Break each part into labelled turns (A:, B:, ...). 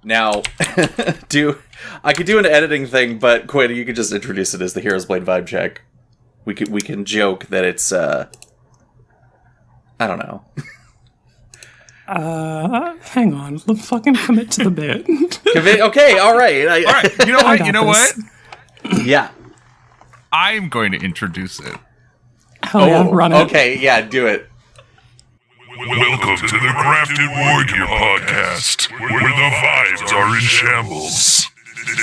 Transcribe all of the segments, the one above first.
A: Now, I could do an editing thing, but Quinn, you could just introduce it as the Heroes Blade vibe check. We can joke that it's I don't know.
B: Hang on. Let's fucking commit to the bit.
A: Okay, all right.
C: All right. You know what?
A: Yeah.
C: I'm going to introduce it.
B: Hell yeah, run it.
A: Okay, yeah, do it.
D: Welcome to the Grafted Wargear podcast, where the vibes are in shambles.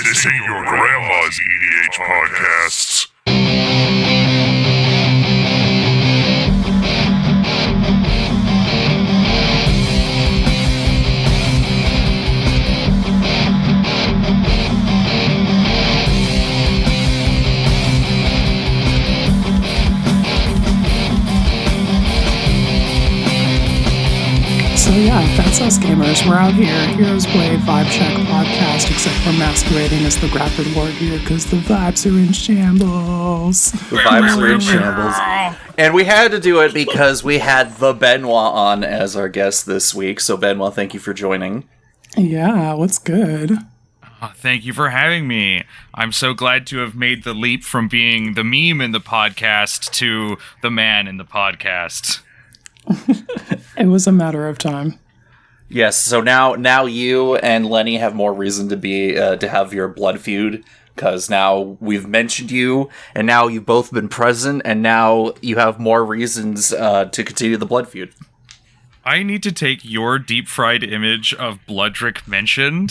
D: This ain't your grandma's EDH podcasts.
B: So yeah, that's us gamers. We're out here, Heroes Blade Vibe Check podcast, except we're masquerading as the Grafted Wargear because the vibes are in shambles.
A: The vibes are in shambles. And we had to do it because we had THEBENWA on as our guest this week. So Benwa, thank you for joining.
B: Yeah, what's good?
C: Thank you for having me. I'm so glad to have made the leap from being the meme in the podcast to the man in the podcast.
B: It was a matter of time.
A: Yes, so now you and Lenny have more reason to be to have your blood feud, because now we've mentioned you, and now you've both been present, and now you have more reasons to continue the blood feud.
C: I need to take your deep-fried image of Bloodrick mentioned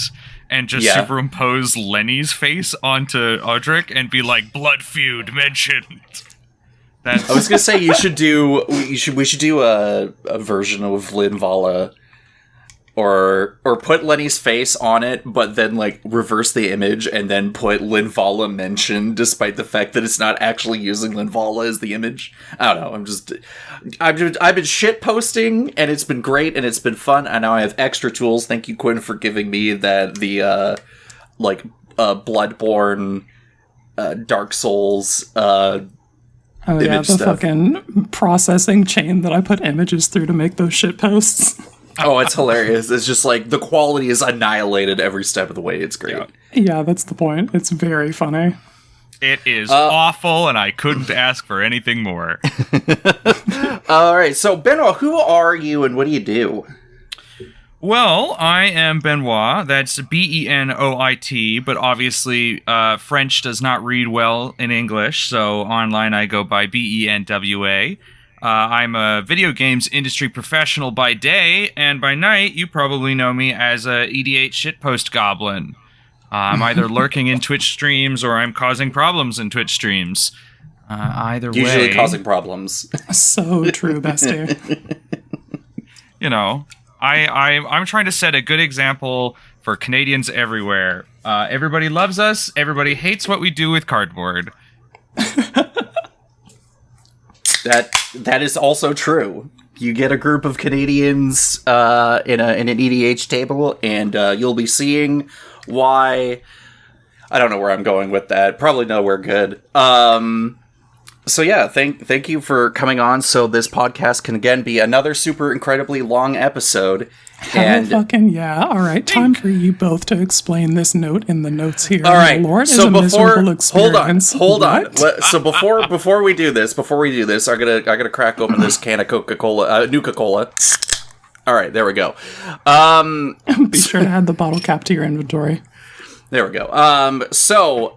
C: and just superimpose Lenny's face onto Audric and be like, blood feud mentioned.
A: I was gonna say we should do a version of Linvala, or put Lenny's face on it, but then like reverse the image and then put Linvala mentioned, despite the fact that it's not actually using Linvala as the image. I don't know. I've been shit posting, and it's been great and it's been fun. And now I have extra tools. Thank you, Quinn, for giving me the Bloodborne, Dark Souls.
B: Oh yeah, the
A: stuff.
B: fucking processing chain that I put images through to make those shit posts.
A: Oh, it's hilarious. It's just like the quality is annihilated every step of the way. It's great.
B: Yeah, that's the point. It's very funny.
C: It is awful, and I couldn't ask for anything more.
A: All right, so Benoit, who are you and what do you do?
C: Well, I am Benoit. That's Benoit, but obviously French does not read well in English, so online I go by Benwa. I'm a video games industry professional by day, and by night you probably know me as a EDH shitpost goblin. I'm either lurking in Twitch streams or I'm causing problems in Twitch streams. Either way.
A: Usually causing problems.
B: So true, bestie.
C: You know, I'm trying to set a good example for Canadians everywhere. Everybody loves us. Everybody hates what we do with cardboard.
A: That is also true. You get a group of Canadians in an EDH table, and you'll be seeing why. I don't know where I'm going with that. Probably nowhere good. So yeah, thank you for coming on. So this podcast can again be another super incredibly long episode.
B: Hell fucking yeah. All right, time for you both to explain this note in the notes here.
A: All right,
B: Malort
A: so
B: is a miserable experience.
A: hold on. So before we do this, I gotta crack open this can of Coca-Cola, Nuka-Cola. All right, there we go.
B: Be sure to add the bottle cap to your inventory.
A: There we go. So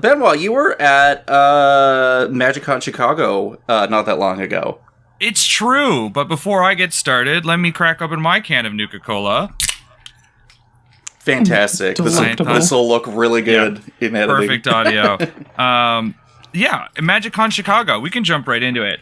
A: Benoit, you were at MagicCon Chicago not that long ago.
C: It's true, but before I get started, let me crack open my can of Nuka-Cola.
A: Fantastic. This will look really good in editing.
C: Perfect audio. Yeah, MagicCon Chicago. We can jump right into it.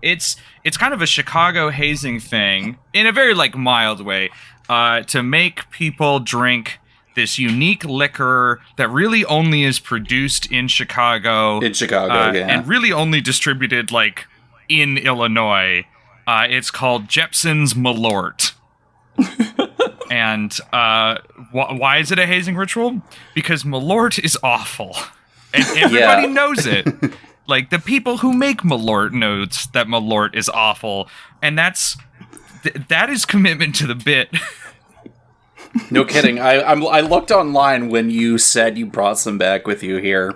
C: It's kind of a Chicago hazing thing, in a very mild way, to make people drink this unique liquor that really only is produced in Chicago. And really only distributed, in Illinois. It's called Jeppson's Malort. And why is it a hazing ritual? Because Malort is awful. And everybody knows it. The people who make Malort knows that Malort is awful. And that is commitment to the bit.
A: No kidding. I looked online when you said you brought some back with you here,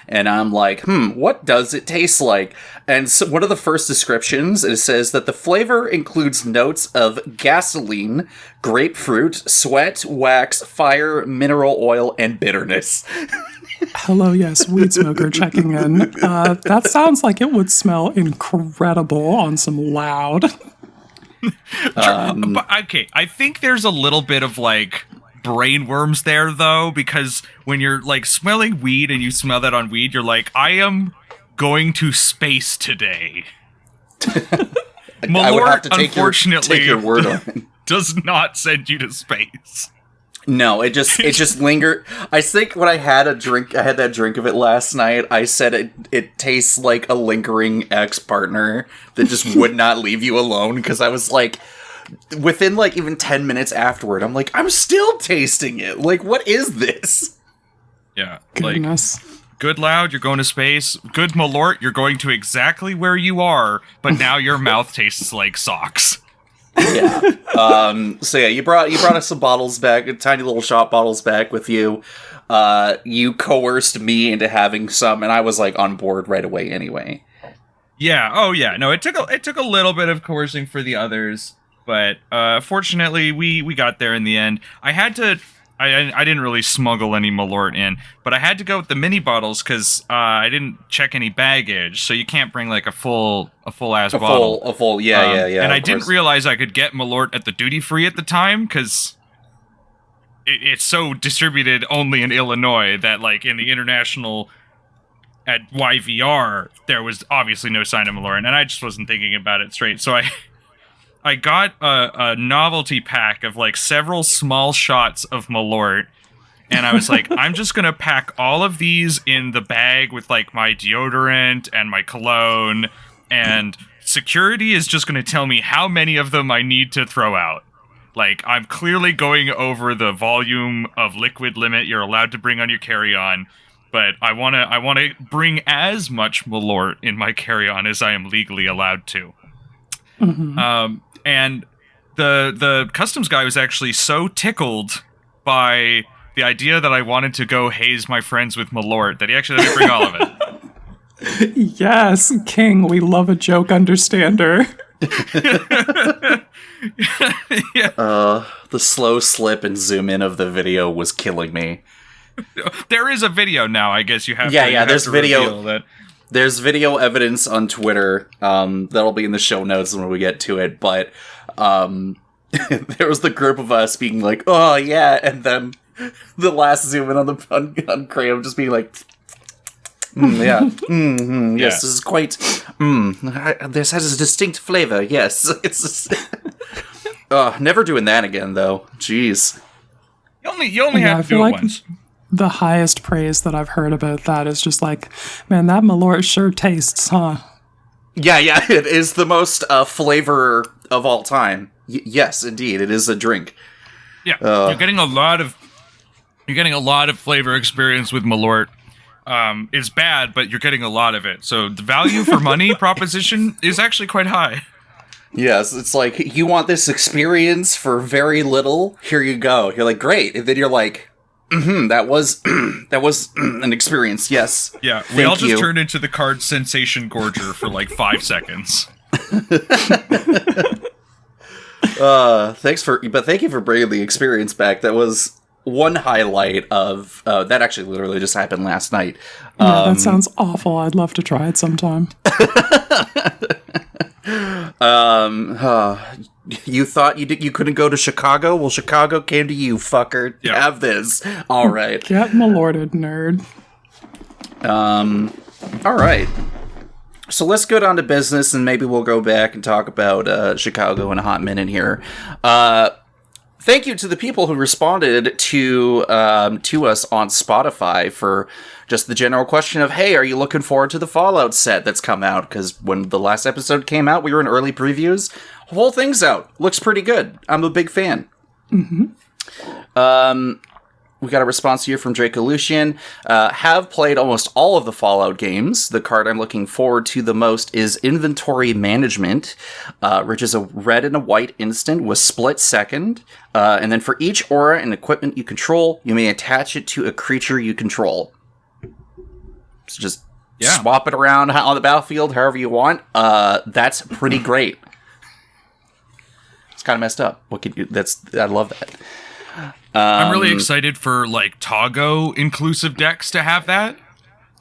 A: and I'm like, what does it taste like? And so one of the first descriptions, it says that the flavor includes notes of gasoline, grapefruit, sweat, wax, fire, mineral oil, and bitterness.
B: Hello, yes, weed smoker checking in. That sounds like it would smell incredible on some loud.
C: But, okay, I think there's a little bit of like brainworms there though, because when you're like smelling weed and you smell that on weed, you're like, I am going to space today. Malort, unfortunately,
A: take your word on it.
C: Does not send you to space.
A: No, it just lingered. I think when I had that drink of it last night, I said it tastes like a lingering ex-partner that just would not leave you alone, because I was like, within like even 10 minutes afterward, I'm like, I'm still tasting it. Like, what is this?
C: Yeah.
B: Goodness.
C: Like, good loud, you're going to space. Good Malort, you're going to exactly where you are, but now your mouth tastes like socks.
A: Yeah. So yeah, you brought us some bottles back, tiny little shot bottles back with you. You coerced me into having some, and I was like on board right away anyway.
C: Yeah. Oh yeah. No, it took a little bit of coercing for the others, but fortunately we got there in the end. I didn't really smuggle any Malort in, but I had to go with the mini bottles because I didn't check any baggage, so you can't bring like a full ass bottle.
A: Yeah.
C: And I didn't realize I could get Malort at the duty free at the time because it's so distributed only in Illinois that like in the international at YVR there was obviously no sign of Malort, and I just wasn't thinking about it straight. So I got a novelty pack of like several small shots of Malort, and I was like, I'm just gonna pack all of these in the bag with like my deodorant and my cologne, and security is just gonna tell me how many of them I need to throw out. Like, I'm clearly going over the volume of liquid limit you're allowed to bring on your carry-on, but I wanna bring as much Malort in my carry-on as I am legally allowed to. Mm-hmm. And the customs guy was actually so tickled by the idea that I wanted to go haze my friends with Malort that he actually let me bring all of it.
B: Yes, King, we love a joke understander.
C: Yeah.
A: The slow slip and zoom in of the video was killing me.
C: There is a video now, I guess you have to.
A: Yeah, there's video.
C: That.
A: There's video evidence on Twitter that'll be in the show notes when we get to it, but there was the group of us being like, oh yeah, and then the last zoom in on Graham just being like, yeah, yes, this is quite, this has a distinct flavor, yes. It's never doing that again, though. Jeez.
C: You only have to do it once.
B: The highest praise that I've heard about that is just like, man, that Malort sure tastes, huh?
A: Yeah, it is the most flavor of all time. Yes, indeed, it is a drink.
C: Yeah, you're getting a lot of flavor experience with Malort. It's bad, but you're getting a lot of it. So the value for money proposition is actually quite high.
A: Yes, it's like, you want this experience for very little? Here you go. You're like, great. And then you're like, that was an experience, yes.
C: Yeah, we all just turned into the card Sensation Gorger for like 5 seconds.
A: Thank you for bringing the experience back. That was one highlight of that actually literally just happened last night.
B: Yeah, that sounds awful. I'd love to try it sometime.
A: You thought you couldn't go to Chicago? Well, Chicago came to you, fucker. Yep. Have this. All right.
B: Get Malorted, nerd.
A: All right. So let's go down to business, and maybe we'll go back and talk about Chicago in a hot minute here. Thank you to the people who responded to us on Spotify for just the general question of, hey, are you looking forward to the Fallout set that's come out? Because when the last episode came out, we were in early previews. The whole thing's out. Looks pretty good. I'm a big fan. Mm-hmm. we got a response here from Draco Lucian. Have played almost all of the Fallout games. The card I'm looking forward to the most is Inventory Management, which is a red and a white instant with split second. And then for each aura and equipment you control, you may attach it to a creature you control. So just swap it around on the battlefield however you want. That's pretty great. It's kind of messed up. I love that.
C: I'm really excited for like Togo inclusive decks to have that.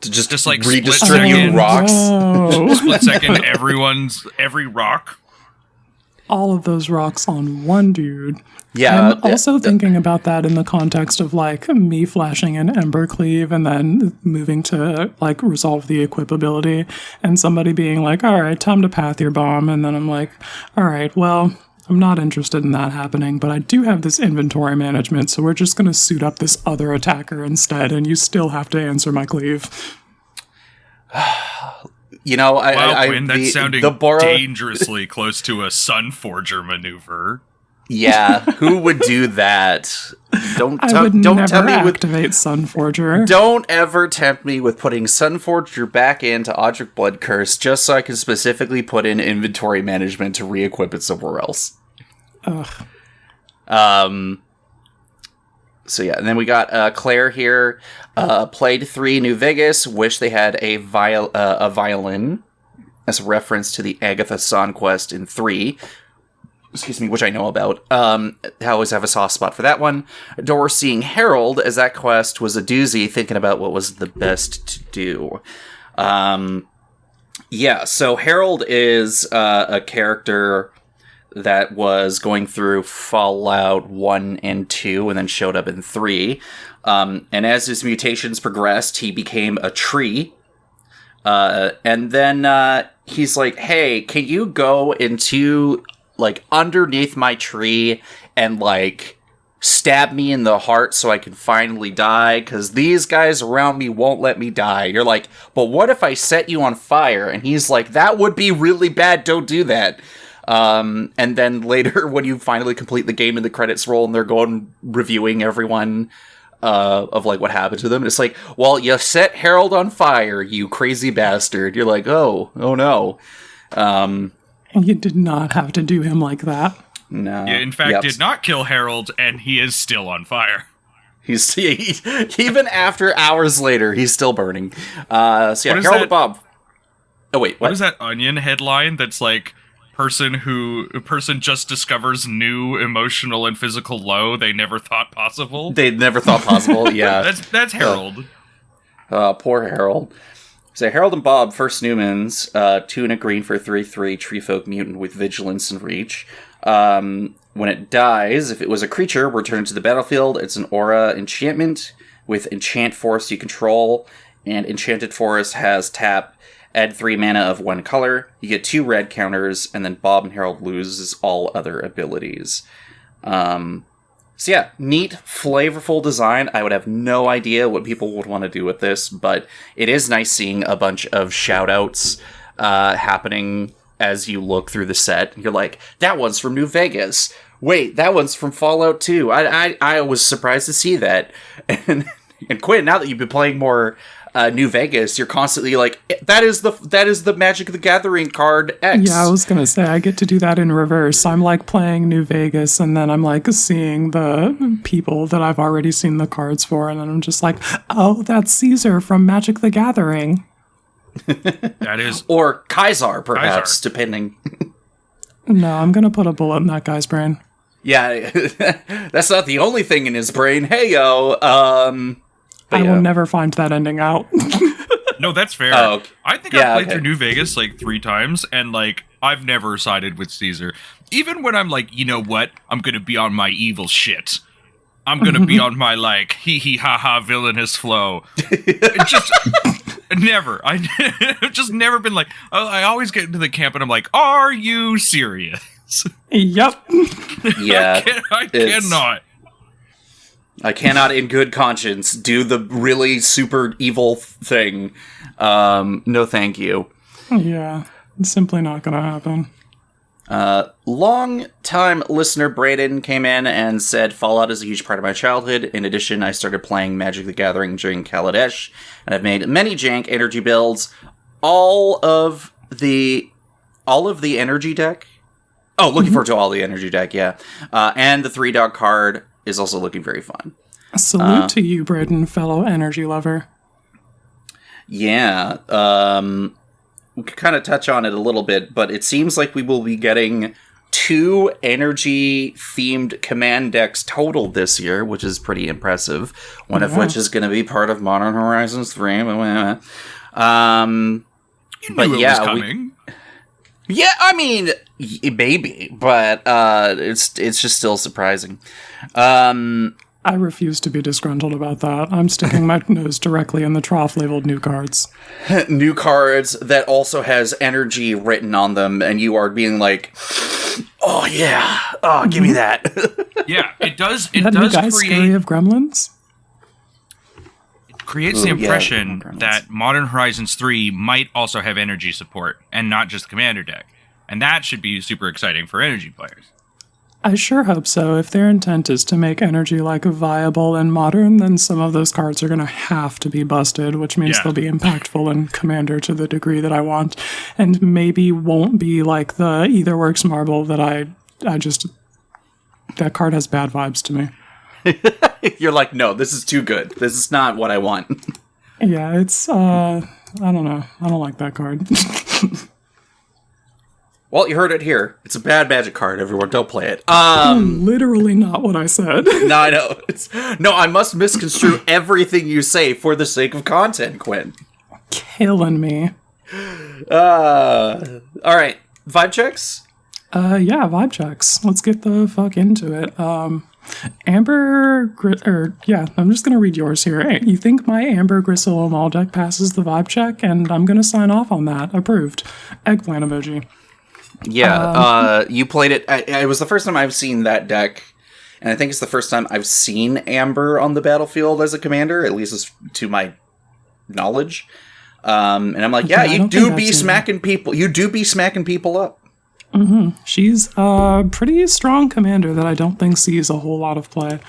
A: To just
C: like
A: redistribute rocks.
C: Split second, every rock.
B: All of those rocks on one dude.
A: Yeah.
B: I'm also thinking about that in the context of like me flashing an Embercleave and then moving to like resolve the equipability and somebody being like, all right, time to path your bomb. And then I'm like, all right, well, I'm not interested in that happening, but I do have this inventory management, so we're just going to suit up this other attacker instead, and you still have to answer my cleave.
A: You know,
C: that's sounding dangerously close to a Sunforger maneuver.
A: Yeah, who would do that? Don't
B: never
A: tell me
B: activate Sunforger.
A: Don't ever tempt me with putting Sunforger back into Object Blood Curse just so I can specifically put in inventory management to re-equip it somewhere else.
B: Ugh.
A: So yeah, and then we got Claire here. Played 3 New Vegas. Wish they had a violin as a reference to the Agatha Son quest in 3. Excuse me, which I know about. I always have a soft spot for that one. Adore seeing Herald, as that quest was a doozy, thinking about what was the best to do. Yeah, so Herald is a character that was going through Fallout 1 and 2 and then showed up in 3. And as his mutations progressed, he became a tree. And then he's like, hey, can you go into, like, underneath my tree and, like, stab me in the heart so I can finally die? Because these guys around me won't let me die. You're like, but what if I set you on fire? And he's like, that would be really bad. Don't do that. And then later, when you finally complete the game and the credits roll and they're going reviewing everyone of like what happened to them, it's like, well, you set Harold on fire, you crazy bastard. You're like, oh no.
B: You did not have to do him like that.
A: No.
C: You, in fact, did not kill Harold, and he is still on fire.
A: He's even after hours later, he's still burning. So yeah, Harold and Bob. Oh wait,
C: what is that Onion headline that's like, person just discovers new emotional and physical low they never thought possible?
A: They never thought possible, yeah.
C: That's Harold.
A: Poor Harold. So Harold and Bob, first Newmans, 2 and a green for 3/3 Treefolk Mutant with Vigilance and Reach. When it dies, if it was a creature, return to the battlefield. It's an aura enchantment with Enchant Forest you control, and Enchanted Forest has tap, add 3 mana of 1 color. You get 2 red counters, and then Bob and Harold loses all other abilities. So yeah, neat, flavorful design. I would have no idea what people would want to do with this, but it is nice seeing a bunch of shout-outs happening as you look through the set. You're like, that one's from New Vegas. Wait, that one's from Fallout 2. I was surprised to see that. And Quinn, now that you've been playing more New Vegas, you're constantly like, that is the Magic the Gathering card X.
B: Yeah, I was gonna say, I get to do that in reverse. I'm like playing New Vegas, and then I'm like seeing the people that I've already seen the cards for, and then I'm just like, oh, that's Caesar from Magic the Gathering.
C: That is,
A: or Kaisar, perhaps, depending.
B: No, I'm gonna put a bullet in that guy's brain.
A: Yeah, that's not the only thing in his brain. Hey yo,
B: I will never find that ending out.
C: No, that's fair.
A: Oh, okay.
C: I think I've played through New Vegas like 3 times, and like I've never sided with Caesar. Even when I'm like, you know what, I'm gonna be on my evil shit. I'm gonna be on my like hee hee ha ha villainous flow. It just never. I've just never been like. I always get into the camp and I'm like, are you serious?
B: Yep.
A: Yeah.
C: I cannot.
A: I cannot, in good conscience, do the really super evil thing. No, thank you.
B: Yeah, it's simply not going to happen.
A: Long-time listener Braden came in and said, Fallout is a huge part of my childhood. In addition, I started playing Magic the Gathering during Kaladesh, and I've made many jank energy builds. All of the energy deck. Oh, looking forward to all the energy deck, yeah. And the 3-dog card is also looking very fun.
B: A salute to you, Braden, fellow energy lover.
A: Yeah, we could kind of touch on it a little bit, but it seems like we will be getting 2 energy-themed command decks total this year, which is pretty impressive. One of which is going to be part of Modern Horizons 3.
C: You knew
A: But
C: it
A: yeah,
C: was coming.
A: Yeah, I mean, maybe, but it's just still surprising.
B: I refuse to be disgruntled about that. I'm sticking my nose directly in the trough labeled new cards.
A: New cards that also has energy written on them, and you are being like, oh yeah, oh, give me that.
C: Yeah, it does. It
B: That
C: does
B: new guy's Scurry
C: create.
B: of Gremlins?
C: It creates the impression that Modern Horizons 3 might also have energy support, and not just the commander deck, and that should be super exciting for energy players.
B: I sure hope so. If their intent is to make energy like viable and modern, then some of those cards are going to have to be busted, which means
C: Yeah.
B: they'll be impactful in Commander to the degree that I want, and maybe won't be like the Either Works Marble that I just... That card has bad vibes to me.
A: You're like, no, this is too good. This is not what I want.
B: Yeah, it's, I don't know. I don't like that card.
A: Well, you heard it here. It's a bad Magic card, everyone. Don't play it.
B: Literally not what I said.
A: No, I know. No, I must misconstrue everything you say for the sake of content, Quinn.
B: Killing me.
A: All right. Vibe checks?
B: Yeah, vibe checks. Let's get the fuck into it. I'm just gonna read yours here. You think my Amber Gristle Omal deck passes the vibe check, and I'm gonna sign off on that. Approved. Eggplant emoji.
A: Yeah, you played it. It was the first time I've seen that deck, and I think it's the first time I've seen Amber on the battlefield as a commander, at least as to my knowledge. And I'm like, yeah, you do be smacking people. You do be smacking people up.
B: Mm-hmm. She's a pretty strong commander that I don't think sees a whole lot of play.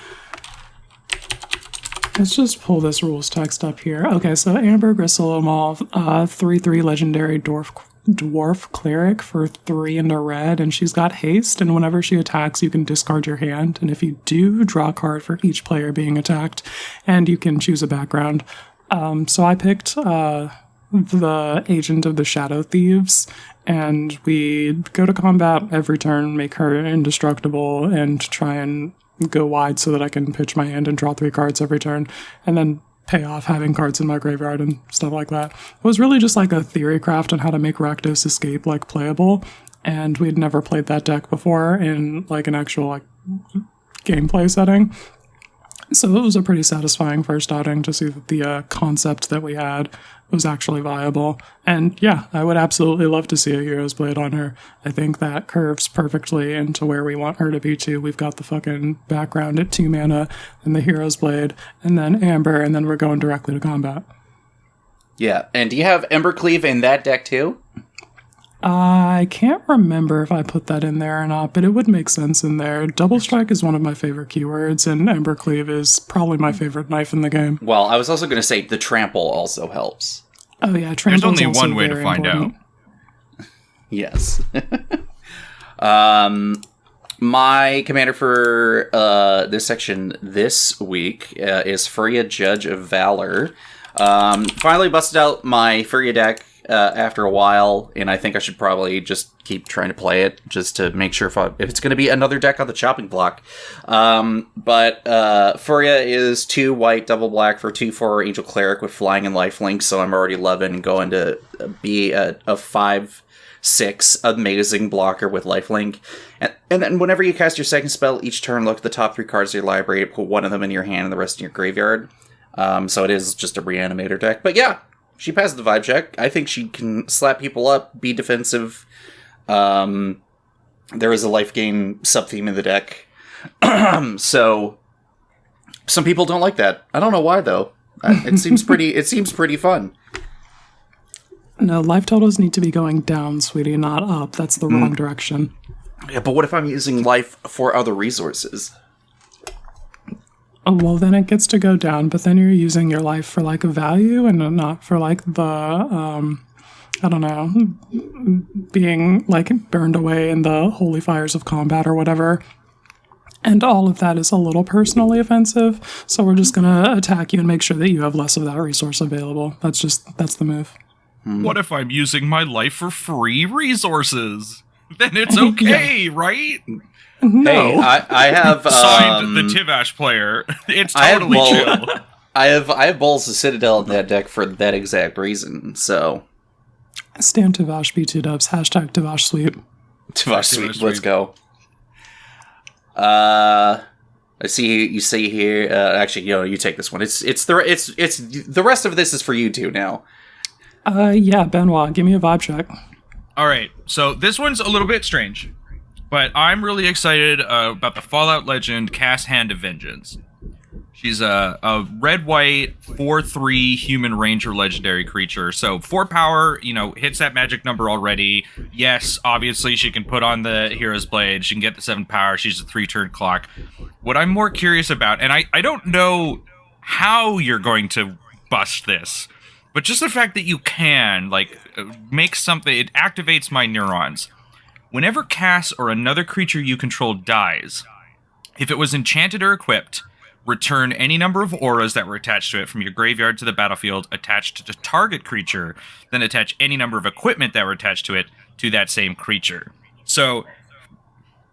B: Let's just pull this rules text up here. Okay, so Amber Gristle Omal, 3/3 legendary dwarf cleric for 3 and a red, and she's got haste, and whenever she attacks you can discard your hand, and if you do, draw a card for each player being attacked, and you can choose a background. So I picked the Agent of the Shadow Thieves, and we go to combat every turn, make her indestructible, and try and go wide so that I can pitch my hand and draw 3 cards every turn, and then pay off having cards in my graveyard and stuff like that. It was really just like a theory craft on how to make Rakdos Escape like playable, and we'd never played that deck before in like an actual like gameplay setting. So it was a pretty satisfying first outing to see that the concept that we had was actually viable. And yeah, I would absolutely love to see a Hero's Blade on her. I think that curves perfectly into where we want her to be too. We've got the fucking background at 2 mana, and the Hero's Blade, and then Amber, and then we're going directly to combat.
A: Yeah, and do you have Embercleave in that deck too?
B: I can't remember if I put that in there or not, but it would make sense in there. Double Strike is one of my favorite keywords, and Embercleave is probably my favorite knife in the game.
A: Well, I was also going to say the Trample also helps.
B: Oh yeah, Trample.
C: There's only one way to find out.
A: Yes. My commander for this section this week is Furia, Judge of Valor. Finally busted out my Furia deck after a while, and I think I should probably just keep trying to play it just to make sure if it's going to be another deck on the chopping block. But Furia is 2 white, double black for 2/4 Angel Cleric with flying and lifelink, so I'm already loving going to be a 5/6 amazing blocker with lifelink. And then whenever you cast your second spell, each turn look at the top 3 cards of your library, put one of them in your hand and the rest in your graveyard. So it is just a reanimator deck. But yeah, she passes the vibe check. I think she can slap people up, be defensive. There is a life gain sub-theme in the deck. So some people don't like that. I don't know why though. It seems pretty fun.
B: No, life totals need to be going down, sweetie, not up. That's the wrong direction.
A: Yeah, but what if I'm using life for other resources?
B: Oh, well, then it gets to go down, but then you're using your life for, like, a value and not for, like, the, I don't know, being, like, burned away in the holy fires of combat or whatever. And all of that is a little personally offensive, so we're just gonna attack you and make sure that you have less of that resource available. That's the move.
C: What if I'm using my life for free resources? Then it's okay, right?
B: No.
A: Hey, I have
C: Signed the Tivash player. It's totally chill.
A: I have Bowls of Citadel in that deck for that exact reason. So,
B: Stand Tivash B2 dubs. Hashtag Tivash sweep.
A: Tivash sweep. Let's go. I see you say here. Actually, you take this one. It's the rest of this is for you two now.
B: Yeah, Benoit, give me a vibe check.
C: All right, so this one's a little bit strange, but I'm really excited about the Fallout Legend Cast Hand of Vengeance. She's a red-white 4/3 human ranger legendary creature. So 4 power, hits that magic number already. Yes, obviously she can put on the Hero's Blade. She can get the 7 power. She's a 3-turn clock. What I'm more curious about, and I don't know how you're going to bust this, but just the fact that you can, make something, it activates my neurons. Whenever Cass or another creature you control dies, if it was enchanted or equipped, return any number of auras that were attached to it from your graveyard to the battlefield attached to target creature, then attach any number of equipment that were attached to it to that same creature. So,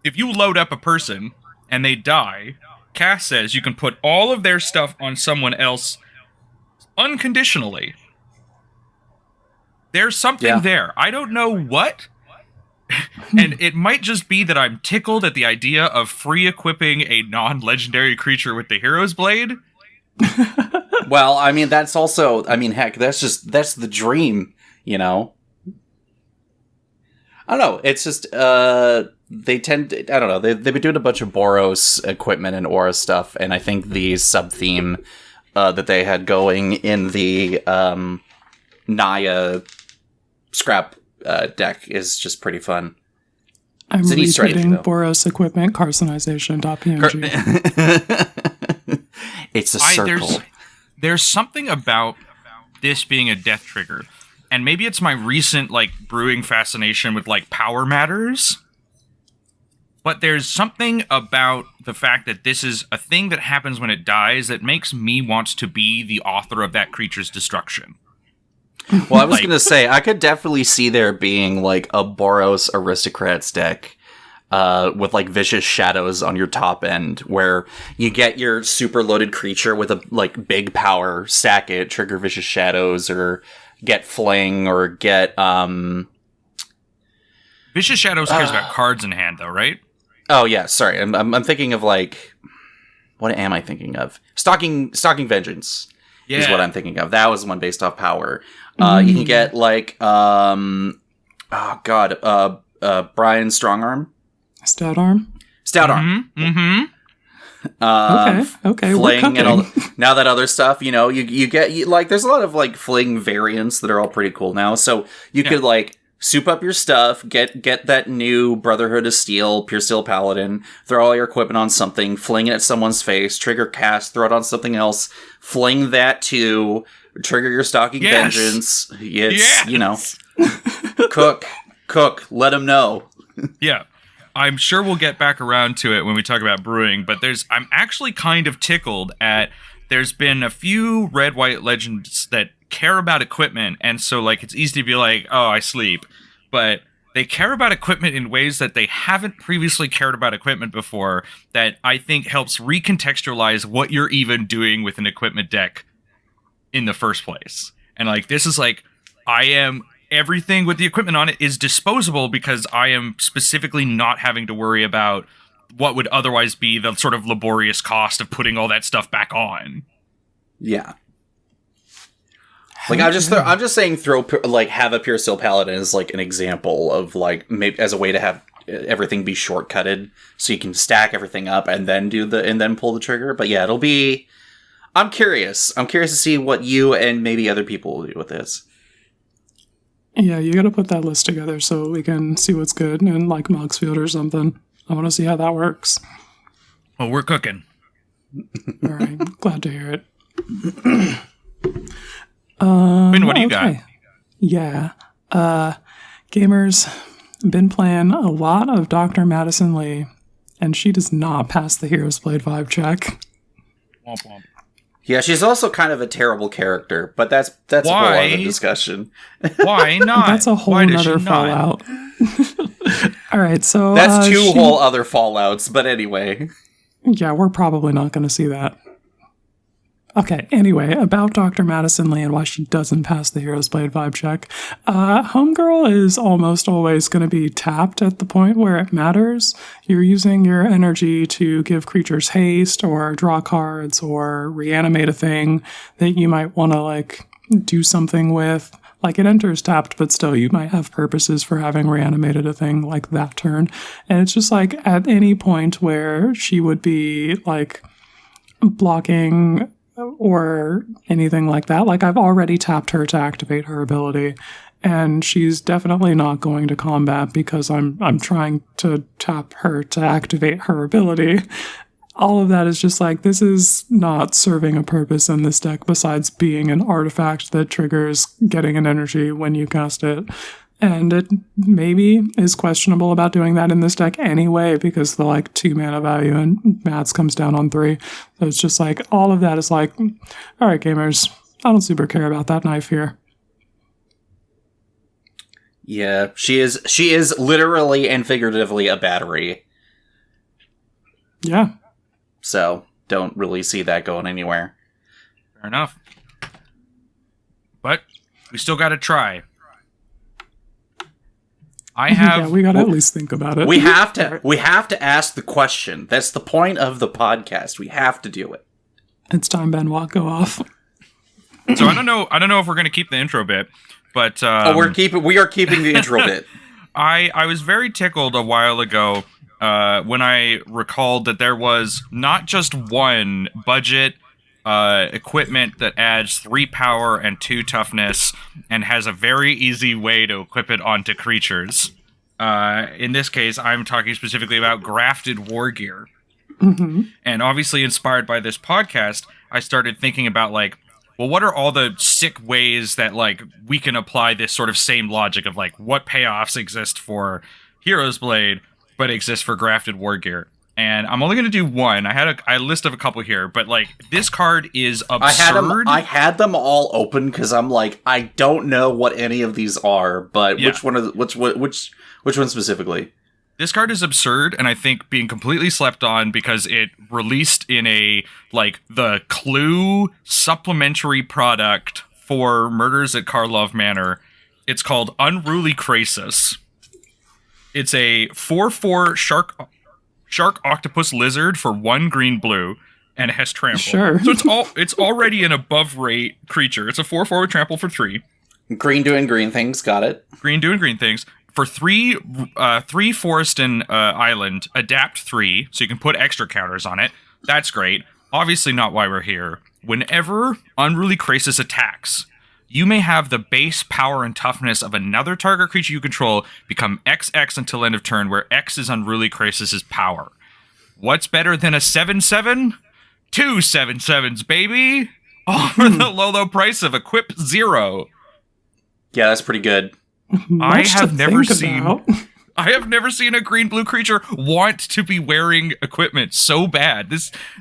C: if you load up a person and they die, Cass says you can put all of their stuff on someone else unconditionally. There's something there. I don't know what. And it might just be that I'm tickled at the idea of free equipping a non-legendary creature with the Hero's Blade.
A: Well, I mean, that's also, heck, that's the dream, I don't know. It's just, they tend to, I don't know. They've been doing a bunch of Boros equipment and aura stuff. And I think the sub-theme that they had going in the Naya scrap deck is just pretty fun.
B: I'm retweeting Boros equipment carcinization.png.
A: It's a circle.
C: There's something about this being a death trigger, and maybe it's my recent brewing fascination with power matters, but there's something about the fact that this is a thing that happens when it dies that makes me want to be the author of that creature's destruction.
A: Well, I was going to say, I could definitely see there being, a Boros Aristocrats deck with, Vicious Shadows on your top end, where you get your super loaded creature with a, big power, stack it, trigger Vicious Shadows, or get Fling, or get,
C: Vicious Shadows cares about cards in hand, though, right?
A: Oh, yeah, sorry. I'm thinking of, what am I thinking of? Stalking Vengeance. Yeah. Is what I'm thinking of. That was one based off power. You can get Brian Strongarm.
B: Stout Arm.
C: Mm-hmm.
B: Okay.
A: Fling and all. Now that other stuff, you get there's a lot of Fling variants that are all pretty cool now. So you could soup up your stuff, get that new Brotherhood of Steel, Pure Steel Paladin, throw all your equipment on something, fling it at someone's face, trigger cast, throw it on something else, fling that to trigger your Stalking Vengeance. It's, cook, let them know.
C: Yeah. I'm sure we'll get back around to it when we talk about brewing, but I'm actually kind of tickled at, there's been a few red-white legends that care about equipment, and so it's easy to be oh, I sleep, but they care about equipment in ways that they haven't previously cared about equipment before, that I think helps recontextualize what you're even doing with an equipment deck in the first place. And this is I am, everything with the equipment on it is disposable because I am specifically not having to worry about what would otherwise be the sort of laborious cost of putting all that stuff back on.
A: Yeah. I'm just saying have a Pure Steel Paladin as an example of maybe as a way to have everything be shortcutted so you can stack everything up and then pull the trigger. But yeah, it'll be, I'm curious to see what you and maybe other people will do with this.
B: Yeah, you got to put that list together so we can see what's good in like Moxfield or something. I want to see how that works.
C: Well, we're cooking.
B: All right, glad to hear it.
C: Ben, what do you got?
B: Yeah, gamers been playing a lot of Dr. Madison Lee, and she does not pass the Heroes Blade vibe check.
C: Womp womp.
A: Yeah, she's also kind of a terrible character, but that's a whole other discussion.
C: Why not?
B: That's a whole other fallout. All right, so
A: that's two whole other fallouts, but anyway.
B: Yeah, we're probably not going to see that. Okay, anyway, about Dr. Madison Lee and why she doesn't pass the Heroes Blade vibe check. Homegirl is almost always going to be tapped at the point where it matters. You're using your energy to give creatures haste or draw cards or reanimate a thing that you might want to, like, do something with. Like, it enters tapped, but still, you might have purposes for having reanimated a thing like that turn. And it's just, like, at any point where she would be, like, blocking or anything like that. Like, I've already tapped her to activate her ability, and she's definitely not going to combat because I'm trying to tap her to activate her ability. All of that is just like, this is not serving a purpose in this deck besides being an artifact that triggers getting an energy when you cast it. And it maybe is questionable about doing that in this deck anyway, because the, like, 2 mana value and Mats comes down on 3. So it's just like, all of that is like, all right, gamers, I don't super care about that knife here.
A: Yeah, she is literally and figuratively a battery.
B: Yeah.
A: So, don't really see that going anywhere.
C: Fair enough. But we still got to try.
B: Yeah, we gotta at least think about it.
A: We have to ask the question. That's the point of the podcast. We have to do it.
B: It's time, Benoit, go off.
C: So I don't know if we're gonna keep the intro bit, but
A: we are keeping the intro bit.
C: I was very tickled a while ago when I recalled that there was not just one budget equipment that adds 3 power and 2 toughness and has a very easy way to equip it onto creatures. In this case, I'm talking specifically about Grafted Wargear.
B: Mm-hmm.
C: And obviously inspired by this podcast, I started thinking about, like, well, what are all the sick ways that, like, we can apply this sort of same logic of, like, what payoffs exist for Heroes Blade but exist for Grafted Wargear? And I'm only going to do one. I had a list of a couple here, but, like, this card is absurd.
A: I had them all open because I'm like, I don't know what any of these are, but
C: Yeah.
A: which one specifically?
C: This card is absurd, and I think being completely slept on because it released in a, like, the Clue supplementary product for Murders at Karlov Manor. It's called Unruly Crisis. It's a 4/4 Shark Octopus Lizard for 1 green-blue, and it has trample.
B: Sure.
C: So it's already an above-rate creature. It's a 4/4 with trample for 3.
A: Green doing green things, got it.
C: Green doing green things. For 3 forest and island, adapt 3, so you can put extra counters on it. That's great. Obviously not why we're here. Whenever Unruly Crisis attacks, you may have the base power and toughness of another target creature you control become XX until end of turn, where X is Unruly Crisis' power. What's better than a 7/7? 2 7/7s, baby! All for the low price of Equip 0.
A: Yeah, that's pretty good.
C: I have never seen a green-blue creature want to be wearing equipment so bad.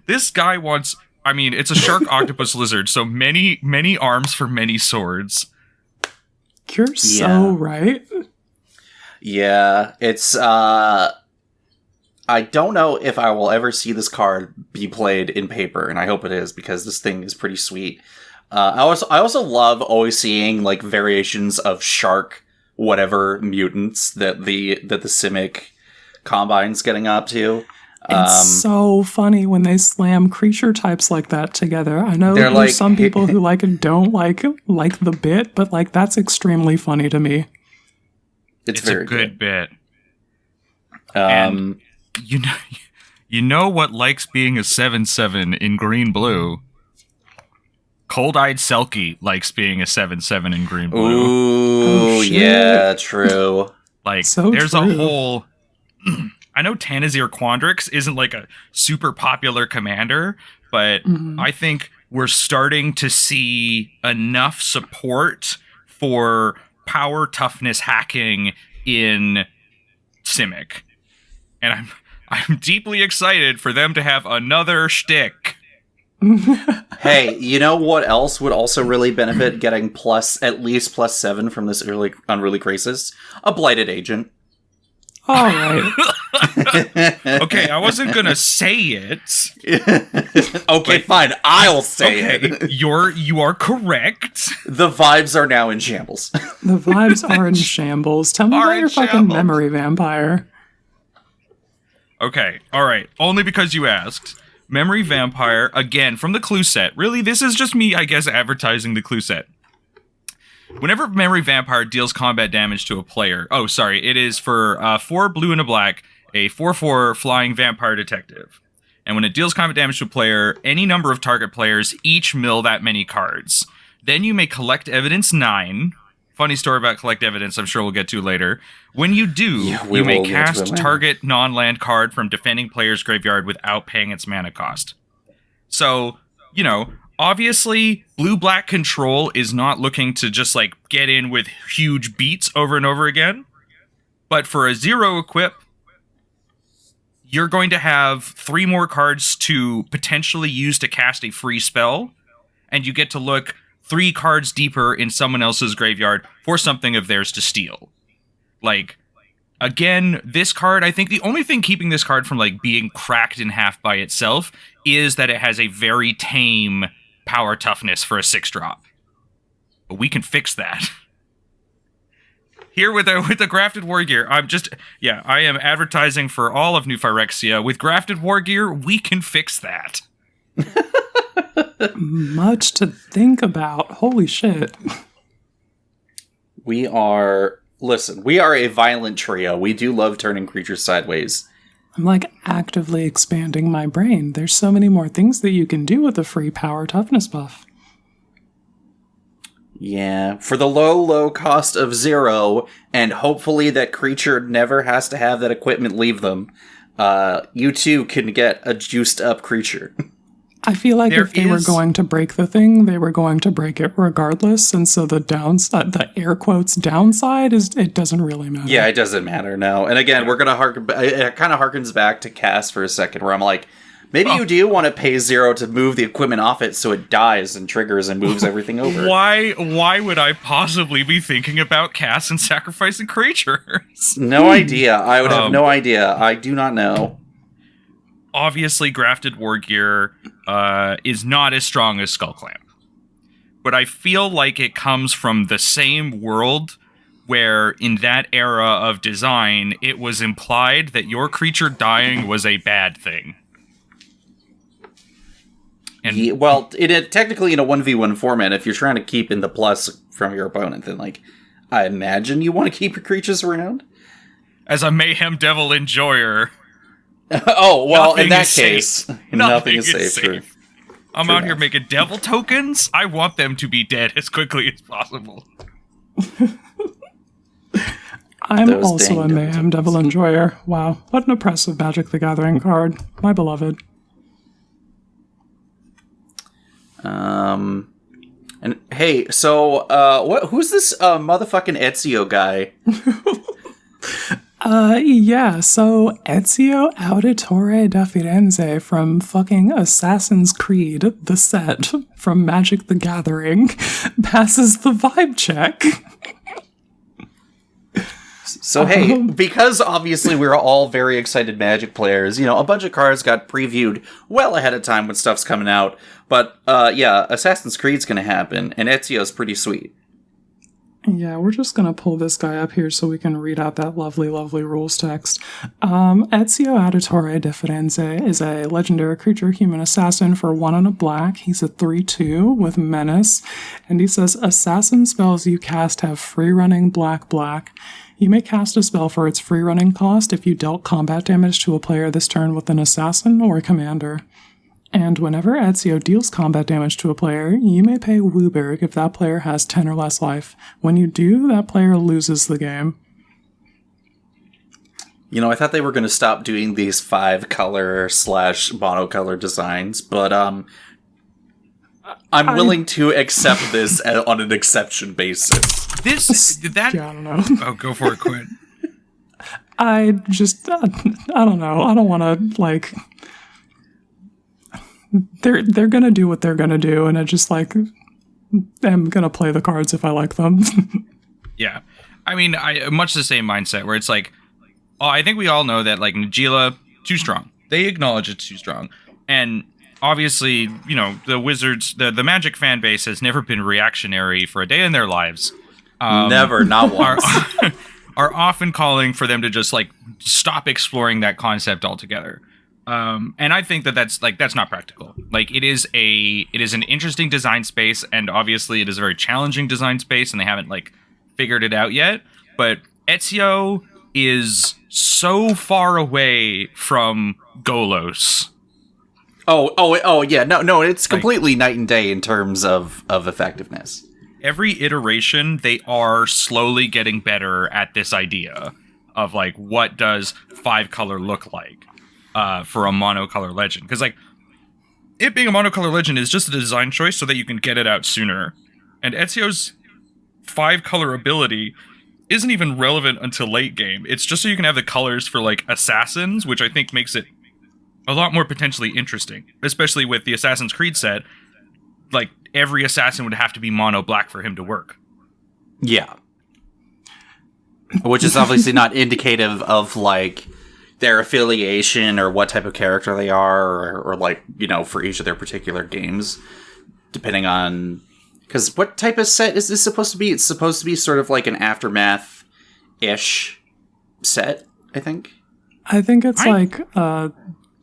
C: This guy wants... I mean, it's a shark octopus lizard, so many arms for many swords.
B: You're so right.
A: Yeah, it's I don't know if I will ever see this card be played in paper, and I hope it is, because this thing is pretty sweet. I also love always seeing, like, variations of shark whatever mutants that the Simic Combine's getting up to.
B: It's so funny when they slam creature types like that together. I know there's like, some people who don't like the bit, but, like, that's extremely funny to me.
C: It's very a good bit. And you know what likes being a 7/7 in green blue? Cold-Eyed Selkie likes being a 7/7 in green blue.
A: Ooh,
B: Oh, shit.
A: yeah, true.
C: Like,
B: So
C: there's
B: true.
C: a whole... I know Tanazir Quandrix isn't like a super popular commander, but I think we're starting to see enough support for power toughness hacking in Simic. And I'm deeply excited for them to have another shtick.
A: Hey, you know what else would also really benefit getting at least +7 from this early unruly crisis? A blighted agent.
B: All right.
C: Okay, I wasn't gonna say it.
A: Okay, fine. I'll say
C: Okay,
A: it.
C: you are correct.
A: The vibes are now in shambles.
B: The vibes are in shambles. Tell me
C: Are
B: about
C: in
B: your fucking
C: shambles.
B: memory vampire.
C: Okay, all right. Only because you asked. Memory Vampire, again, from the clue set. Really, this is just me, I guess, advertising the clue set. Whenever Memory Vampire deals combat damage to a player... Oh, sorry. It is for 4 blue and a black, a 4/4 flying vampire detective. And when it deals combat damage to a player, any number of target players each mill that many cards. Then you may collect evidence 9. Funny story about collect evidence, I'm sure we'll get to later. When you do,
A: we
C: you may
A: will get to it
C: cast
A: later.
C: target non-land card from defending player's graveyard without paying its mana cost. So, you know, obviously, blue-black control is not looking to just, like, get in with huge beats over and over again. But for a 0 equip, you're going to have 3 more cards to potentially use to cast a free spell, and you get to look 3 cards deeper in someone else's graveyard for something of theirs to steal. Like, again, this card, I think the only thing keeping this card from, like, being cracked in half by itself is that it has a very tame power toughness for a 6-drop. But we can fix that. Here with the Grafted Wargear, I am advertising for all of New Phyrexia. With Grafted Wargear, we can fix that.
B: Much to think about. Holy shit.
A: We are a violent trio. We do love turning creatures sideways.
B: I'm like actively expanding my brain. There's so many more things that you can do with a free power toughness buff.
A: Yeah, for the low cost of 0, and hopefully that creature never has to have that equipment leave them, you too can get a juiced up creature.
B: I feel like
C: There
B: if they were
C: is-
B: going to break the thing, they were going to break it regardless. And so the downside, the air quotes downside, is it doesn't really matter.
A: Yeah, it doesn't matter, no. And again, we're gonna it kind of harkens back to Cass for a second, where I'm like, maybe you do want to pay 0 to move the equipment off it so it dies and triggers and moves everything over.
C: Why would I possibly be thinking about Cass and sacrificing creatures?
A: No idea. I would have no idea. I do not know.
C: Obviously, Grafted Wargear is not as strong as Skullclamp. But I feel like it comes from the same world where, in that era of design, it was implied that your creature dying was a bad thing. And
A: Technically in a 1v1 format, if you're trying to keep in the plus from your opponent, then, like, I imagine you want to keep your creatures around?
C: as a Mayhem Devil enjoyer...
A: Oh, well, in
C: Nothing
A: that
C: is
A: case,
C: safe.
A: nothing is safe. True.
C: I'm
A: True
C: out here
A: enough.
C: making devil tokens. I want them to be dead as quickly as possible.
B: I'm
A: Those
B: also
A: dang
B: a Mayhem Devil enjoyer. Wow, what an oppressive Magic the Gathering card. My beloved.
A: And hey, so who's this motherfucking Ezio guy?
B: Yeah, so Ezio Auditore da Firenze from fucking Assassin's Creed, the set from Magic the Gathering, passes the vibe check.
A: So hey, because obviously we're all very excited Magic players, you know, a bunch of cards got previewed well ahead of time when stuff's coming out. But yeah, Assassin's Creed's gonna happen, and Ezio's pretty sweet.
B: Yeah, we're just going to pull this guy up here so we can read out that lovely, lovely rules text. Ezio Auditore de Firenze is a legendary creature human assassin for 1 and a black. He's a 3/2 with menace. And he says, assassin spells you cast have free running black. You may cast a spell for its free running cost if you dealt combat damage to a player this turn with an assassin or a commander. And whenever Ezio deals combat damage to a player, you may pay Wooberg if that player has 10 or less life. When you do, that player loses the game.
A: You know, I thought they were going to stop doing these 5-color / monocolor designs, but I'm willing to accept this on an exception basis.
B: Yeah, I don't know.
C: Oh, go for it, Quinn.
B: I don't know. I don't want to, like... They're gonna do what they're gonna do, and I just, like, am gonna play the cards if I like them.
C: Yeah. I mean, much the same mindset, where it's like, I think we all know that, like, Najila, too strong. They acknowledge it's too strong. And obviously, you know, the Wizards, the Magic fan base has never been reactionary for a day in their lives.
A: Never, not once.
C: Are often calling for them to just, like, stop exploring that concept altogether. And I think that's not practical. Like, it is an interesting design space, and obviously it is a very challenging design space, and they haven't, like, figured it out yet. But Ezio is so far away from Golos.
A: Oh, yeah. No, it's completely night and day in terms of effectiveness.
C: Every iteration, they are slowly getting better at this idea of, like, what does 5-color look like for a monocolor legend. Because, like, it being a monocolor legend is just a design choice so that you can get it out sooner. And Ezio's 5-color ability isn't even relevant until late game. It's just so you can have the colors for, like, assassins, which I think makes it a lot more potentially interesting, especially with the Assassin's Creed set. Like, every assassin would have to be mono black for him to work.
A: Yeah. Which is obviously not indicative of, like, their affiliation or what type of character they are, or like, you know, for each of their particular games, depending on... Because what type of set is this supposed to be? It's supposed to be sort of like an Aftermath-ish set, I think.
B: I think it's like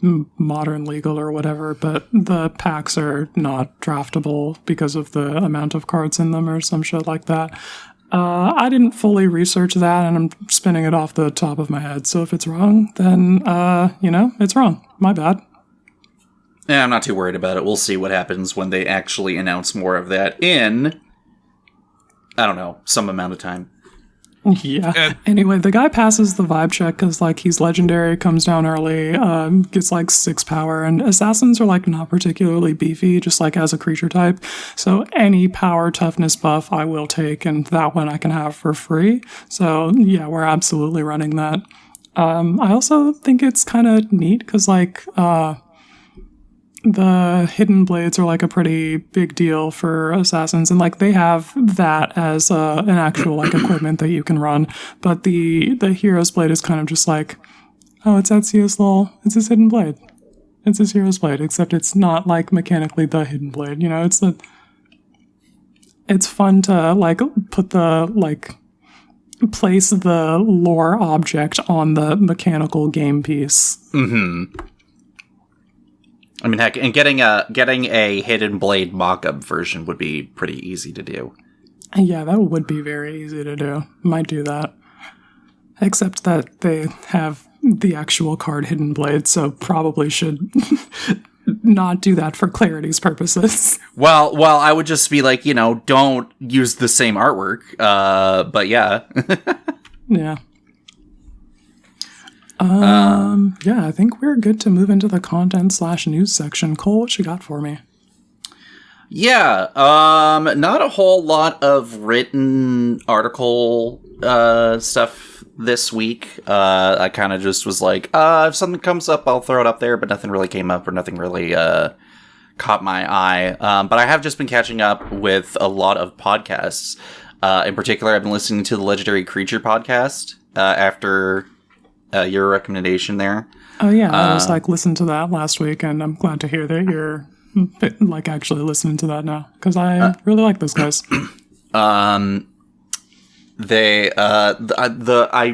B: modern legal or whatever, but the packs are not draftable because of the amount of cards in them or some shit like that. I didn't fully research that, and I'm spinning it off the top of my head, so if it's wrong, then, you know, it's wrong. My bad.
A: Yeah, I'm not too worried about it. We'll see what happens when they actually announce more of that in, I don't know, some amount of time.
B: Yeah. Anyway, the guy passes the vibe check because, like, he's legendary, comes down early, gets, like, 6 power, and assassins are, like, not particularly beefy, just, like, as a creature type. So any power toughness buff I will take, and that one I can have for free. So, yeah, we're absolutely running that. I also think it's kind of neat because, like, the hidden blades are, like, a pretty big deal for assassins, and, like, they have that as an actual, like, equipment that you can run, but the hero's blade is kind of just like, oh, it's Ezio's it's his hidden blade. It's his hero's blade, except it's not, like, mechanically the hidden blade, you know? It's fun to, like, put the, like, place the lore object on the mechanical game piece.
A: Mm-hmm. I mean, heck, and getting a hidden blade mock-up version would be pretty easy to do.
B: Yeah, that would be very easy to do. Might do that. Except that they have the actual card hidden blade, so probably should not do that for clarity's purposes.
A: Well, I would just be like, you know, don't use the same artwork. But yeah.
B: Yeah. Yeah, I think we're good to move into the content/news section. Cole, what you got for me?
A: Yeah, not a whole lot of written article stuff this week. I kind of just was like, if something comes up, I'll throw it up there, but nothing really came up or nothing really caught my eye. But I have just been catching up with a lot of podcasts. In particular, I've been listening to the Legendary Creature podcast after your recommendation there.
B: Oh, yeah, I was like, listened to that last week, and I'm glad to hear that you're like actually listening to that now, because I really like those guys.
A: I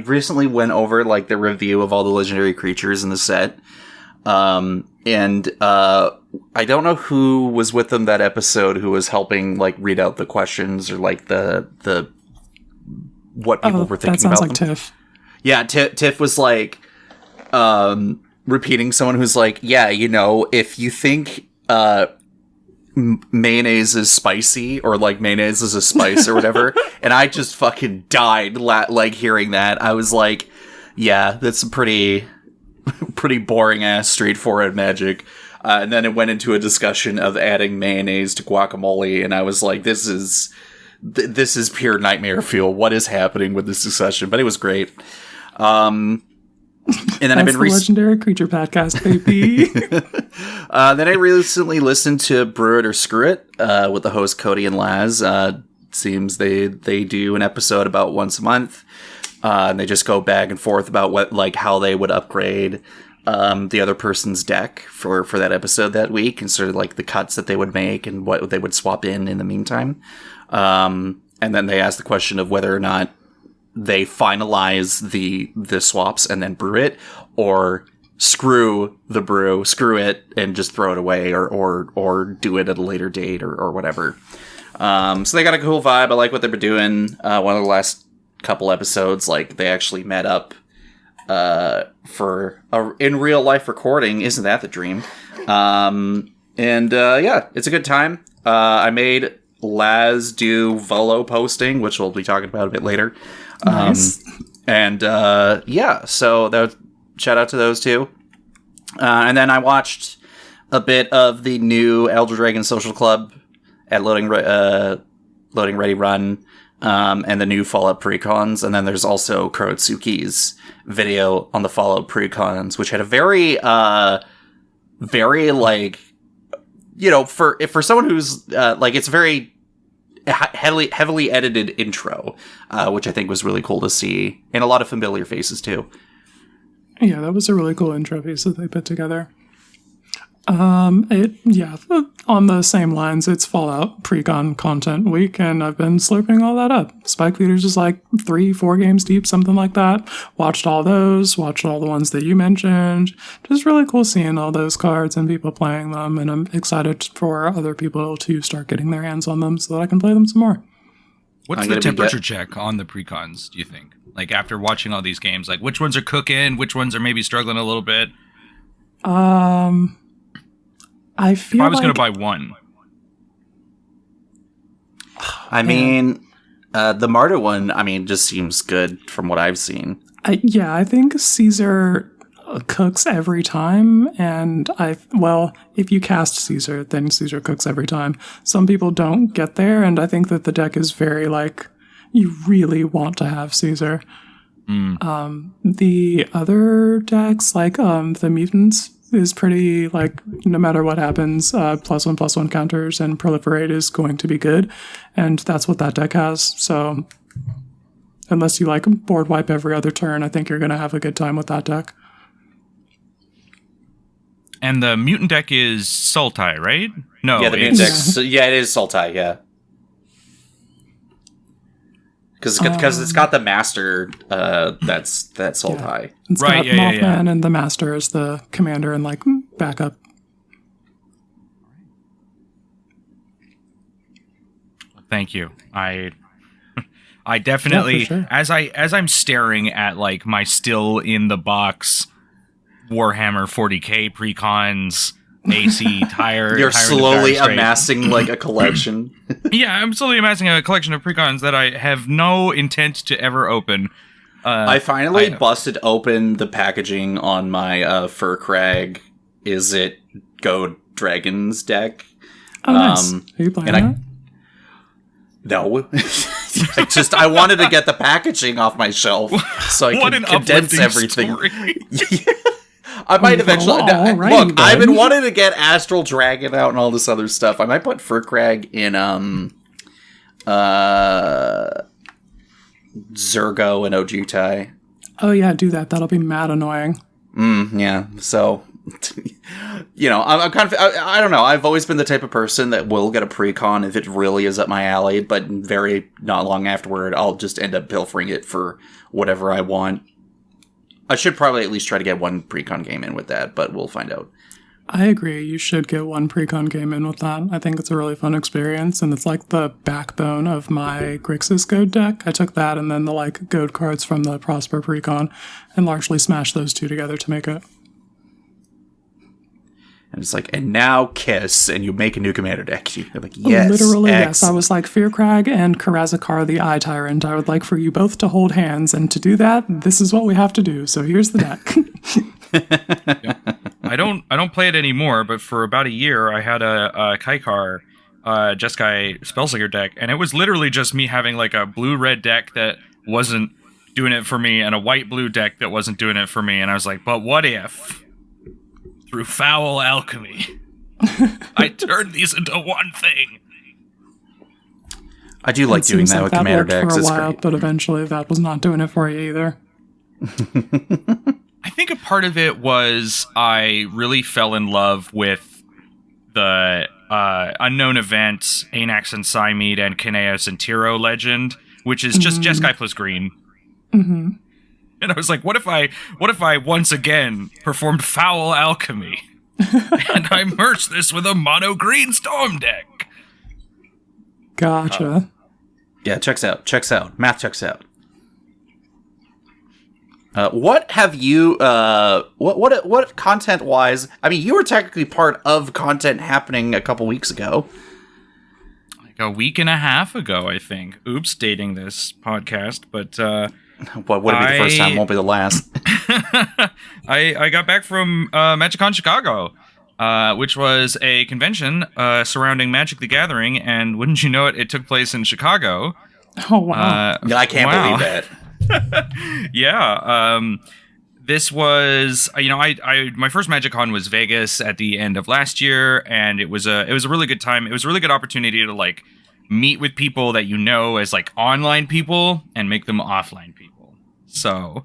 A: recently went over like the review of all the legendary creatures in the set, and I don't know who was with them that episode who was helping like read out the questions or like the what people were thinking about.
B: That sounds like
A: them.
B: Tiff.
A: Yeah, Tiff was like, repeating someone who's like, yeah, you know, if you think mayonnaise is spicy or like mayonnaise is a spice or whatever, and I just fucking died like hearing that. I was like, yeah, that's a pretty boring ass straightforward magic. And then it went into a discussion of adding mayonnaise to guacamole, and I was like, this is pure nightmare fuel. What is happening with this discussion? But it was great. And then I've been
B: Legendary Creature Podcast, baby.
A: Then I recently listened to Brew It or Screw It with the host Cody and Laz. Seems they do an episode about once a month, and they just go back and forth about how they would upgrade the other person's deck for that episode that week, and sort of like the cuts that they would make and what they would swap in the meantime. And then they ask the question of whether or not they finalize the swaps and then brew it, or screw it and just throw it away, or do it at a later date or whatever. So they got a cool vibe. I like what they've been doing. One of the last couple episodes, like they actually met up for a in real life recording. Isn't that the dream? Yeah, it's a good time. I made Laz do Volo posting, which we'll be talking about a bit later.
B: Nice.
A: So shout out to those two. And then I watched a bit of the new Elder Dragon Social Club at Loading Ready Run, and the new Fallout precons. And then there's also Kurotsuki's video on the Fallout precons, which had a very like, you know, for someone who's it's very heavily edited intro, which I think was really cool to see, and a lot of familiar faces too.
B: Yeah, that was a really cool intro piece that they put together. On the same lines, it's Fallout Precon content week, and I've been slurping all that up. Spike Feeder's is like 3-4 games deep, something like that. Watched all those, watched all the ones that you mentioned. Just really cool seeing all those cards and people playing them, and I'm excited for other people to start getting their hands on them so that I can play them some more.
C: What's the temperature check on the precons, do you think? Like, after watching all these games, like, which ones are cooking, which ones are maybe struggling a little bit?
B: I feel
C: if I was going to buy one.
A: I mean, the Marta one, just seems good from what I've seen.
B: I think Caesar cooks every time, and if you cast Caesar, then Caesar cooks every time. Some people don't get there, and I think that the deck is very, like, you really want to have Caesar. The other decks, like the Mutants, is pretty, like, no matter what happens, +1/+1 counters and proliferate is going to be good, and that's what that deck has. So unless you like board wipe every other turn, I think you're going to have a good time with that deck.
C: And the Mutant deck is Sultai, right? No,
A: yeah, the Mutant deck. Yeah, it is Sultai. Yeah, because it's got the Master. That's Sultai.
B: Yeah. It's got Mothman, and the Master is the commander and, like, backup.
C: Thank you. I definitely,
B: sure.
C: as I'm staring at, like, my still in the box Warhammer 40K precons, AC tire.
A: You're slowly amassing, like, a collection.
C: Yeah, I'm slowly amassing a collection of precons that I have no intent to ever open.
A: I finally busted open the packaging on my Fur Crag Is It Go Dragons deck.
B: Oh, nice. Are you playing that?
A: No. I wanted to get the packaging off my shelf so I could condense everything. I might eventually. Look, I've been wanting to get Astral Dragon out and all this other stuff. I might put Fur Crag in Zergo and Ojutai.
B: Oh yeah, do that. That'll be mad annoying.
A: Yeah. So, you know, I'm kind of. I don't know. I've always been the type of person that will get a precon if it really is up my alley, but very not long afterward, I'll just end up pilfering it for whatever I want. I should probably at least try to get one precon game in with that, but we'll find out.
B: I agree. You should get one precon game in with that. I think it's a really fun experience, and it's like the backbone of my Grixis Goad deck. I took that and then the, like, Goad cards from the Prosper precon and largely smashed those two together to make it.
A: And it's like, and now kiss, and you make a new commander deck. You're like, yes,
B: literally,
A: X.
B: yes. I was like, Fearcrag and Karazakar the Eye Tyrant. I would like for you both to hold hands, and to do that, this is what we have to do. So here's the deck.
C: I don't play it anymore, but for about a year, I had a Kaikar Jeskai Spellslinger deck, and it was literally just me having like a blue-red deck that wasn't doing it for me, and a white-blue deck that wasn't doing it for me, and I was like, but what if, through foul alchemy, I turned these into one thing?
A: I do like doing that with commander decks.
B: For a
A: It's
B: while,
A: great.
B: but eventually that was not doing it for you either.
C: I think a part of it was I really fell in love with the unknown events, Anax and Cymede and Kineos and Tiro legend, which is just Jeskai plus green.
B: Mm-hmm.
C: And I was like, what if I once again performed foul alchemy and I merged this with a mono green storm deck?
B: Gotcha.
A: Yeah, checks out. Math checks out. What have you, what content-wise, I mean, you were technically part of content happening a couple weeks ago.
C: Like a week and a half ago, I think. Oops, dating this podcast, but
A: What would it be the first time, won't be the last.
C: I got back from MagicCon Chicago, which was a convention surrounding Magic the Gathering, and wouldn't you know it, it took place in Chicago.
B: Oh, wow.
A: I can't believe that.
C: Yeah, this was, I my first MagicCon was Vegas at the end of last year, and it was a really good time. It was a really good opportunity to like meet with people that you know as like online people and make them offline people. So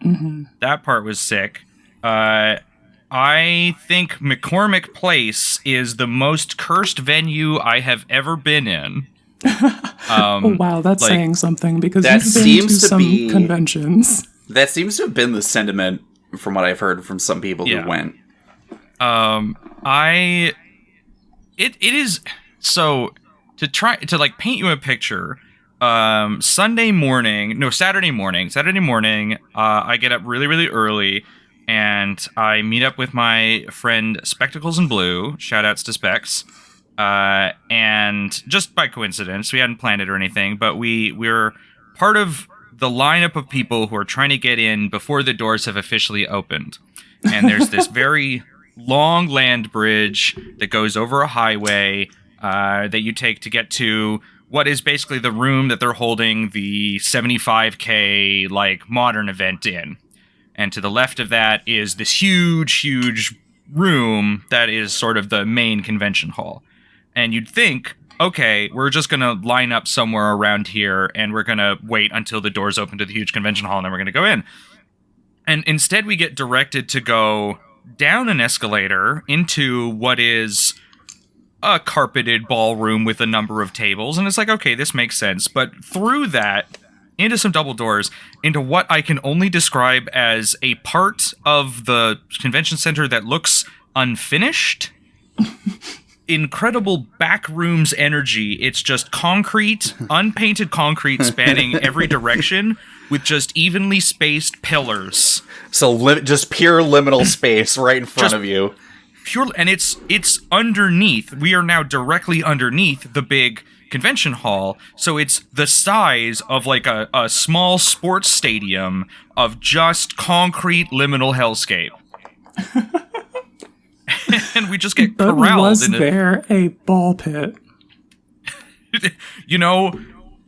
C: that part was sick. I think McCormick Place is the most cursed venue I have ever been in.
B: Oh, wow, that's
C: like,
B: saying something, because
A: that
B: you've been
A: seems
B: to
A: to be-
B: some conventions.
A: That seems to have been the sentiment from what I've heard from some people who went.
C: It is, so to try to like paint you a picture, Saturday morning, I get up really, really early and I meet up with my friend Spectacles in Blue, shout outs to Specs. And just by coincidence, we hadn't planned it or anything, but we're part of the lineup of people who are trying to get in before the doors have officially opened. And there's this very long land bridge that goes over a highway that you take to get to what is basically the room that they're holding the 75K like modern event in. And to the left of that is this huge, huge room that is sort of the main convention hall. And you'd think, okay, we're just going to line up somewhere around here and we're going to wait until the doors open to the huge convention hall and then we're going to go in. And instead we get directed to go down an escalator into what is a carpeted ballroom with a number of tables. And it's like, okay, this makes sense. But through that, into some double doors, into what I can only describe as a part of the convention center that looks unfinished. Incredible backrooms energy. It's just concrete, unpainted concrete spanning every direction with just evenly spaced pillars.
A: So just pure liminal space right in front of you.
C: Pure, and it's underneath. We are now directly underneath the big convention hall, so it's the size of like a small sports stadium of just concrete liminal hellscape. And we just get corralled.
B: Was there a ball pit?
C: You know,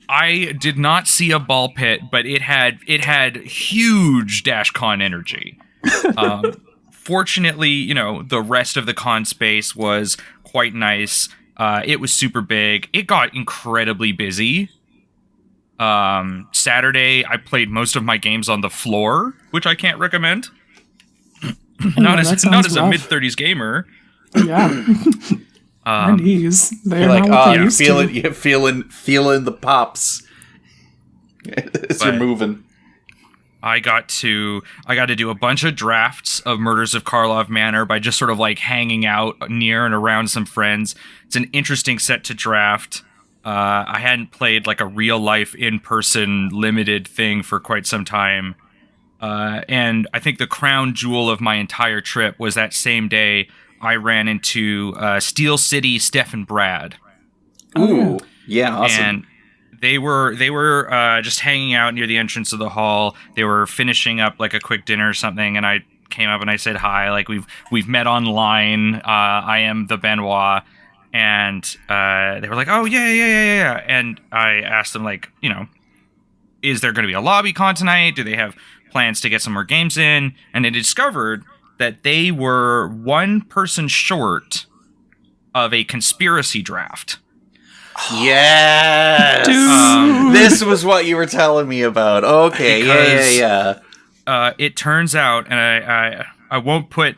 C: I did not see a ball pit, but it had huge DashCon energy. Fortunately, you know, the rest of the con space was quite nice. It was super big. It got incredibly busy. Saturday, I played most of my games on the floor, which I can't recommend. Not as a mid-30s gamer.
B: Yeah. My knees. They're
A: You're like,
B: not what they
A: oh,
B: used to.
A: feeling the pops as you're moving.
C: I got to do a bunch of drafts of Murders of Karlov Manor by just sort of like hanging out near and around some friends. It's an interesting set to draft. I hadn't played like a real life in-person limited thing for quite some time. And I think the crown jewel of my entire trip was that same day I ran into Steel City Steph and Brad.
A: Ooh, yeah, awesome.
C: And they were just hanging out near the entrance of the hall. They were finishing up like a quick dinner or something, and I came up and I said hi. Like we've met online. I am THEBENWA, and they were like, oh yeah. And I asked them, like, is there going to be a lobby con tonight? Do they have plans to get some more games in? And I discovered that they were one person short of a conspiracy draft.
A: Yes! This was what you were telling me about. Okay, yeah.
C: It turns out, and I won't put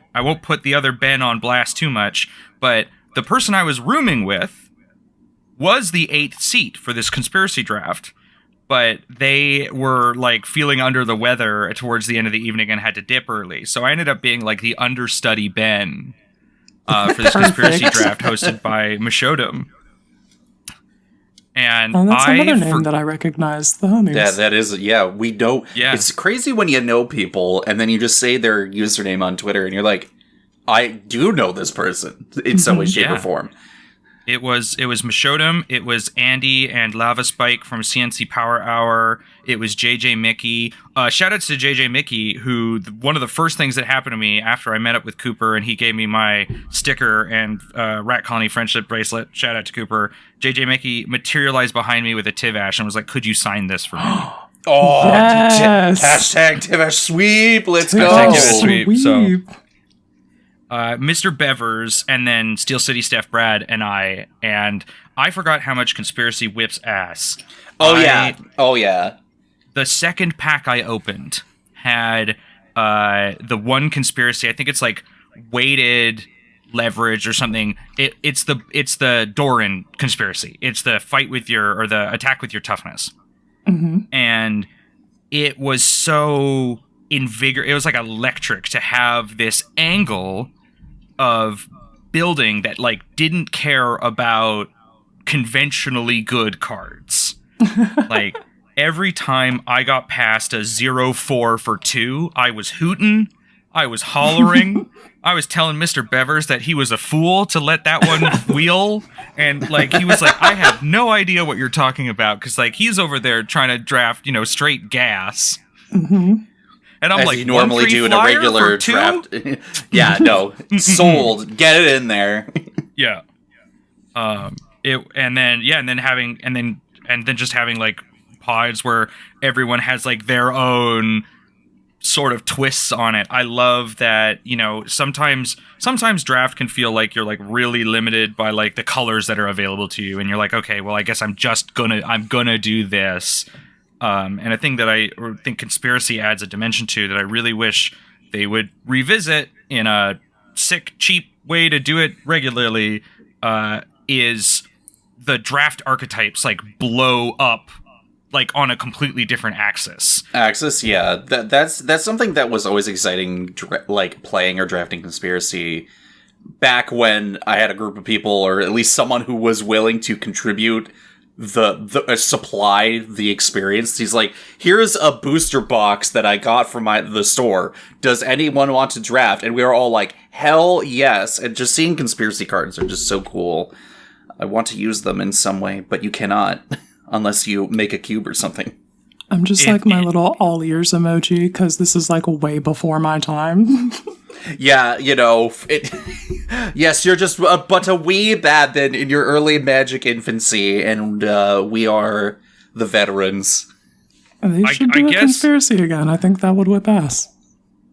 C: the other Ben on blast too much, but the person I was rooming with was the 8th seat for this conspiracy draft. But they were like feeling under the weather towards the end of the evening and had to dip early. So I ended up being like the understudy Ben for this conspiracy draft hosted by Mishodum. And
B: that's another name that I recognize. The homies.
A: Yeah, that is. Yeah, we know.
C: Yeah.
A: It's crazy when you know people and then you just say their username on Twitter and you're like, I do know this person in some way, shape, or form.
C: It was Mishodum, it was Andy and Lava Spike from CNC Power Hour, it was JJ Mickey. Shout outs to JJ Mickey, who one of the first things that happened to me after I met up with Cooper and he gave me my sticker and Rat Colony friendship bracelet, shout out to Cooper. JJ Mickey materialized behind me with a Tivash and was like, could you sign this for me?
A: Oh,
B: yes.
A: Hashtag Tivash sweep, let's go.
C: Tivash sweep. So Mr. Bevers, and then Steel City Steph Brad, and I forgot how much conspiracy whips ass.
A: Oh yeah.
C: The second pack I opened had the one conspiracy. I think it's like weighted leverage or something. It's the Doran conspiracy. It's the fight with or the attack with your toughness.
B: Mm-hmm.
C: And it was so it was like electric to have this angle of building that like didn't care about conventionally good cards. Like every time I got past a 0-4 for 2, I was hooting, I was hollering, I was telling Mr. Bevers that he was a fool to let that one wheel, and like he was like, I have no idea what you're talking about, because like he's over there trying to draft, straight gas.
B: Mm-hmm.
C: And I'm
A: as
C: like,
A: you normally do in a regular draft. Yeah, no, sold. Get it in there.
C: Yeah. And then just having like pods where everyone has like their own sort of twists on it. I love that, sometimes draft can feel like you're like really limited by like the colors that are available to you, and you're like, okay, well, I guess I'm gonna do this. And a thing that I think conspiracy adds a dimension to that I really wish they would revisit in a sick, cheap way to do it regularly is the draft archetypes like blow up like on a completely different axis.
A: Yeah. That's something that was always exciting, like playing or drafting conspiracy back when I had a group of people, or at least someone who was willing to contribute the supply the experience. He's like, here's a booster box that I got from the store. Does anyone want to draft? And we were all like, hell yes. And just seeing conspiracy cards are just so cool. I want to use them in some way, but you cannot unless you make a cube or something.
B: I'm just like my little all ears emoji, because this is like way before my time.
A: Yeah, yes, you're just but a wee babbin in your early magic infancy, and we are the veterans.
B: They should do a conspiracy again. I think that would whip ass.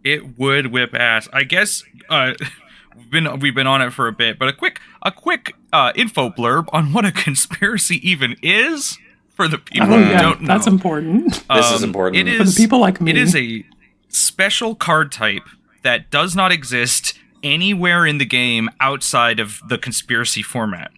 C: It would whip ass. I guess we've been on it for a bit, but a quick info blurb on what a conspiracy even is for the people who don't know.
B: That's important.
A: This is important.
C: It is,
B: for the people like me.
C: It is a special card type that does not exist anywhere in the game outside of the conspiracy format.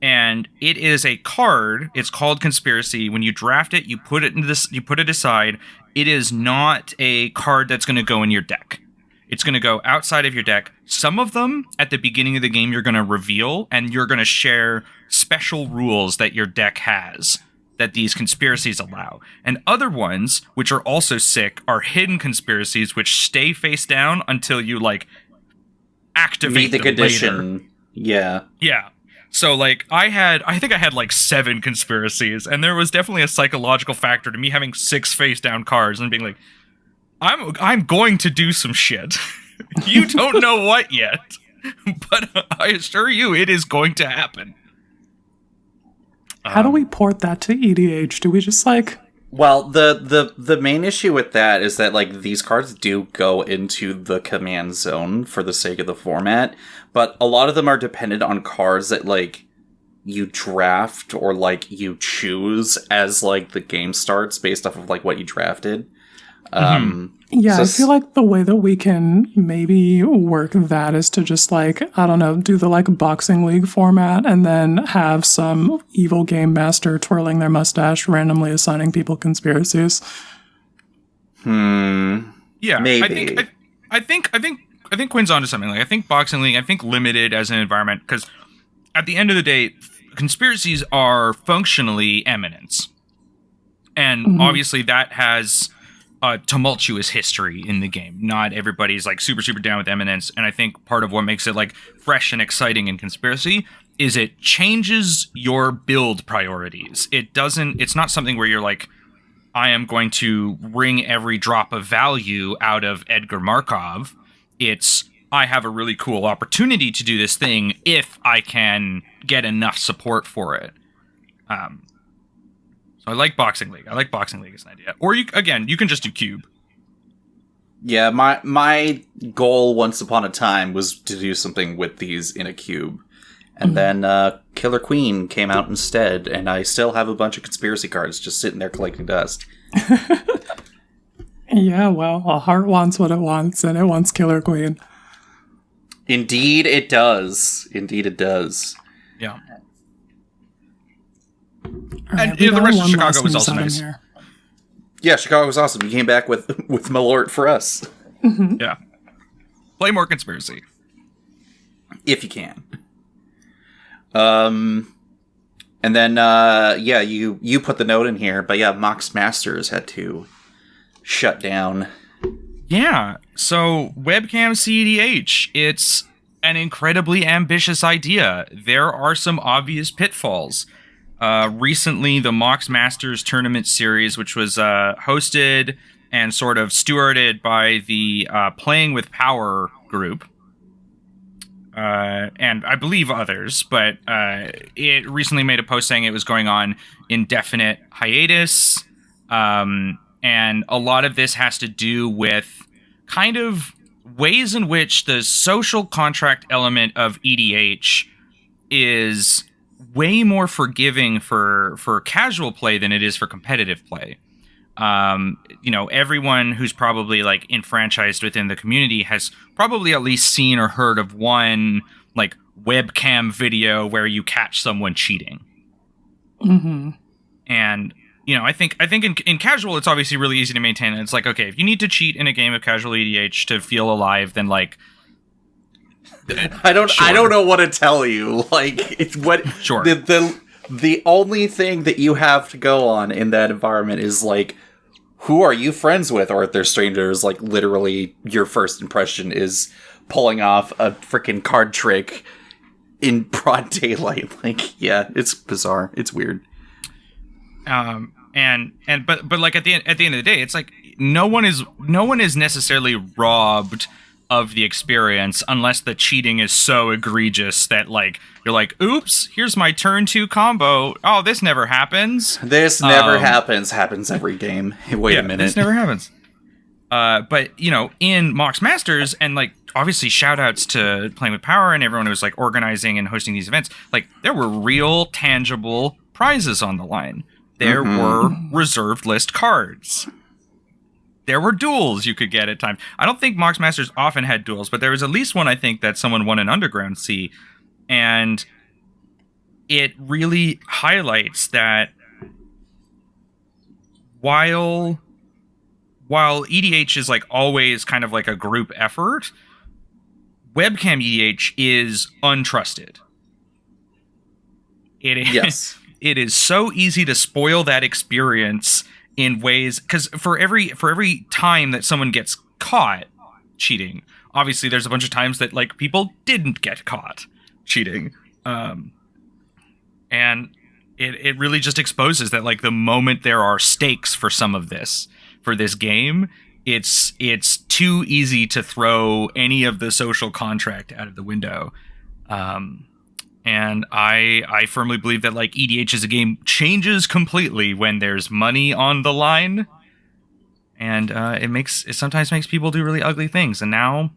C: And it is a card. It's called Conspiracy. When you draft it, you put it aside. It is not a card that's going to go in your deck. It's going to go outside of your deck. Some of them at the beginning of the game you're going to reveal, and you're going to share special rules that your deck has that these conspiracies allow. And other ones, which are also sick, are hidden conspiracies which stay face down until you like activate
A: meet the
C: them
A: condition.
C: later.
A: Yeah.
C: Yeah. So, like, I think I had, like, 7 conspiracies, and there was definitely a psychological factor to me having 6 face-down cards and being like, I'm going to do some shit. You don't know what yet, but I assure you it is going to happen.
B: How do we port that to EDH? Do we just, like...
A: Well, the main issue with that is that, like, these cards do go into the command zone for the sake of the format, but a lot of them are dependent on cards that, like, you draft or, like, you choose as, like, the game starts based off of, like, what you drafted.
B: Yeah, I feel like the way that we can maybe work that is to just, like, I don't know, do the, like, boxing league format and then have some evil game master twirling their mustache, randomly assigning people conspiracies.
C: Yeah,
A: Maybe.
C: I think Quinn's onto something. Like, I think boxing league, I think limited as an environment, because at the end of the day, conspiracies are functionally eminence. And obviously that has a tumultuous history in the game. Not everybody's like super down with eminence, and I think part of what makes it like fresh and exciting in conspiracy is it changes your build priorities. It's not something where you're like, I am going to wring every drop of value out of Edgar Markov. It's, I have a really cool opportunity to do this thing if I can get enough support for it. So I like Boxing League. I like Boxing League as an idea. Or you can just do Cube.
A: Yeah, my goal once upon a time was to do something with these in a cube. And then Killer Queen came out instead, and I still have a bunch of conspiracy cards just sitting there collecting dust.
B: Yeah, well, a heart wants what it wants, and it wants Killer Queen.
A: Indeed it does. Indeed it does.
C: Yeah.
B: Right,
C: And the rest of Chicago was also
B: nice.
C: nice.
A: Yeah, Chicago was awesome. You came back with Malort for us.
C: Yeah. Play more conspiracy.
A: If you can. And then, you put the note in here, but yeah, Mox Masters had to shut down.
C: Yeah, so webcam CEDH, it's an incredibly ambitious idea. There are some obvious pitfalls. Recently, the Mox Masters tournament series, which was hosted and sort of stewarded by the Playing with Power group, and I believe others, but it recently made a post saying it was going on indefinite hiatus, and a lot of this has to do with kind of ways in which the social contract element of EDH is way more forgiving for casual play than it is for competitive play. Everyone who's probably like enfranchised within the community has probably at least seen or heard of one like webcam video where you catch someone cheating.
B: Mm-hmm.
C: And I think in casual it's obviously really easy to maintain. It's like, okay, if you need to cheat in a game of casual EDH to feel alive, then like
A: I don't know what to tell you. Like, it's what
C: Sure.
A: The only thing that you have to go on in that environment is like, who are you friends with? Or if they're strangers, like literally your first impression is pulling off a freaking card trick in broad daylight. Like, yeah, it's bizarre. It's weird.
C: But like at the end of the day, it's like no one is necessarily robbed of the experience unless the cheating is so egregious that like you're like, oops, here's my turn 2 combo. Oh, this never happens.
A: This never happens every game. Wait a minute.
C: This never happens. But in Mox Masters, and like obviously shout outs to Playing with Power and everyone who was like organizing and hosting these events, like there were real tangible prizes on the line. There were reserved list cards. There were duels you could get at times. I don't think Mox Masters often had duels, but there was at least one, I think, that someone won an Underground C. And it really highlights that while EDH is like always kind of like a group effort, webcam EDH is untrusted. It is,
A: Yes.
C: It is so easy to spoil that experience in ways, because for every time that someone gets caught cheating obviously there's a bunch of times that like people didn't get caught cheating. And it really just exposes that like the moment there are stakes for some of this, for this game, it's too easy to throw any of the social contract out of the window. And I firmly believe that like EDH as a game changes completely when there's money on the line. And it sometimes makes people do really ugly things. And now,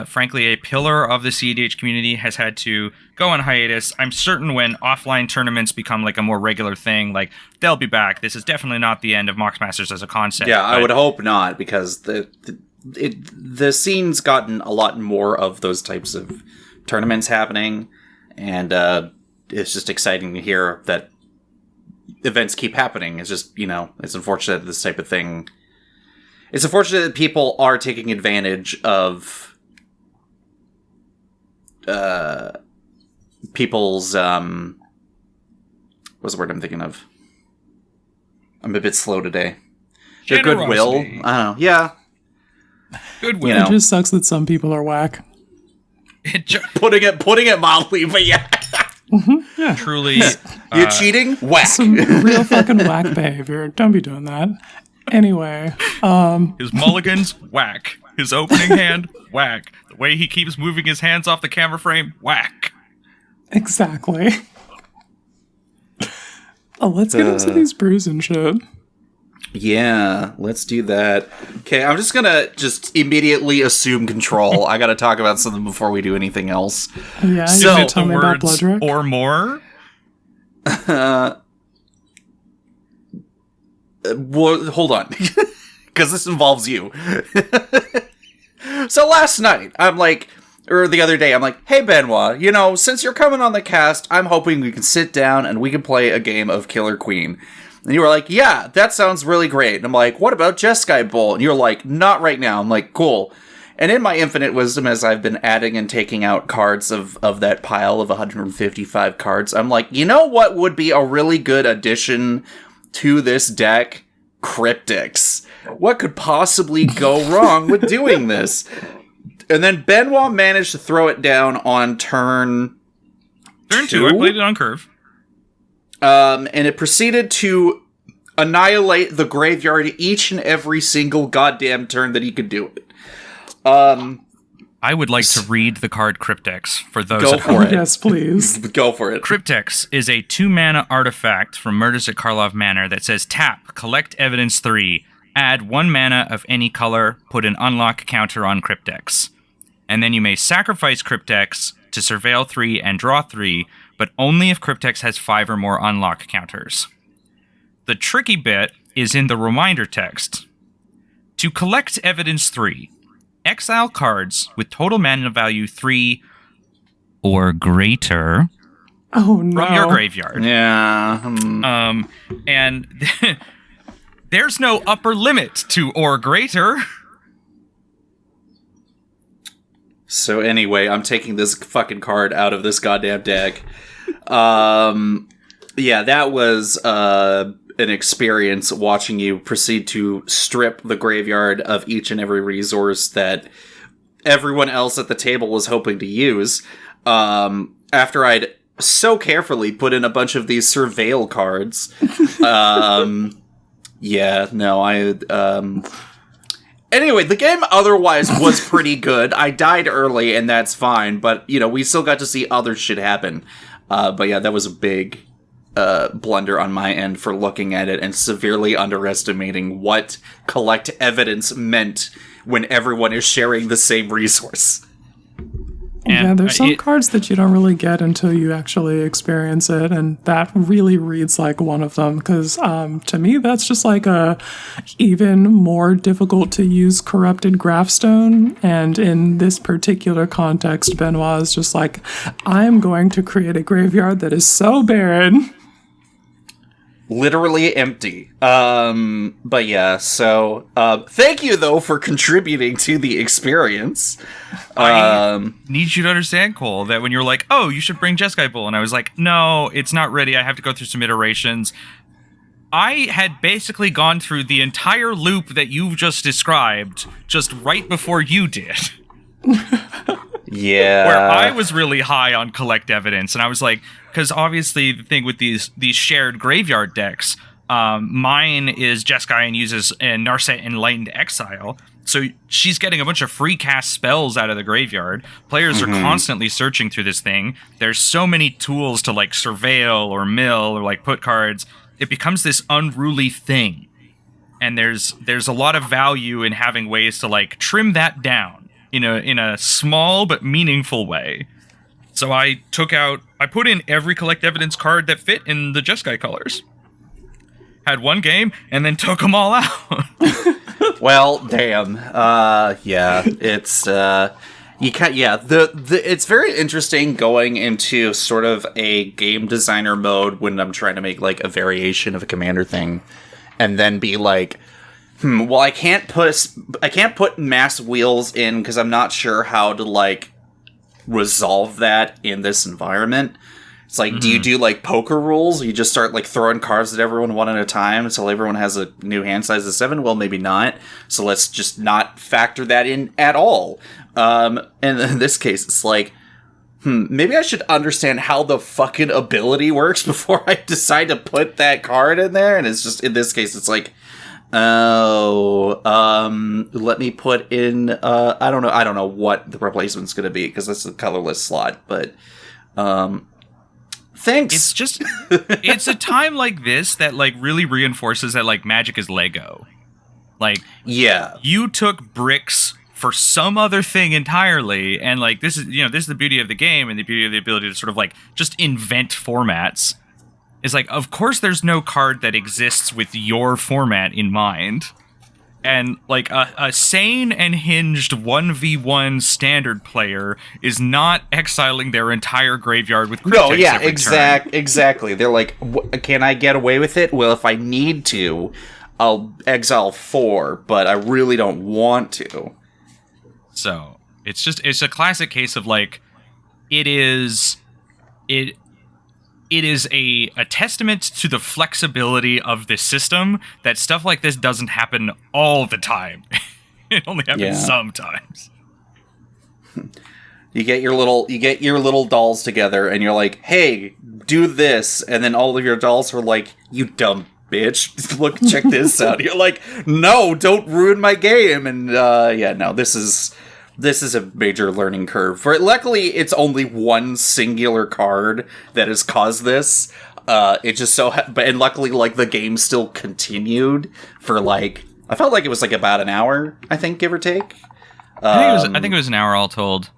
C: frankly, a pillar of the CEDH community has had to go on hiatus. I'm certain when offline tournaments become like a more regular thing, like they'll be back. This is definitely not the end of Mox Masters as a concept.
A: Yeah, I would hope not, because the scene's gotten a lot more of those types of tournaments happening, and it's just exciting to hear that events keep happening. It's just, it's unfortunate that this type of thing... It's unfortunate that people are taking advantage of people's... what's the word I'm thinking of? I'm a bit slow today. Their goodwill. I don't know. Yeah.
C: Goodwill.
B: It just sucks that some people are whack.
A: Putting it mildly, but yeah.
B: Yeah.
C: Truly.
A: You're cheating? Whack.
B: Some real fucking whack behavior. Don't be doing that. Anyway.
C: His mulligans, whack. His opening hand, whack. The way he keeps moving his hands off the camera frame, whack.
B: Exactly. Oh, let's get into these brews and shit.
A: Yeah, let's do that. Okay, I'm just gonna immediately assume control. I gotta talk about something before we do anything else.
B: Yeah,
A: so
B: you tell me about Bloodrick?
C: Or more?
A: Well, hold on, because this involves you. So last night, the other day, I'm like, hey, Benwa, since you're coming on the cast, I'm hoping we can sit down and we can play a game of Killer Queen. And you were like, yeah, that sounds really great. And I'm like, what about Jeskai Bowl? And you're like, not right now. I'm like, cool. And in my infinite wisdom, as I've been adding and taking out cards of that pile of 155 cards, I'm like, you know what would be a really good addition to this deck? Cryptics. What could possibly go wrong with doing this? And then Benoit managed to throw it down on turn
C: 2. I played it on curve.
A: And it proceeded to annihilate the graveyard each and every single goddamn turn that he could do it.
C: I would like to read the card Cryptex for those
A: Go
C: at
A: for
C: home.
A: it.
B: Yes, please.
A: Go for it.
C: Cryptex is a 2-mana artifact from Murders at Karlov Manor that says tap, collect evidence 3, add 1 mana of any color, put an unlock counter on Cryptex. And then you may sacrifice Cryptex to surveil 3 and draw 3, but only if Cryptex has 5 or more unlock counters. The tricky bit is in the reminder text. To collect evidence 3, exile cards with total mana value 3 or greater
B: Oh, no.
C: from your graveyard.
A: Yeah.
C: And there's no upper limit to or greater.
A: So anyway, I'm taking this fucking card out of this goddamn deck. Yeah, that was an experience watching you proceed to strip the graveyard of each and every resource that everyone else at the table was hoping to use. After I'd so carefully put in a bunch of these surveil cards. Yeah, no, Anyway, the game otherwise was pretty good. I died early, and that's fine, but, we still got to see other shit happen. But yeah, that was a big blunder on my end for looking at it and severely underestimating what collect evidence meant when everyone is sharing the same resource.
B: Yeah, there's some cards that you don't really get until you actually experience it, and that really reads like one of them, because to me, that's just like a even more difficult to use corrupted Graphstone, and in this particular context, Benoit is just like, I'm going to create a graveyard that is so barren.
A: Literally empty. But yeah, so thank you though for contributing to the experience.
C: I need you to understand, Cole, that when you're like, oh, you should bring Jeskai Bull, and I was like, no, it's not ready. I have to go through some iterations. I had basically gone through the entire loop that you've just described just right before you did.
A: Yeah.
C: Where I was really high on collect evidence, and I was like, because obviously the thing with these shared graveyard decks, mine is Jeskai and uses a Narset Enlightened Exile, so she's getting a bunch of free cast spells out of the graveyard. Players are constantly searching through this thing. There's so many tools to like surveil or mill or like put cards. It becomes this unruly thing, and there's a lot of value in having ways to like trim that down in a small but meaningful way. So I put in every collect evidence card that fit in the Jeskai colors. Had one game and then took them all out.
A: Well, damn. Yeah, it's it's very interesting going into sort of a game designer mode when I'm trying to make like a variation of a commander thing, and then be like, well, I can't put mass wheels in because I'm not sure how to like resolve that in this environment. It's like, do you do like poker rules? You just start like throwing cards at everyone one at a time until everyone has a new hand size of 7? Well, maybe not. So let's just not factor that in at all. And in this case, it's like, maybe I should understand how the fucking ability works before I decide to put that card in there. And it's just, in this case, it's like, let me put in, I don't know what the replacement's going to be because that's a colorless slot, but, thanks.
C: It's just, it's a time like this that like really reinforces that like Magic is Lego. Like,
A: yeah,
C: you took bricks for some other thing entirely, and like this is the beauty of the game and the beauty of the ability to sort of like just invent formats. Is like, of course there's no card that exists with your format in mind. And like a sane and hinged 1v1 standard player is not exiling their entire graveyard with quick
A: no, yeah,
C: every turn.
A: Exactly. They're like, can I get away with it? Well, if I need to, I'll exile 4, but I really don't want to.
C: So it's a classic case of like, it is a testament to the flexibility of this system that stuff like this doesn't happen all the time. It only happens sometimes.
A: You get your little dolls together and you're like, "Hey, do this." And then all of your dolls are like, "You dumb bitch. Look, check this out." You're like, "No, don't ruin my game." And this is a major learning curve. Luckily, it's only one singular card that has caused this. It just and luckily, like, the game still continued for like, I felt like it was like about an hour, I think, give or take.
C: I think it was an hour all told.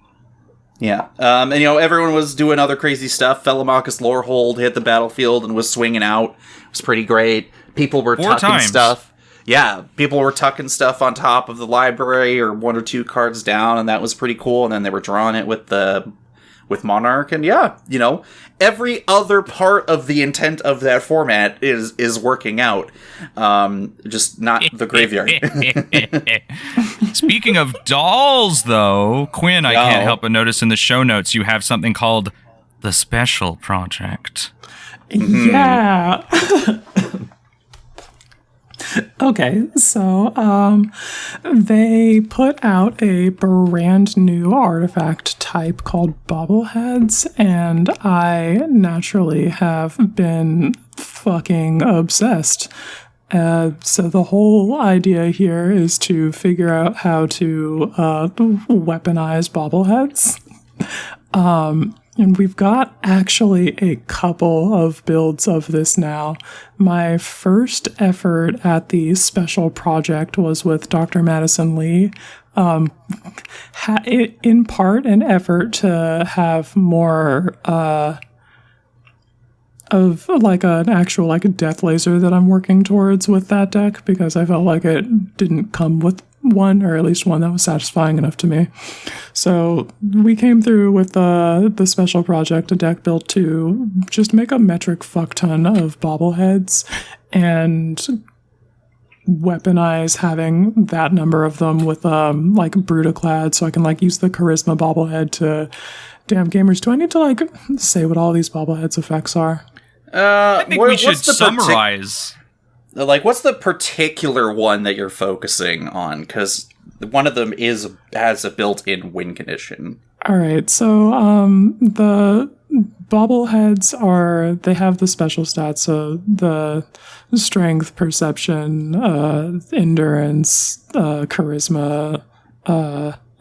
A: Yeah, and everyone was doing other crazy stuff. Felamachus Lorehold hit the battlefield and was swinging out. It was pretty great. People were tucking stuff. Yeah, people were tucking stuff on top of the library or 1 or 2 cards down, and that was pretty cool. And then they were drawing it with Monarch, and every other part of the intent of that format is working out. Just not the graveyard.
C: Speaking of dolls, though, Quinn, I can't help but notice in the show notes you have something called the Special Project.
B: Yeah. Okay, so they put out a brand new artifact type called Bobbleheads, and I naturally have been fucking obsessed. So the whole idea here is to figure out how to weaponize bobbleheads. And we've got actually a couple of builds of this now. My first effort at the special project was with Dr. Madison Lee. In part an effort to have more of like an actual like a death laser that I'm working towards with that deck, because I felt like it didn't come with one, or at least one that was satisfying enough to me. So we came through with the special project, a deck built to just make a metric fuck ton of bobbleheads and weaponize having that number of them with like Brutaclad, so I can like use the charisma bobblehead to damn gamers. Do I need to like say what all these bobbleheads effects are?
C: I think we should summarize
A: Like, what's the particular one that you're focusing on? Because one of them has a built-in win condition.
B: All right, so the bobbleheads they have the special stats, so the strength, perception, endurance, charisma,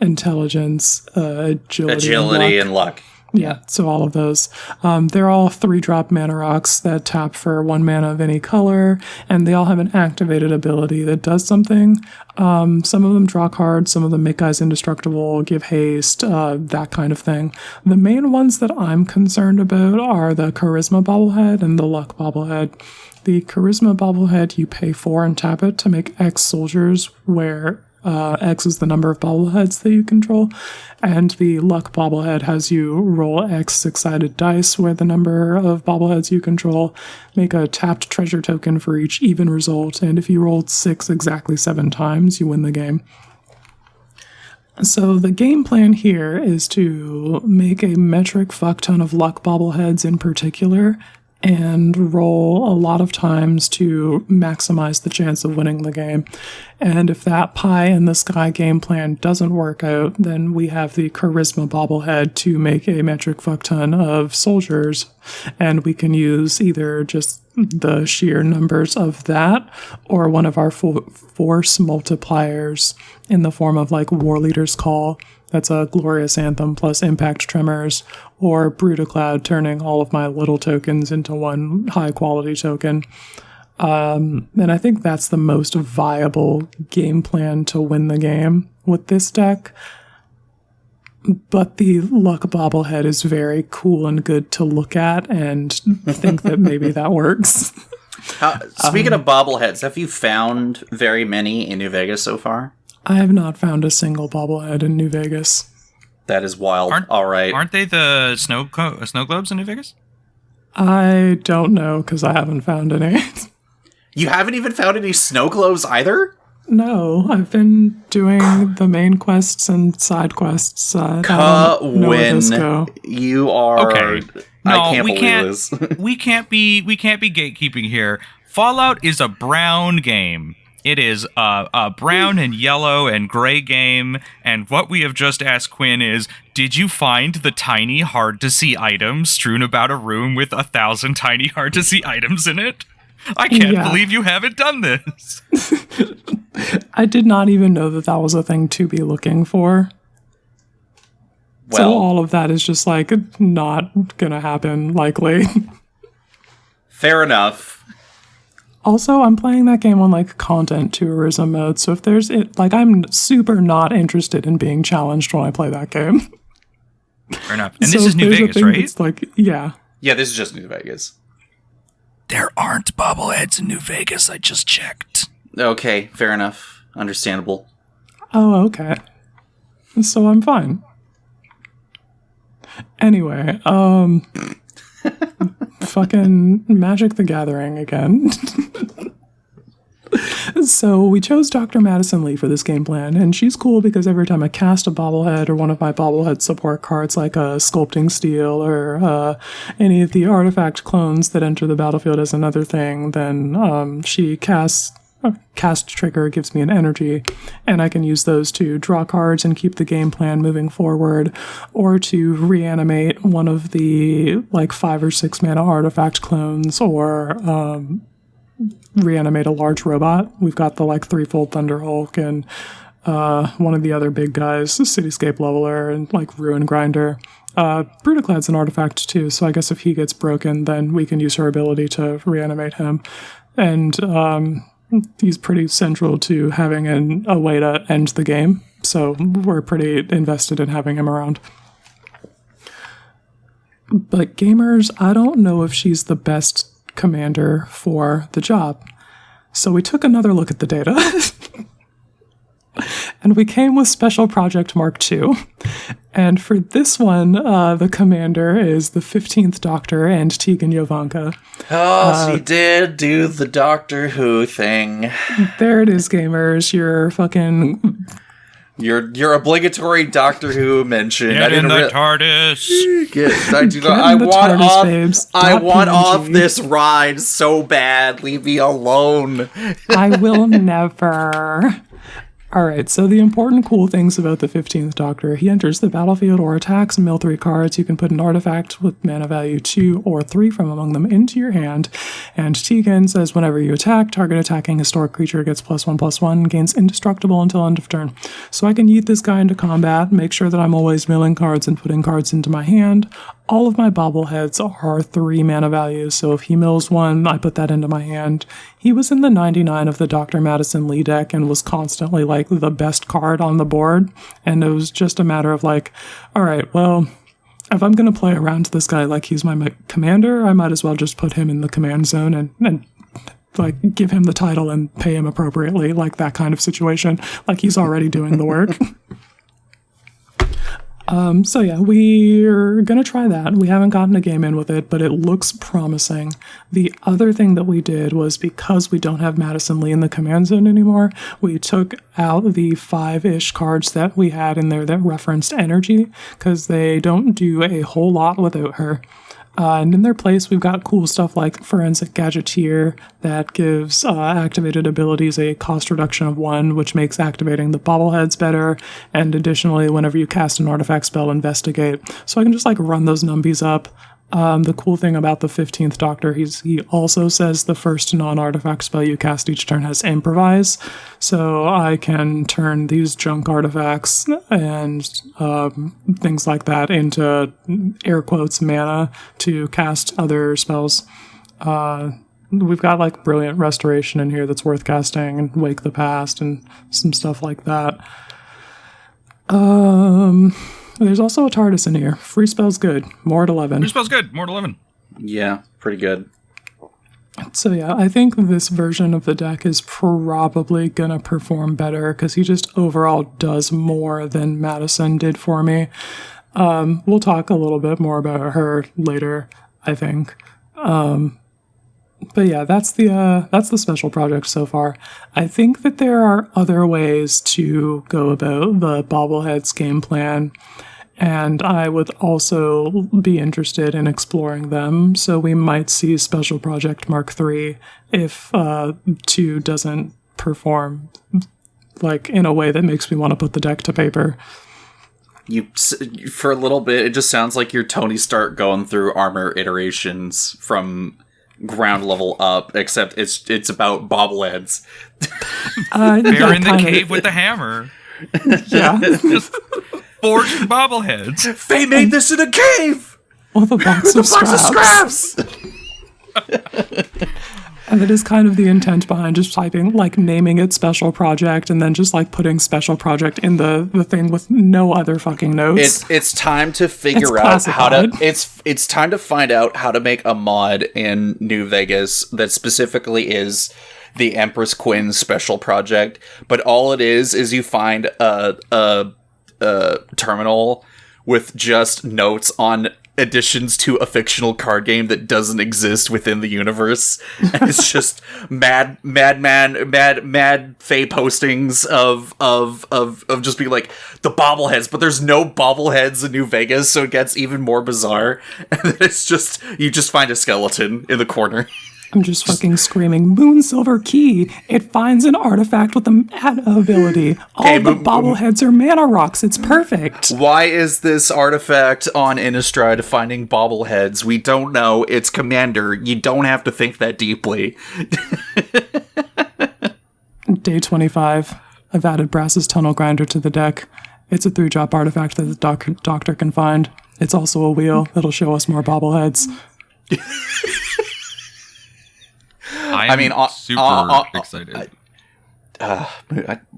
B: intelligence, agility
A: and luck.
B: Yeah, so all of those. They're all 3-drop mana rocks that tap for 1 mana of any color, and they all have an activated ability that does something. Some of them draw cards, some of them make guys indestructible, give haste, that kind of thing. The main ones that I'm concerned about are the Charisma Bobblehead and the Luck Bobblehead. The Charisma Bobblehead, you pay 4 and tap it to make X soldiers, where X is the number of bobbleheads that you control, and the luck bobblehead has you roll X 6-sided dice, where the number of bobbleheads you control make a tapped treasure token for each even result, and if you rolled 6 exactly 7 times, you win the game. So the game plan here is to make a metric fuckton of luck bobbleheads in particular, and roll a lot of times to maximize the chance of winning the game. And if that pie in the sky game plan doesn't work out, then we have the charisma bobblehead to make a metric fuckton of soldiers, and we can use either just the sheer numbers of that or one of our force multipliers in the form of like War Leader's Call. That's a glorious anthem plus impact tremors, or Brutacloud, turning all of my little tokens into one high quality token. And I think that's the most viable game plan to win the game with this deck. But the luck bobblehead is very cool and good to look at, and think that maybe that works.
A: Speaking of bobbleheads, have you found very many in New Vegas so far?
B: I have not found a single bobblehead in New Vegas.
A: That is wild. All right.
C: Aren't they the snow globes in New Vegas?
B: I don't know, because I haven't found any.
A: You haven't even found any snow globes either?
B: No, I've been doing the main quests and side quests. I don't know where this go.
A: You are...
C: Okay.
A: No, I can't believe this.
C: we can't be gatekeeping here. Fallout is a brown game. It is a brown and yellow and gray game, and what we have just asked Quinn is, did you find the tiny, hard-to-see items strewn about a room with 1,000 tiny, hard-to-see items in it? I can't believe you haven't done this.
B: I did not even know that that was a thing to be looking for. Well, so all of that is just, like, not gonna happen, likely.
A: Fair enough.
B: Also, I'm playing that game on, like, content tourism mode, so if there's I'm super not interested in being challenged when I play that game.
C: Fair enough. And so this is New Vegas, right?
B: It's like, yeah.
A: Yeah, this is just New Vegas.
C: There aren't bobbleheads in New Vegas, I just checked.
A: Okay, fair enough. Understandable.
B: Oh, okay. So I'm fine. Anyway, fucking Magic the Gathering again. So we chose Dr. Madison Lee for this game plan, and she's cool because every time I cast a bobblehead or one of my bobblehead support cards like a Sculpting Steel or any of the artifact clones that enter the battlefield as another thing, then she cast trigger, gives me an energy, and I can use those to draw cards and keep the game plan moving forward, or to reanimate one of the like 5 or 6 mana artifact clones, or reanimate a large robot. We've got the like 3-fold Thunderhulk and one of the other big guys, Cityscape Leveler and like Ruin Grinder. Brutacloud's an artifact too, so I guess if he gets broken, then we can use her ability to reanimate him. And he's pretty central to having a way to end the game, so we're pretty invested in having him around. But gamers, I don't know if she's the best commander for the job. So we took another look at the data. And we came with Special Project Mark II. And for this one, the commander is the 15th Doctor and Tegan Jovanka.
A: Oh, she did do the Doctor Who thing.
B: There it is, gamers. Your fucking
A: Your obligatory Doctor Who mention.
C: Get in the TARDIS.
A: I want off this ride so bad. Leave me alone.
B: I will never. All right, so the important cool things about the 15th Doctor. He enters the battlefield or attacks, mill 3 cards. You can put an artifact with mana value 2 or 3 from among them into your hand. And Tegan says whenever you attack, target attacking historic creature gets +1/+1, gains indestructible until end of turn. So I can yeet this guy into combat, make sure that I'm always milling cards and putting cards into my hand. All of my bobbleheads are 3 mana values, so if he mills 1, I put that into my hand. He was in the 99 of the Dr. Madison Lee deck and was constantly, like, the best card on the board, and it was just a matter of, like, alright, well, if I'm going to play around this guy like he's my commander, I might as well just put him in the command zone and like, give him the title and pay him appropriately, like that kind of situation, like he's already doing the work. So yeah, we're gonna try that. We haven't gotten a game in with it, but it looks promising. The other thing that we did was, because we don't have Madison Lee in the command zone anymore, we took out the 5-ish cards that we had in there that referenced energy, because they don't do a whole lot without her. And in their place, we've got cool stuff like Forensic Gadgeteer that gives activated abilities a cost reduction of 1, which makes activating the bobbleheads better. And additionally, whenever you cast an artifact spell, Investigate. So I can just like run those numbies up. The cool thing about the 15th Doctor, he also says the first non-artifact spell you cast each turn has Improvise, so I can turn these junk artifacts and things like that into, air quotes, mana to cast other spells. We've got like Brilliant Restoration in here that's worth casting, and Wake the Past and some stuff like that. There's also a TARDIS in here. Free spell's good. More at 11.
C: Free spell's good. More at 11.
A: Yeah, pretty good.
B: So yeah, I think this version of the deck is probably gonna perform better because he just overall does more than Madison did for me. We'll talk a little bit more about her later, I think. But yeah, that's the special project so far. I think that there are other ways to go about the Bobbleheads game plan, and I would also be interested in exploring them. So we might see Special Project Mark III if 2 doesn't perform like in a way that makes me want to put the deck to paper.
A: For a little bit, it just sounds like you're Tony Stark going through armor iterations from ground level up, except it's about bobbleheads.
C: They're in the cave with the hammer.
B: Yeah.
C: Just forging bobbleheads.
A: They made this in a cave!
B: With a box of scraps. And that is kind of the intent behind just typing, like, naming it Special Project and then just, like, putting Special Project in the thing with no other fucking notes.
A: It's time to figure out how to... It's time to find out how to make a mod in New Vegas that specifically is the Empress Quinn Special Project, but all it is you find a terminal with just notes on additions to a fictional card game that doesn't exist within the universe, and it's just mad fey postings of just being like the bobbleheads, but there's no bobbleheads in New Vegas, so it gets even more bizarre. And it's just, you just find a skeleton in the corner.
B: I'm just fucking screaming, Moon Silver Key! It finds an artifact with a mana ability. All the bobbleheads are mana rocks. It's perfect.
A: Why is this artifact on Innistrad finding bobbleheads? We don't know. It's Commander. You don't have to think that deeply.
B: Day 25. I've added Brass's Tunnel Grinder to the deck. It's a 3-drop artifact that the doctor can find. It's also a wheel that'll show us more bobbleheads.
C: I mean, super excited.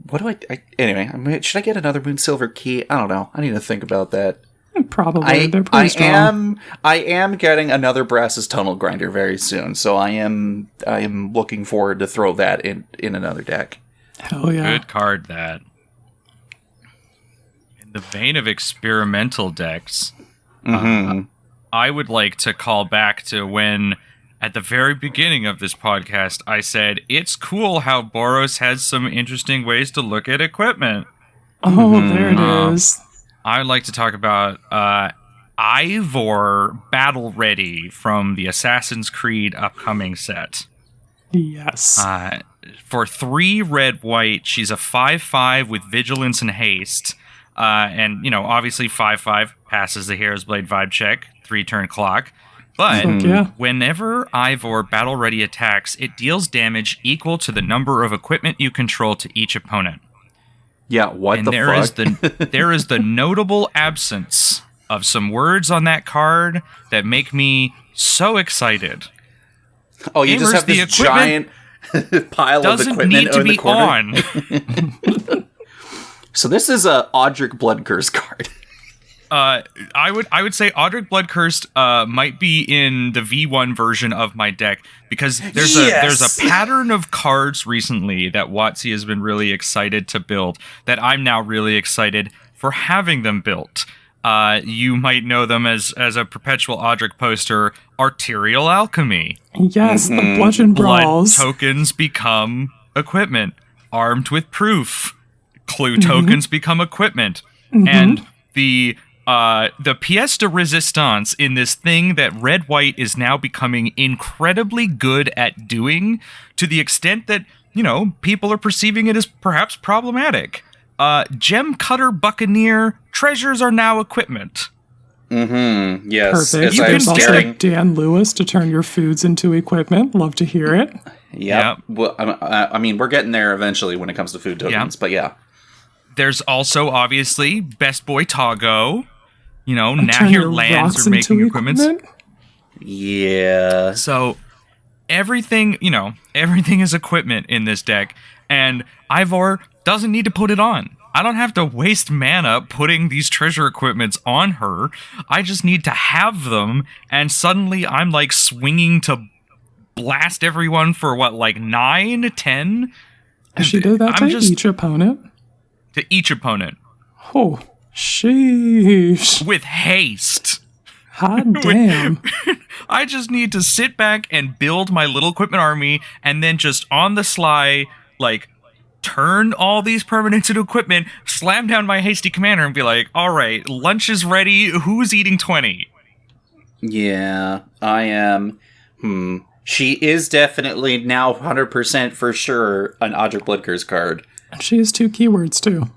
A: What do anyway, should I get another Moon Silver Key? I don't know. I need to think about that.
B: Probably. They're pretty strong.
A: I am getting another Brass's Tunnel Grinder very soon, so I am looking forward to throw that in another deck.
B: Hell yeah.
C: Good card, that. In the vein of experimental decks, I would like to call back to when, at the very beginning of this podcast, I said, it's cool how Boros has some interesting ways to look at equipment.
B: Oh, there it is.
C: I would like to talk about Ivor Battle Ready from the Assassin's Creed upcoming set.
B: Yes.
C: For 3 red-white, she's a 5/5 with vigilance and haste. And, you know, obviously 5/5 passes the Hero's Blade vibe check, 3-turn clock. But whenever Ivor Battle Ready attacks, it deals damage equal to the number of equipment you control to each opponent.
A: Yeah, what
C: and
A: the
C: fuck? There is the notable absence of some words on that card that make me so excited.
A: Oh, you just have this giant pile of equipment
C: need to
A: in the
C: be
A: corner?
C: on.
A: So this is a Audric Blood Curse card.
C: I would say Audric Bloodcursed might be in the V1 version of my deck because there's a pattern of cards recently that WotC has been really excited to build that I'm now really excited for having them built. You might know them as a perpetual Audric poster, Arterial Alchemy.
B: Yes, the bludgeon brawls.
C: Blood tokens become equipment. Armed with proof. Clue tokens become equipment. And the pièce de résistance in this thing that red-white is now becoming incredibly good at doing, to the extent that, you know, people are perceiving it as perhaps problematic. Gem Cutter Buccaneer, treasures are now equipment.
A: Yes.
B: Perfect. There's also Dan Lewis to turn your foods into equipment. Love to hear it.
A: Yep. Well, I mean, we're getting there eventually when it comes to food tokens, but yeah.
C: There's also, obviously, Best Boy Togo. You know, now your lands are making equipment.
A: Yeah.
C: So everything is equipment in this deck, and Ivor doesn't need to put it on. I don't have to waste mana putting these treasure equipments on her. I just need to have them, and suddenly I'm like swinging to blast everyone for what, like 9, 10?
B: She did that to each opponent?
C: To each opponent.
B: Oh, sheesh.
C: With haste.
B: Hot damn.
C: I just need to sit back and build my little equipment army and then just on the sly, like, turn all these permanents into equipment, slam down my hasty commander and be like, all right, lunch is ready. Who's eating 20?
A: Yeah, I am. She is definitely now 100% for sure an Audric Bloodcurse card.
B: She has 2 keywords, too.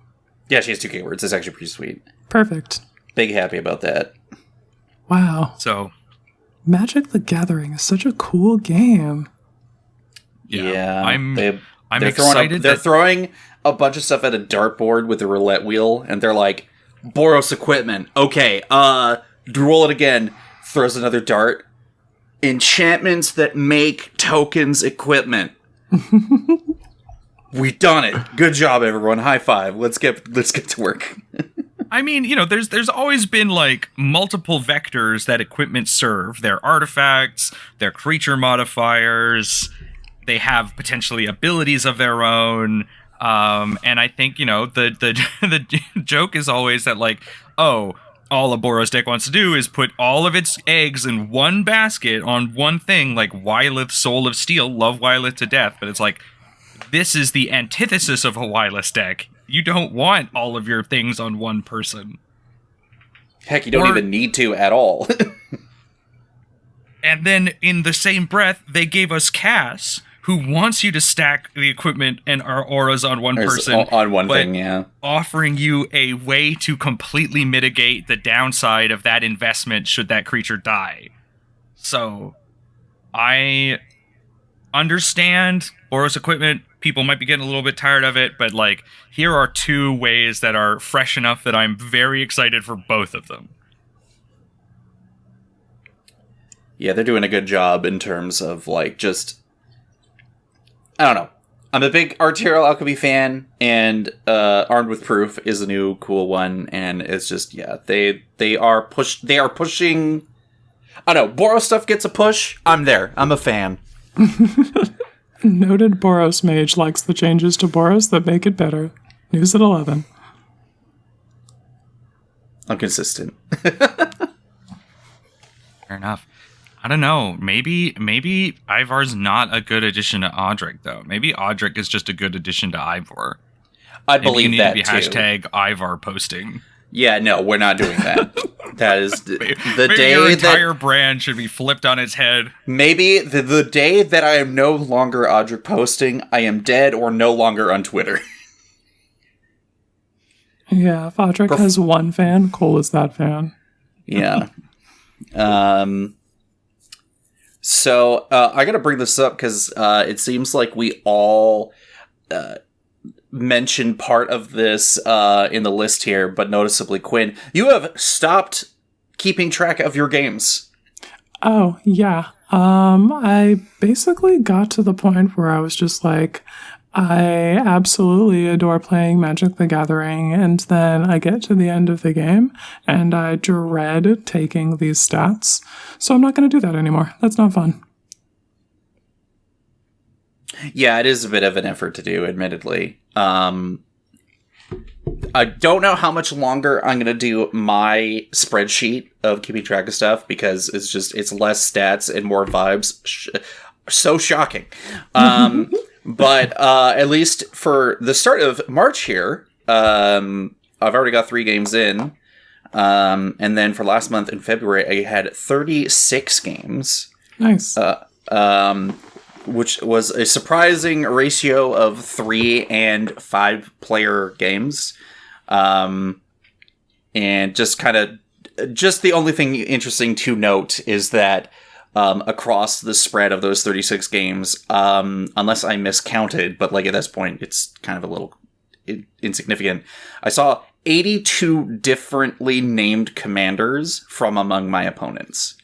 A: Yeah, she has 2 keywords. It's actually pretty sweet.
B: Perfect.
A: Big happy about that.
B: Wow.
C: So,
B: Magic the Gathering is such a cool game.
C: Yeah. I'm
A: excited. They're throwing a bunch of stuff at a dartboard with a roulette wheel, and they're like, Boros equipment. Okay, roll it again. Throws another dart. Enchantments that make tokens equipment. We've done it. Good job, everyone. High five. Let's get to work.
C: I mean, you know, there's always been like multiple vectors that equipment serve. Their artifacts, their creature modifiers. They have potentially abilities of their own. And I think, you know, the joke is always that like, oh, all a Boros deck wants to do is put all of its eggs in one basket on one thing, like Wylith Soul of Steel. Love Wylith to death, but it's like, this is the antithesis of a Wylith deck. You don't want all of your things on one person.
A: Heck, you don't even need to at all.
C: And then in the same breath, they gave us Cass, who wants you to stack the equipment and our auras on one person.
A: On one thing, yeah.
C: Offering you a way to completely mitigate the downside of that investment should that creature die. So, I understand Boros equipment. People might be getting a little bit tired of it, but like, here are 2 ways that are fresh enough that I'm very excited for both of them.
A: Yeah, they're doing a good job in terms of like just, I don't know. I'm a big Arterial Alchemy fan, and Armed with Proof is a new cool one, and it's just, yeah, they are pushing. I don't know, Boros stuff gets a push. I'm there. I'm a fan.
B: Noted Boros mage likes the changes to Boros that make it better. News at 11.
A: I'm consistent.
C: Fair enough. I don't know. Maybe Ivor's not a good addition to Audric, though. Maybe Audric is just a good addition to Ivor.
A: I believe
C: you
A: that
C: need to
A: too.
C: be hashtag Ivar posting.
A: Yeah, no, we're not doing that. That is the
C: Maybe
A: day
C: your entire
A: that
C: brand should be flipped on its head.
A: maybe the day that I am no longer Audric posting, I am dead or no longer on Twitter.
B: Yeah, if Audric has one fan, Cole is that fan.
A: Yeah. So I gotta bring this up because it seems like we all mentioned part of this in the list here, but noticeably, Quinn, you have stopped keeping track of your games.
B: Oh, yeah. I basically got to the point where I was just like, I absolutely adore playing Magic the Gathering, and then I get to the end of the game, and I dread taking these stats. So I'm not going to do that anymore. That's not fun.
A: Yeah, it is a bit of an effort to do, admittedly. I don't know how much longer I'm going to do my spreadsheet of keeping track of stuff, because it's less stats and more vibes. So shocking. But at least for the start of March here, I've already got 3 games in. And then for last month in February, I had 36 games.
B: Nice.
A: Which was a surprising ratio of 3 and 5 player games. And just the only thing interesting to note is that across the spread of those 36 games, unless I miscounted, but like at this point, it's kind of a little insignificant. I saw 82 differently named commanders from among my opponents,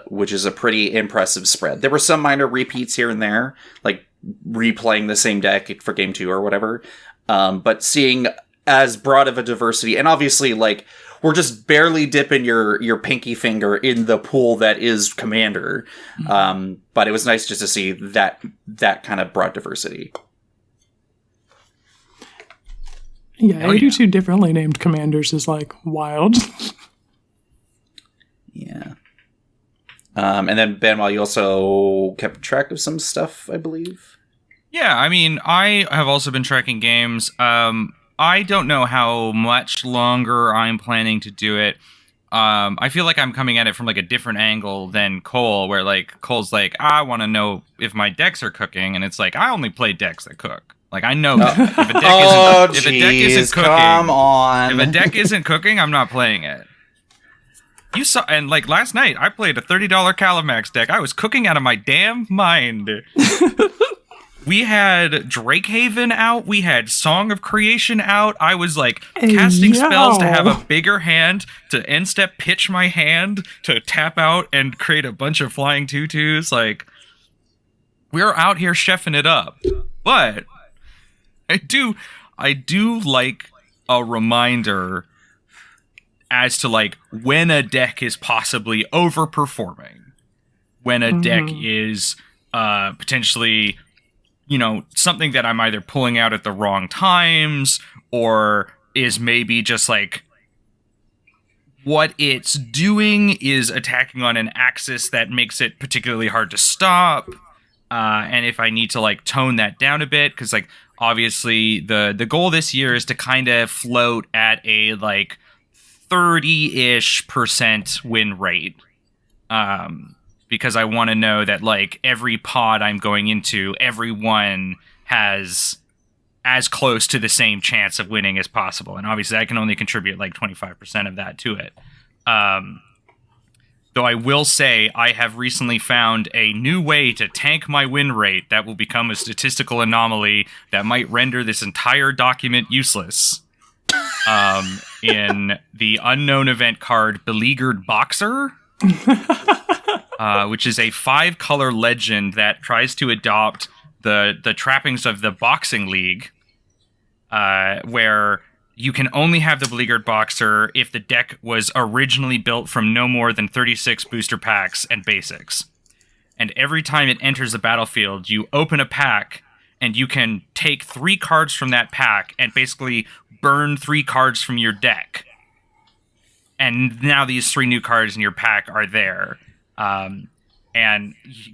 A: which is a pretty impressive spread. There were some minor repeats here and there, like replaying the same deck for game 2 or whatever. But seeing as broad of a diversity, and obviously like, we're just barely dipping your pinky finger in the pool that is Commander. But it was nice just to see that kind of broad diversity.
B: Yeah, 82 differently named commanders is like wild.
A: Yeah. And then Benoit, you also kept track of some stuff, I believe.
C: Yeah, I mean, I have also been tracking games. I don't know how much longer I'm planning to do it. I feel like I'm coming at it from like a different angle than Cole, where like Cole's like, I want to know if my decks are cooking, and it's like I only play decks that cook. Like I know that if a deck isn't cooking,
A: come on.
C: If a deck isn't cooking, I'm not playing it. You saw, and like last night, I played a $30 Calamax deck. I was cooking out of my damn mind. We had Drakehaven out. We had Song of Creation out. I was like casting spells to have a bigger hand, to end step pitch my hand, to tap out and create a bunch of flying tutus. Like, we're out here chefing it up. But I do like a reminder as to like when a deck is possibly overperforming, when a deck is potentially, you know, something that I'm either pulling out at the wrong times, or is maybe just like what it's doing is attacking on an axis that makes it particularly hard to stop. And if I need to like tone that down a bit, because like obviously the goal this year is to kind of float at a like 30-ish% win rate. Because I want to know that like every pod I'm going into, everyone has as close to the same chance of winning as possible. And obviously I can only contribute like 25% of that to it. Though I will say I have recently found a new way to tank my win rate that will become a statistical anomaly that might render this entire document useless. In the unknown event card Beleaguered Boxer. Which is a 5-color legend that tries to adopt the trappings of the boxing league, where you can only have the Beleaguered Boxer if the deck was originally built from no more than 36 booster packs and basics. And every time it enters the battlefield, you open a pack, and you can take 3 cards from that pack and basically burn 3 cards from your deck. And now these 3 new cards in your pack are there. And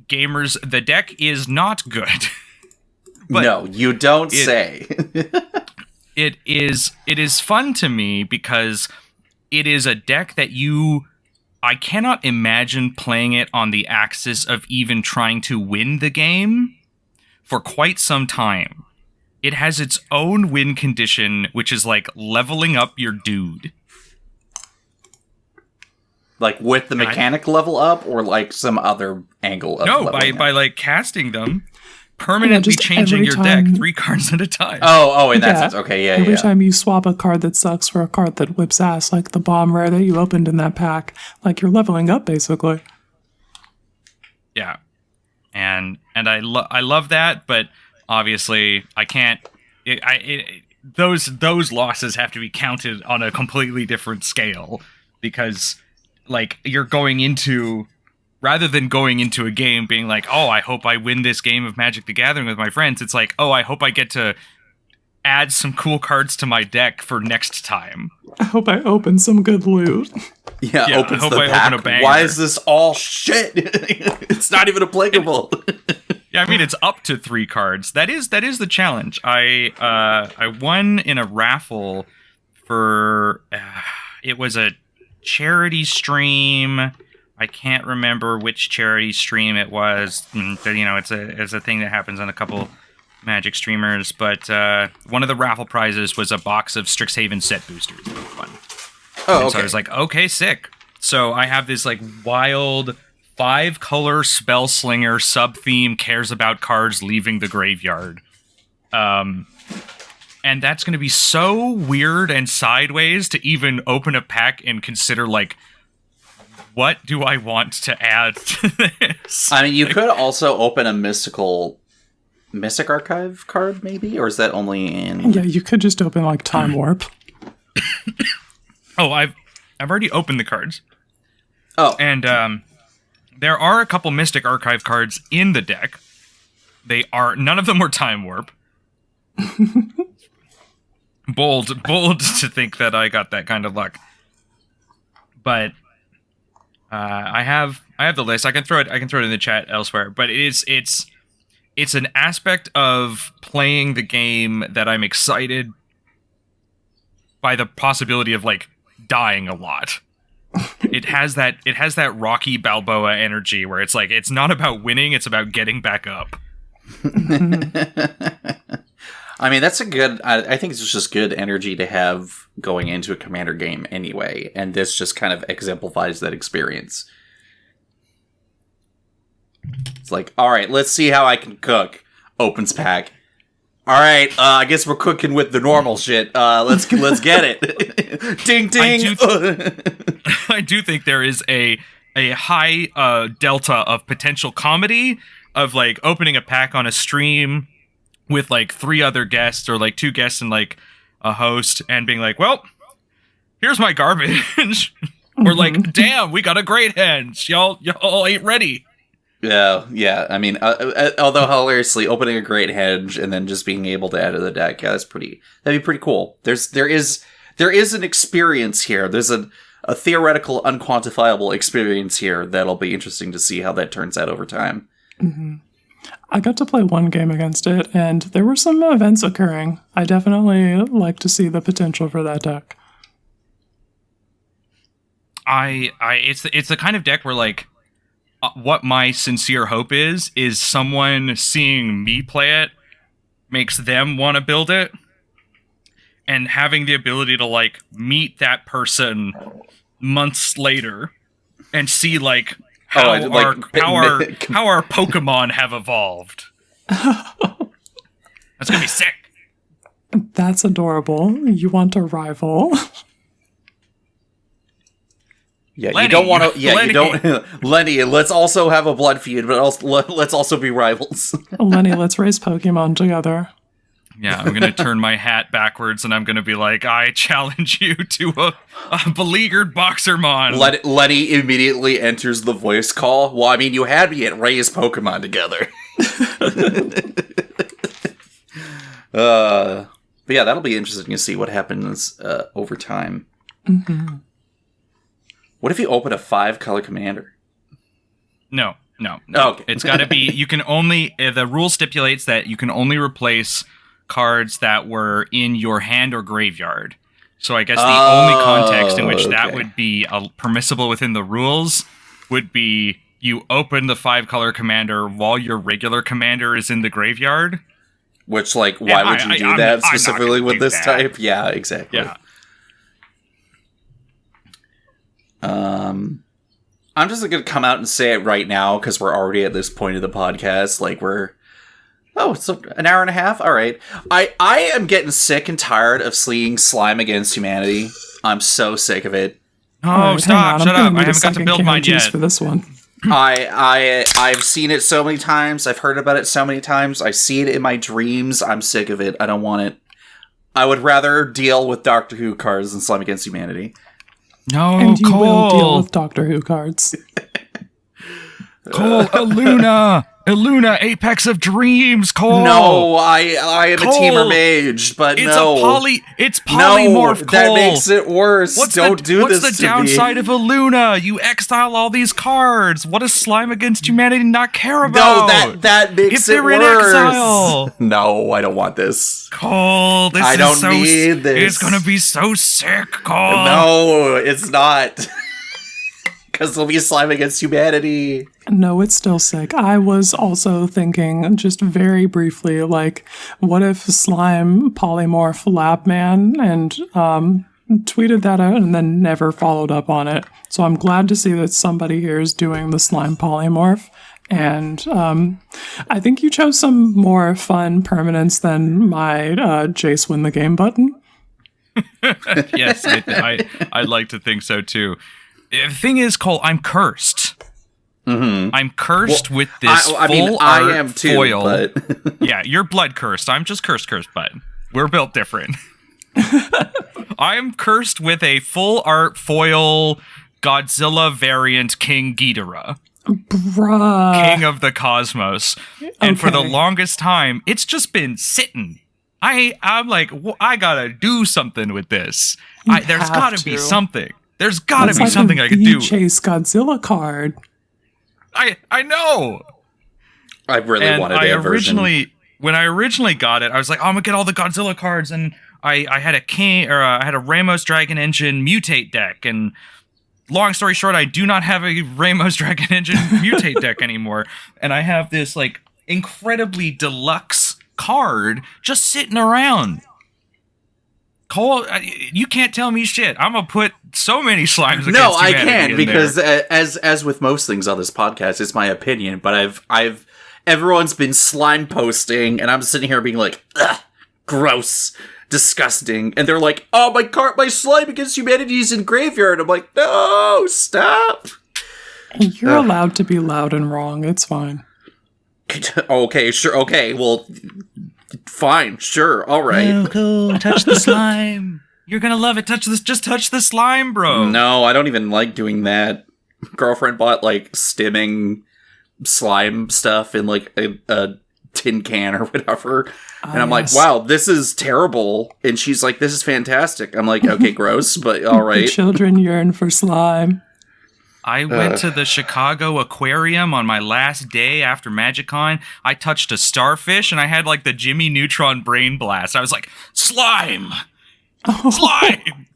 C: gamers, the deck is not good.
A: No, you don't say.
C: it is fun to me because it is a deck that I cannot imagine playing it on the axis of even trying to win the game for quite some time. It has its own win condition, which is like leveling up your dude.
A: Like with the mechanic level up, or like some other angle of leveling
C: by
A: up?
C: like casting them, permanently changing your deck 3 cards at a time.
A: Oh, in that sense. Okay, yeah,
B: Every time you swap a card that sucks for a card that whips ass, like the bomb rare that you opened in that pack, like you're leveling up basically.
C: Yeah, and I love that, but obviously I can't. Those losses have to be counted on a completely different scale because, like, you're going into. Rather than going into a game being like, oh, I hope I win this game of Magic the Gathering with my friends, it's like, oh, I hope I get to add some cool cards to my deck for next time.
B: I hope I open some good loot.
A: Yeah,
C: I hope I open a banger.
A: Why is this all shit? It's not even applicable.
C: Yeah, I mean, it's up to 3 cards. That is the challenge. I won in a raffle for it was a charity stream. I can't remember which charity stream it was. But, you know, it's a thing that happens on a couple Magic streamers. But one of the raffle prizes was a box of Strixhaven set boosters. It was fun.
A: Oh, okay.
C: So I was like, okay, sick. So I have this like wild 5-color spell slinger sub-theme cares about cards leaving the graveyard. And that's going to be so weird and sideways to even open a pack and consider like, what do I want to add to this?
A: I mean, you could also open a Mystic Archive card, maybe? Or is that only in...
B: Yeah, you could just open, like, Time Warp.
C: Oh, I've already opened the cards.
A: Oh.
C: And there are a couple Mystic Archive cards in the deck. None of them were Time Warp. Bold to think that I got that kind of luck. But... I have the list. I can throw it in the chat elsewhere. But it's an aspect of playing the game that I'm excited by the possibility of like dying a lot. It has that Rocky Balboa energy where it's like it's not about winning, it's about getting back up.
A: I mean, that's a good... I think it's just good energy to have going into a Commander game anyway, and this just kind of exemplifies that experience. It's like, alright, let's see how I can cook. Opens pack. Alright, I guess we're cooking with the normal shit. Let's get it. Ding, ding!
C: I do think there is a high delta of potential comedy of, like, opening a pack on a stream... with like 3 other guests or like 2 guests and like a host and being like, well, here's my garbage. Or like, damn, we got a great henge. Y'all ain't ready.
A: Yeah. I mean, although hilariously opening a great henge and then just being able to add to the deck, yeah, that'd be pretty cool. There is an experience here. There's a theoretical, unquantifiable experience here that'll be interesting to see how that turns out over time.
B: Mm-hmm. I got to play one game against it, and there were some events occurring. I definitely like to see the potential for that deck.
C: It's the kind of deck where, like, what my sincere hope is someone seeing me play it makes them want to build it, and having the ability to, like, meet that person months later and see, like... How our Pokemon have evolved. That's gonna be sick.
B: That's adorable. You want a rival?
A: Yeah,
C: Lenny,
A: you don't want to. Yeah,
C: Lenny.
A: you don't. Lenny, let's also have a blood feud, but also, let's also be rivals.
B: Lenny, let's race Pokemon together.
C: Yeah, I'm gonna turn my hat backwards and I'm gonna be like, I challenge you to a beleaguered Boxermon.
A: Lenny immediately enters the voice call. Well, I mean, you had me at raise Pokemon together. But yeah, that'll be interesting to see what happens over time.
B: Mm-hmm.
A: What if you open a 5-color commander?
C: No.
A: Oh, okay.
C: It's gotta be, you can only, the rule stipulates that you can only replace cards that were in your hand or graveyard. So I guess the only context in which that would be permissible within the rules would be you open the 5-color commander while your regular commander is in the graveyard.
A: Which, like, why would you do that specifically with this type? Yeah, exactly.
C: Yeah.
A: I'm just going to come out and say it right now because we're already at this point of the podcast. Like, it's an hour and a half? All right. I am getting sick and tired of seeing Slime Against Humanity. I'm so sick of it.
C: Oh, stop. Shut up. I haven't got to build mine yet.
B: For this one.
A: I've seen it so many times. I've heard about it so many times. I see it in my dreams. I'm sick of it. I don't want it. I would rather deal with Doctor Who cards than Slime Against Humanity.
C: No,
B: and you
C: Cole.
B: will deal with Doctor Who cards.
C: Cole, Illuna, Apex of Dreams, Cole.
A: No, I am
C: Cole,
A: a Teamer Mage, but
C: it's
A: no.
C: It's polymorph, Cole.
A: That makes it worse. Don't do this to me.
C: What's the downside of Illuna? You exile all these cards. What does Slime Against Humanity not care about?
A: No, that makes it worse.
C: In exile.
A: No, I don't want this.
C: Cole,
A: I don't need this.
C: It's gonna be so sick, Cole.
A: No, it's not. Because there'll be Slime Against Humanity.
B: No, it's still sick. I was also thinking, just very briefly, like, what if Slime polymorph Labman and tweeted that out and then never followed up on it. So I'm glad to see that somebody here is doing the Slime polymorph. And I think you chose some more fun permanents than my Jace win the game button.
C: Yes, I'd like to think so too. The thing is, Cole, I'm cursed. Mm-hmm. I'm cursed with this full art
A: I am too,
C: foil.
A: But
C: Yeah, you're blood cursed. I'm just cursed, but we're built different. I'm cursed with a full art foil Godzilla variant King Ghidorah.
B: Bruh.
C: King of the Cosmos. And for the longest time, it's just been sitting. I'm like, I gotta do something with this. There's gotta be something. There's gotta be something I could do.
B: Chase Godzilla card.
C: I know.
A: I really wanted that version.
C: When I originally got it, I was like, oh, I'm gonna get all the Godzilla cards, and I had a Ramos Dragon Engine mutate deck, and long story short, I do not have a Ramos Dragon Engine mutate deck anymore, and I have this like incredibly deluxe card just sitting around. Cole, you can't tell me shit. I'm gonna put so many slimes against
A: No, I
C: humanity
A: can't,
C: in
A: because
C: there.
A: as with most things on this podcast, it's my opinion. But everyone's been slime posting, and I'm sitting here being like, ugh, gross, disgusting, and they're like, oh, my slime against humanity is in graveyard. I'm like, no, stop.
B: You're allowed to be loud and wrong. It's fine.
A: Okay, sure. Okay, well. Fine, sure, all right.
C: Oh, cool. Touch the slime. You're gonna love it. Just touch the slime, bro.
A: No, I don't even like doing that. Girlfriend bought like stimming slime stuff in like a tin can or whatever. And I'm like, wow, this is terrible. And she's like, this is fantastic. I'm like, okay, gross, but all right.
B: The children yearn for slime.
C: I went to the Chicago Aquarium on my last day after MagicCon. I touched a starfish, and I had, like, the Jimmy Neutron brain blast. I was like, slime! Slime!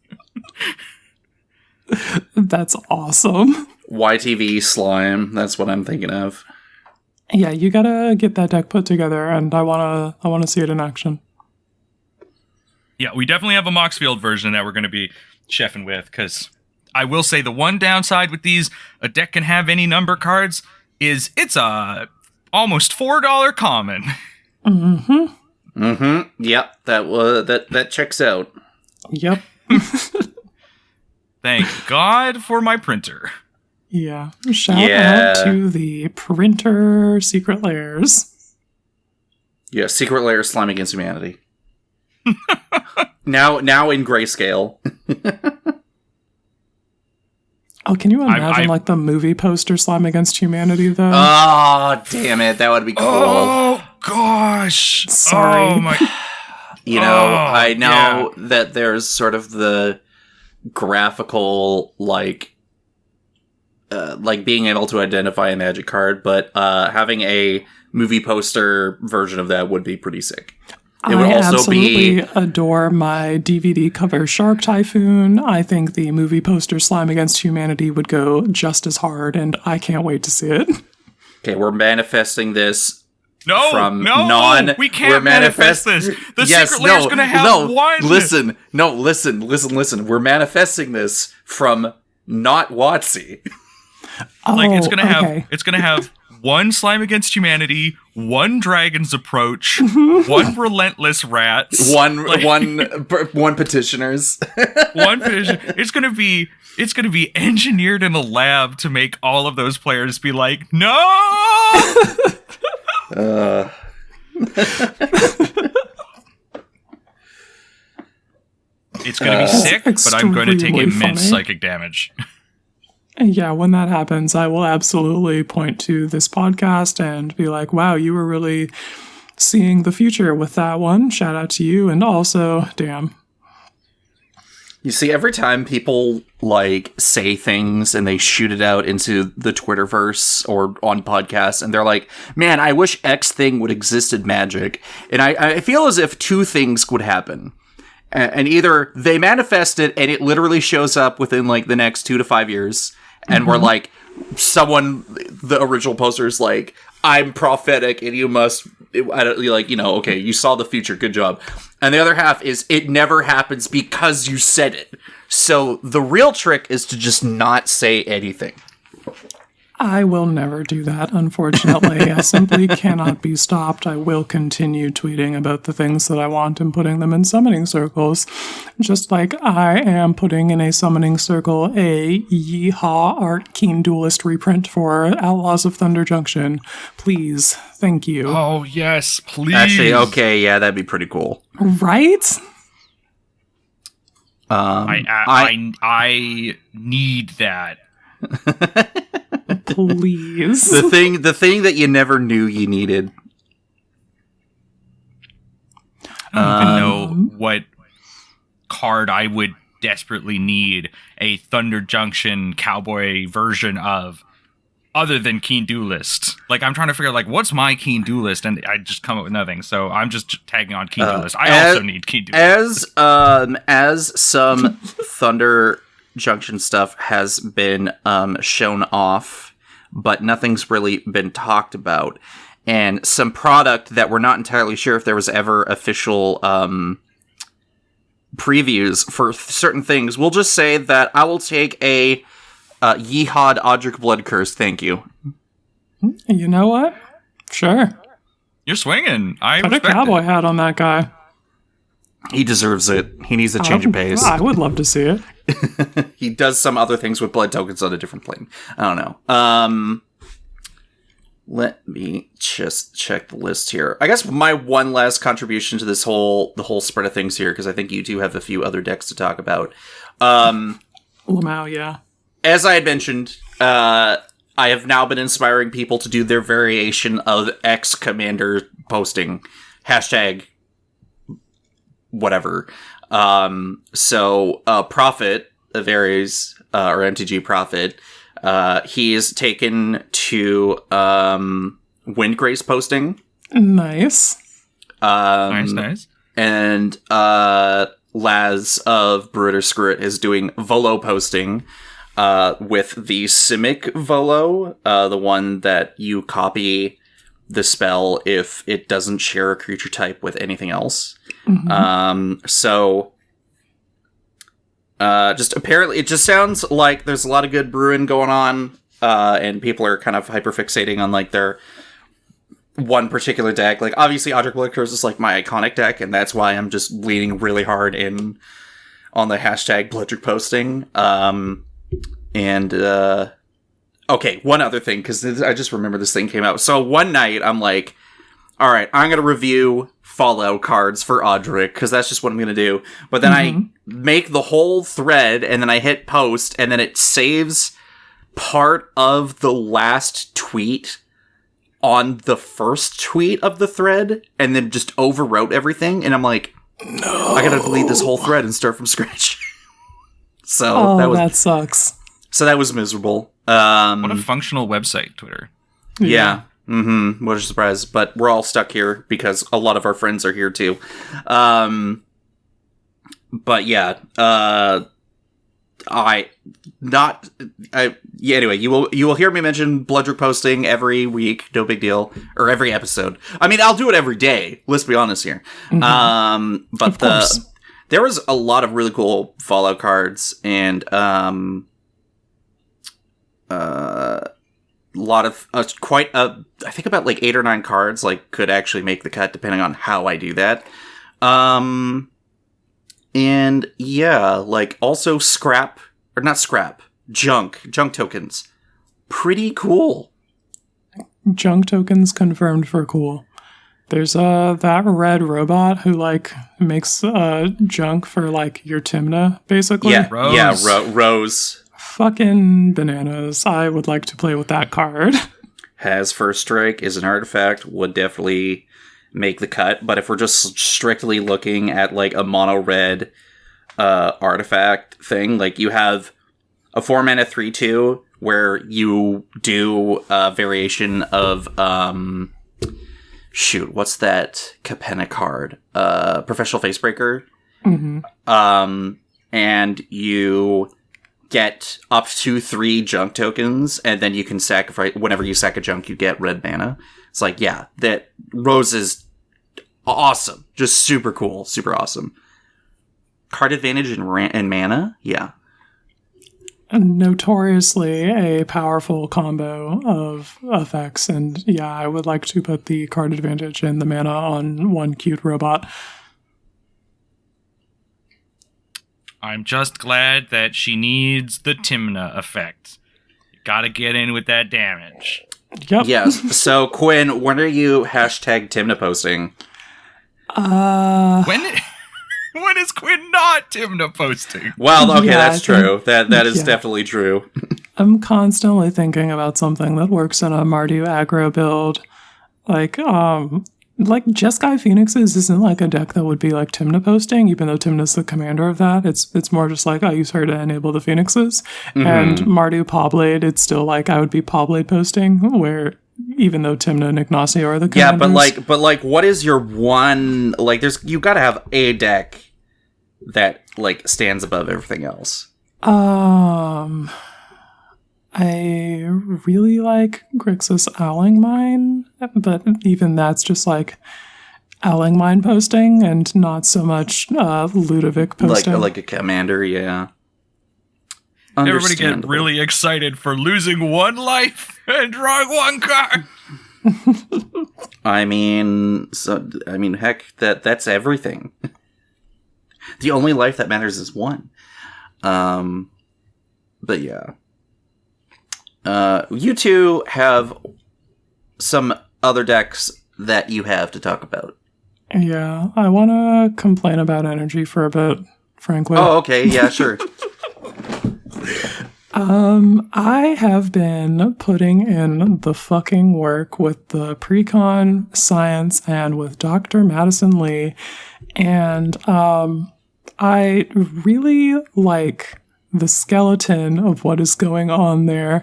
B: That's awesome.
A: YTV slime, that's what I'm thinking of.
B: Yeah, you gotta get that deck put together, and I wanna see it in action.
C: Yeah, we definitely have a Moxfield version that we're going to be chefing with, because I will say the one downside with these, a deck can have any number cards, is it's a almost $4 common.
B: Mm-hmm.
A: Mm-hmm. Yep, that checks out.
B: Yep.
C: Thank God for my printer.
B: Yeah. Shout out to the printer Secret Layers.
A: Yeah, Secret Lair Slime Against Humanity. now in grayscale.
B: Oh, can you imagine like the movie poster Slime Against Humanity though?
A: Oh, damn it. That would be cool.
C: Oh, gosh.
B: Sorry.
C: Oh, my.
A: You know, I know that there's sort of the graphical, like being able to identify a magic card, but having a movie poster version of that would be pretty sick. It would
B: I
A: also
B: absolutely
A: be
B: adore my DVD cover Shark Typhoon. I think the movie poster Slime Against Humanity would go just as hard, and I can't wait to see it.
A: okay. We're manifesting this.
C: We can't manifest this. The secret layer is going to have one.
A: Listen. We're manifesting this from not WotC.
C: It's going to have one Slime Against Humanity, one Dragon's Approach, one Relentless Rats,
A: one petitioners.
C: one petition. It's gonna be engineered in a lab to make all of those players be like, no. It's gonna be sick, but I'm going to take immense psychic damage.
B: Yeah, when that happens, I will absolutely point to this podcast and be like, wow, you were really seeing the future with that one. Shout out to you. And also, damn.
A: You see, every time people say things and they shoot it out into the Twitterverse or on podcasts, and they're like, man, I wish X thing would exist in Magic. And I feel as if two things would happen. And either they manifest it and it literally shows up within the next 2 to 5 years. And we're the original poster's like, I'm prophetic and you must, okay, you saw the future, good job. And the other half is it never happens because you said it. So the real trick is to just not say anything.
B: I will never do that, unfortunately. I simply cannot be stopped. I will continue tweeting about the things that I want and putting them in summoning circles. Just like I am putting in a summoning circle a Yeehaw Art Keen Duelist reprint for Outlaws of Thunder Junction. Please. Thank you.
C: Oh, yes, please.
A: Actually, okay, yeah, that'd be pretty cool.
B: Right?
C: I need that.
B: Please.
A: The thing that you never knew you needed.
C: I don't even know what card I would desperately need a Thunder Junction cowboy version of, other than Keen Duelist. I'm trying to figure out, what's my Keen Duelist, and I just come up with nothing. So I'm just tagging on Keen Duelist. I also need Keen Duelist.
A: As some Thunder Junction stuff has been shown off, but nothing's really been talked about. And some product that we're not entirely sure if there was ever official previews for certain things. We'll just say that I will take a Yeehawed Odric Blood Curse, thank you.
B: You know what? Sure.
C: You're swinging. I
B: put a cowboy hat on that guy.
A: He deserves it. He needs a change of pace.
B: I would love to see it.
A: He does some other things with blood tokens on a different plane. I don't know. Let me just check the list here. I guess my one last contribution to the whole spread of things here, because I think you do have a few other decks to talk about.
B: Lamau, yeah.
A: As I had mentioned, I have now been inspiring people to do their variation of X Commander posting. # whatever. So Prophet varies, or MTG Prophet, he is taken to Windgrace posting.
B: Nice.
C: Nice.
A: And Laz of Bruder Screw is doing Volo posting with the Simic Volo, the one that you copy the spell if it doesn't share a creature type with anything else. Mm-hmm. Just apparently, it just sounds like there's a lot of good brewing going on, and people are kind of hyperfixating on their one particular deck. Obviously, Odric Blood Curse is my iconic deck, and that's why I'm just leaning really hard in on the # Bloodrick posting. Okay, one other thing, because I just remember this thing came out. So one night, I'm like, all right, I'm going to review Fallout cards for Odric, because that's just what I'm going to do. But then I make the whole thread, and then I hit post, and then it saves part of the last tweet on the first tweet of the thread, and then just overwrote everything. And I'm like, no, I got to delete this whole thread and start from scratch. So
B: that sucks.
A: So that was miserable.
C: What a functional website, Twitter.
A: Yeah. What a surprise. But we're all stuck here because a lot of our friends are here too. But yeah, anyway, you will hear me mention Bloodroot posting every week, no big deal, or every episode. I mean, I'll do it every day, let's be honest here. But there was a lot of really cool Fallout cards, and lot of I think about like 8 or 9 cards like could actually make the cut depending on how I do that. And yeah, like also junk tokens. Pretty cool.
B: Junk tokens confirmed for cool. There's that red robot who like makes junk for like your Timna, basically.
A: Yeah,
C: Rose.
A: Rose.
B: Fucking bananas. I would like to play with that card.
A: Has first strike, is an artifact, would definitely make the cut. But if we're just strictly looking at like a mono red artifact thing, like you have a 4-mana 3/2 where you do a variation of what's that Capenna card? Professional Facebreaker. And you get up to 3 junk tokens, and then you can sacrifice, whenever you sack a junk, you get red mana. It's like, yeah, that Rose is awesome. Just super cool, super awesome. Card advantage and mana? Yeah.
B: Notoriously a powerful combo of effects, and yeah, I would like to put the card advantage and the mana on one cute robot.
C: I'm just glad that she needs the Timna effect. Gotta get in with that damage.
B: Yep.
A: Yes. So, Quinn, when are you #Timna posting?
C: When is Quinn not Timna posting?
A: Well, okay, yeah, that's true. That is definitely true.
B: I'm constantly thinking about something that works in a Mardu aggro build. Like Jeskai Phoenixes isn't like a deck that would be like Timna posting, even though Timna's the commander of that. It's more just like I use her to enable the Phoenixes. And Mardu Pawblade, it's still like I would be Pawblade posting, where even though Timna and Ignacio are the commanders.
A: Yeah, but like what is your one, like you gotta have a deck that like stands above everything else. I really like Grixis Owling Mine, but even that's just like Owling Mine posting and not so much Ludovic posting. Like a commander, yeah.
C: Everybody get really excited for losing 1 life and drawing 1 card.
A: I mean, heck, that's everything. The only life that matters is 1. But yeah. You two have some other decks that you have to talk about.
B: Yeah, I want to complain about energy for a bit, frankly.
A: Oh, okay, yeah, sure.
B: I have been putting in the fucking work with the pre-con science and with Dr. Madison Lee, and I really like the skeleton of what is going on there,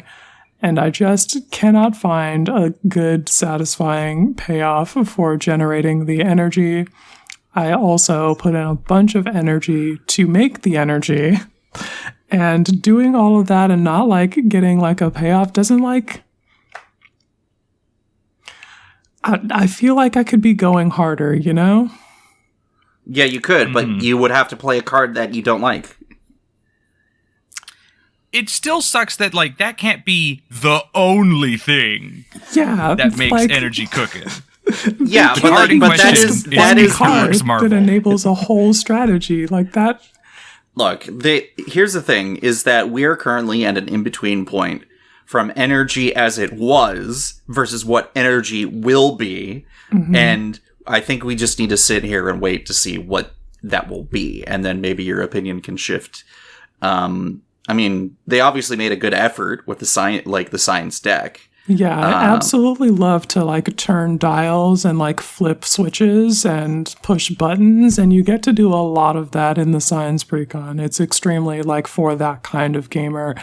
B: and I just cannot find a good, satisfying payoff for generating the energy. I also put in a bunch of energy to make the energy, and doing all of that and not, like, getting, like, a payoff doesn't, like... I feel like I could be going harder, you know?
A: Yeah, you could, but you would have to play a card that you don't like.
C: It still sucks that, like, that can't be the only thing that makes like, energy cooking.
A: Yeah, but that is
B: that enables a whole strategy like that.
A: Look, here's the thing, is that we are currently at an in-between point from energy as it was versus what energy will be, and I think we just need to sit here and wait to see what that will be, and then maybe your opinion can shift. I mean, they obviously made a good effort with the science deck.
B: Yeah, I absolutely love to, like, turn dials and, like, flip switches and push buttons, and you get to do a lot of that in the science precon. It's extremely, like, for that kind of gamer.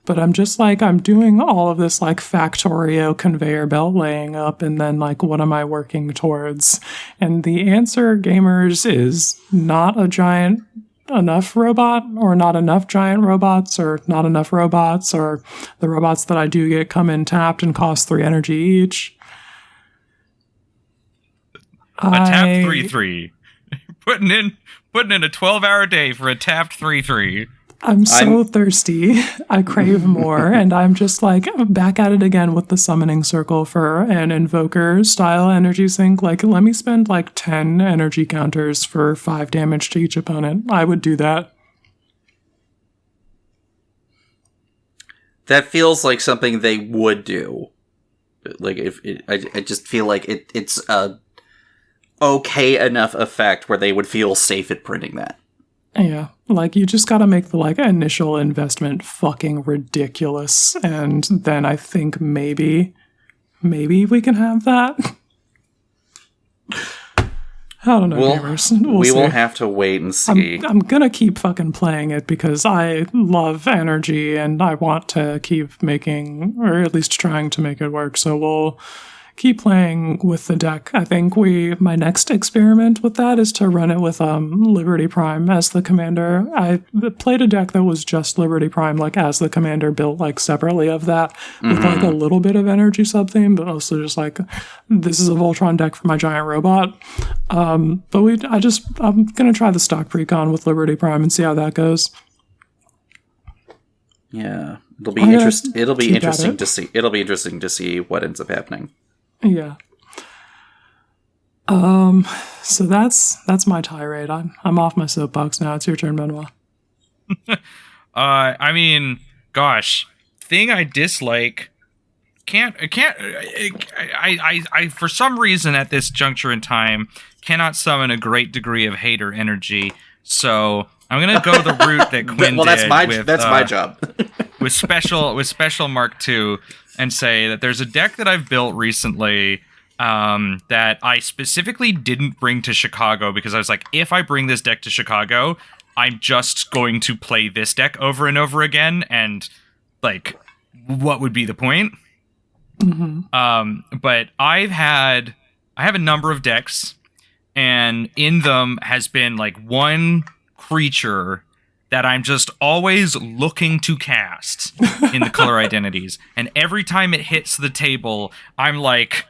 B: But I'm just like, I'm doing all of this like Factorio conveyor belt laying up, and then like, what am I working towards? And the answer, gamers, is not a giant enough robot, or not enough giant robots, or not enough robots, or the robots that I do get come in tapped and cost 3 energy each.
C: A tapped 3/3. Putting in a 12-hour day for a tapped 3/3.
B: I'm so thirsty. I crave more, and I'm just like back at it again with the summoning circle for an invoker style energy sink. Like, let me spend like 10 energy counters for 5 damage to each opponent. I would do that.
A: That feels like something they would do. Like, I just feel like it's a okay enough effect where they would feel safe at printing that.
B: Yeah, like you just gotta make the like initial investment fucking ridiculous, and then I think maybe we can have that. I don't know, gamers.
A: We
B: see.
A: will have to wait and see.
B: I'm gonna keep fucking playing it because I love energy and I want to keep making, or at least trying to make it work. So we'll keep playing with the deck. I think my next experiment with that is to run it with Liberty Prime as the commander. I played a deck that was just Liberty Prime, like as the commander, built like separately of that, with like a little bit of energy sub-theme, but also just like, this is a Voltron deck for my giant robot. I'm gonna try the stock precon with Liberty Prime and see how that goes.
A: Yeah, it'll be interesting to see. It'll be interesting to see what ends up happening.
B: Yeah. So that's my tirade. I'm off my soapbox now. It's your turn, Benoit.
C: I mean, gosh, thing I dislike I for some reason at this juncture in time cannot summon a great degree of hater energy. So I'm gonna go the route that Quinn
A: well,
C: did.
A: That's my job.
C: with special Mark II, and say that there's a deck that I've built recently that I specifically didn't bring to Chicago because I was like, if I bring this deck to Chicago, I'm just going to play this deck over and over again, and like, what would be the point? But I have a number of decks, and in them has been like one creature that I'm just always looking to cast in the color identities. And every time it hits the table, I'm like,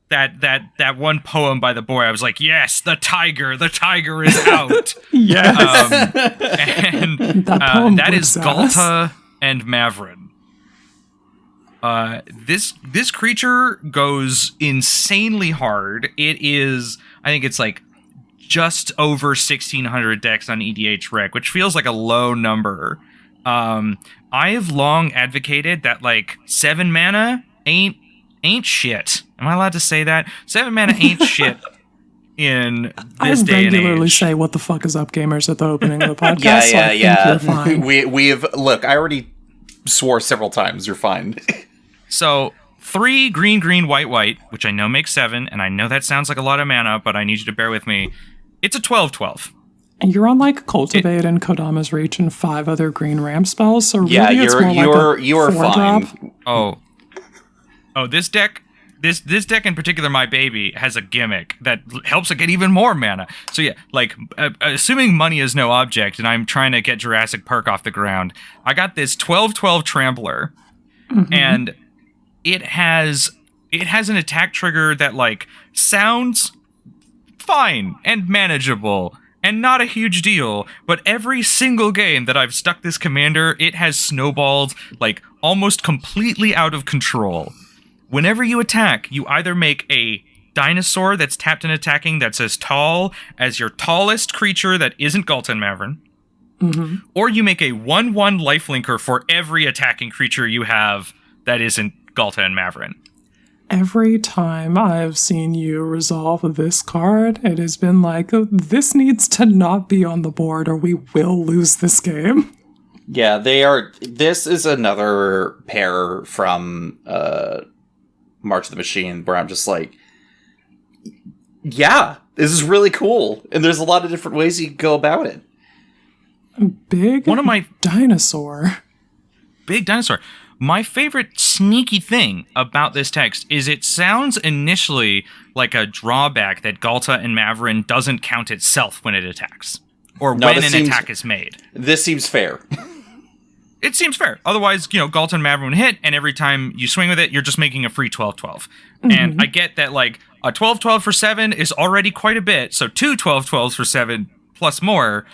C: that one poem by the boy, I was like, yes, the tiger is out.
B: Yes.
C: And that is Galta and Mavrin. This creature goes insanely hard. It is, I think it's like just over 1,600 decks on EDH Rec, which feels like a low number. I have long advocated that like 7 mana ain't shit. Am I allowed to say that? 7 mana ain't shit in this day and age.
B: I regularly say what the fuck is up, gamers, at the opening of the podcast.
A: Yeah.
B: So I think you're fine.
A: We've look. I already swore several times. You're fine.
C: So 3 green, white, which I know makes 7, and I know that sounds like a lot of mana, but I need you to bear with me. It's a 12/12.
B: And you're on like Cultivate and Kodama's Reach and 5 other green ramp spells, so really
A: yeah,
B: it's more like
A: you are fine.
C: Drop. Oh, this deck in particular, my baby, has a gimmick that helps it get even more mana. So yeah, like, assuming money is no object, and I'm trying to get Jurassic Park off the ground, I got this 12/12 Trampler, and it has an attack trigger that like sounds fine and manageable and not a huge deal, but every single game that I've stuck this commander, it has snowballed like almost completely out of control. Whenever you attack, you either make a dinosaur that's tapped and attacking that's as tall as your tallest creature that isn't Galta and Mavrin, or you make a 1/1 lifelinker for every attacking creature you have that isn't Galta and Mavrin.
B: Every time I've seen you resolve this card, it has been like, this needs to not be on the board or we will lose this game.
A: Yeah, they are. This is another pair from March of the Machine where I'm just like, yeah, this is really cool. And there's a lot of different ways you can go about it.
B: Big
C: one of my
B: dinosaur.
C: big dinosaur. My favorite sneaky thing about this text is it sounds initially like a drawback that Galta and Maverin doesn't count itself when it attacks. Or when an attack is made.
A: This seems fair.
C: It seems fair. Otherwise, Galta and Maverin hit, and every time you swing with it, you're just making a free 12-12. Mm-hmm. And I get that, like, a 12-12 for 7 is already quite a bit, so 2 12-12s for 7 plus more...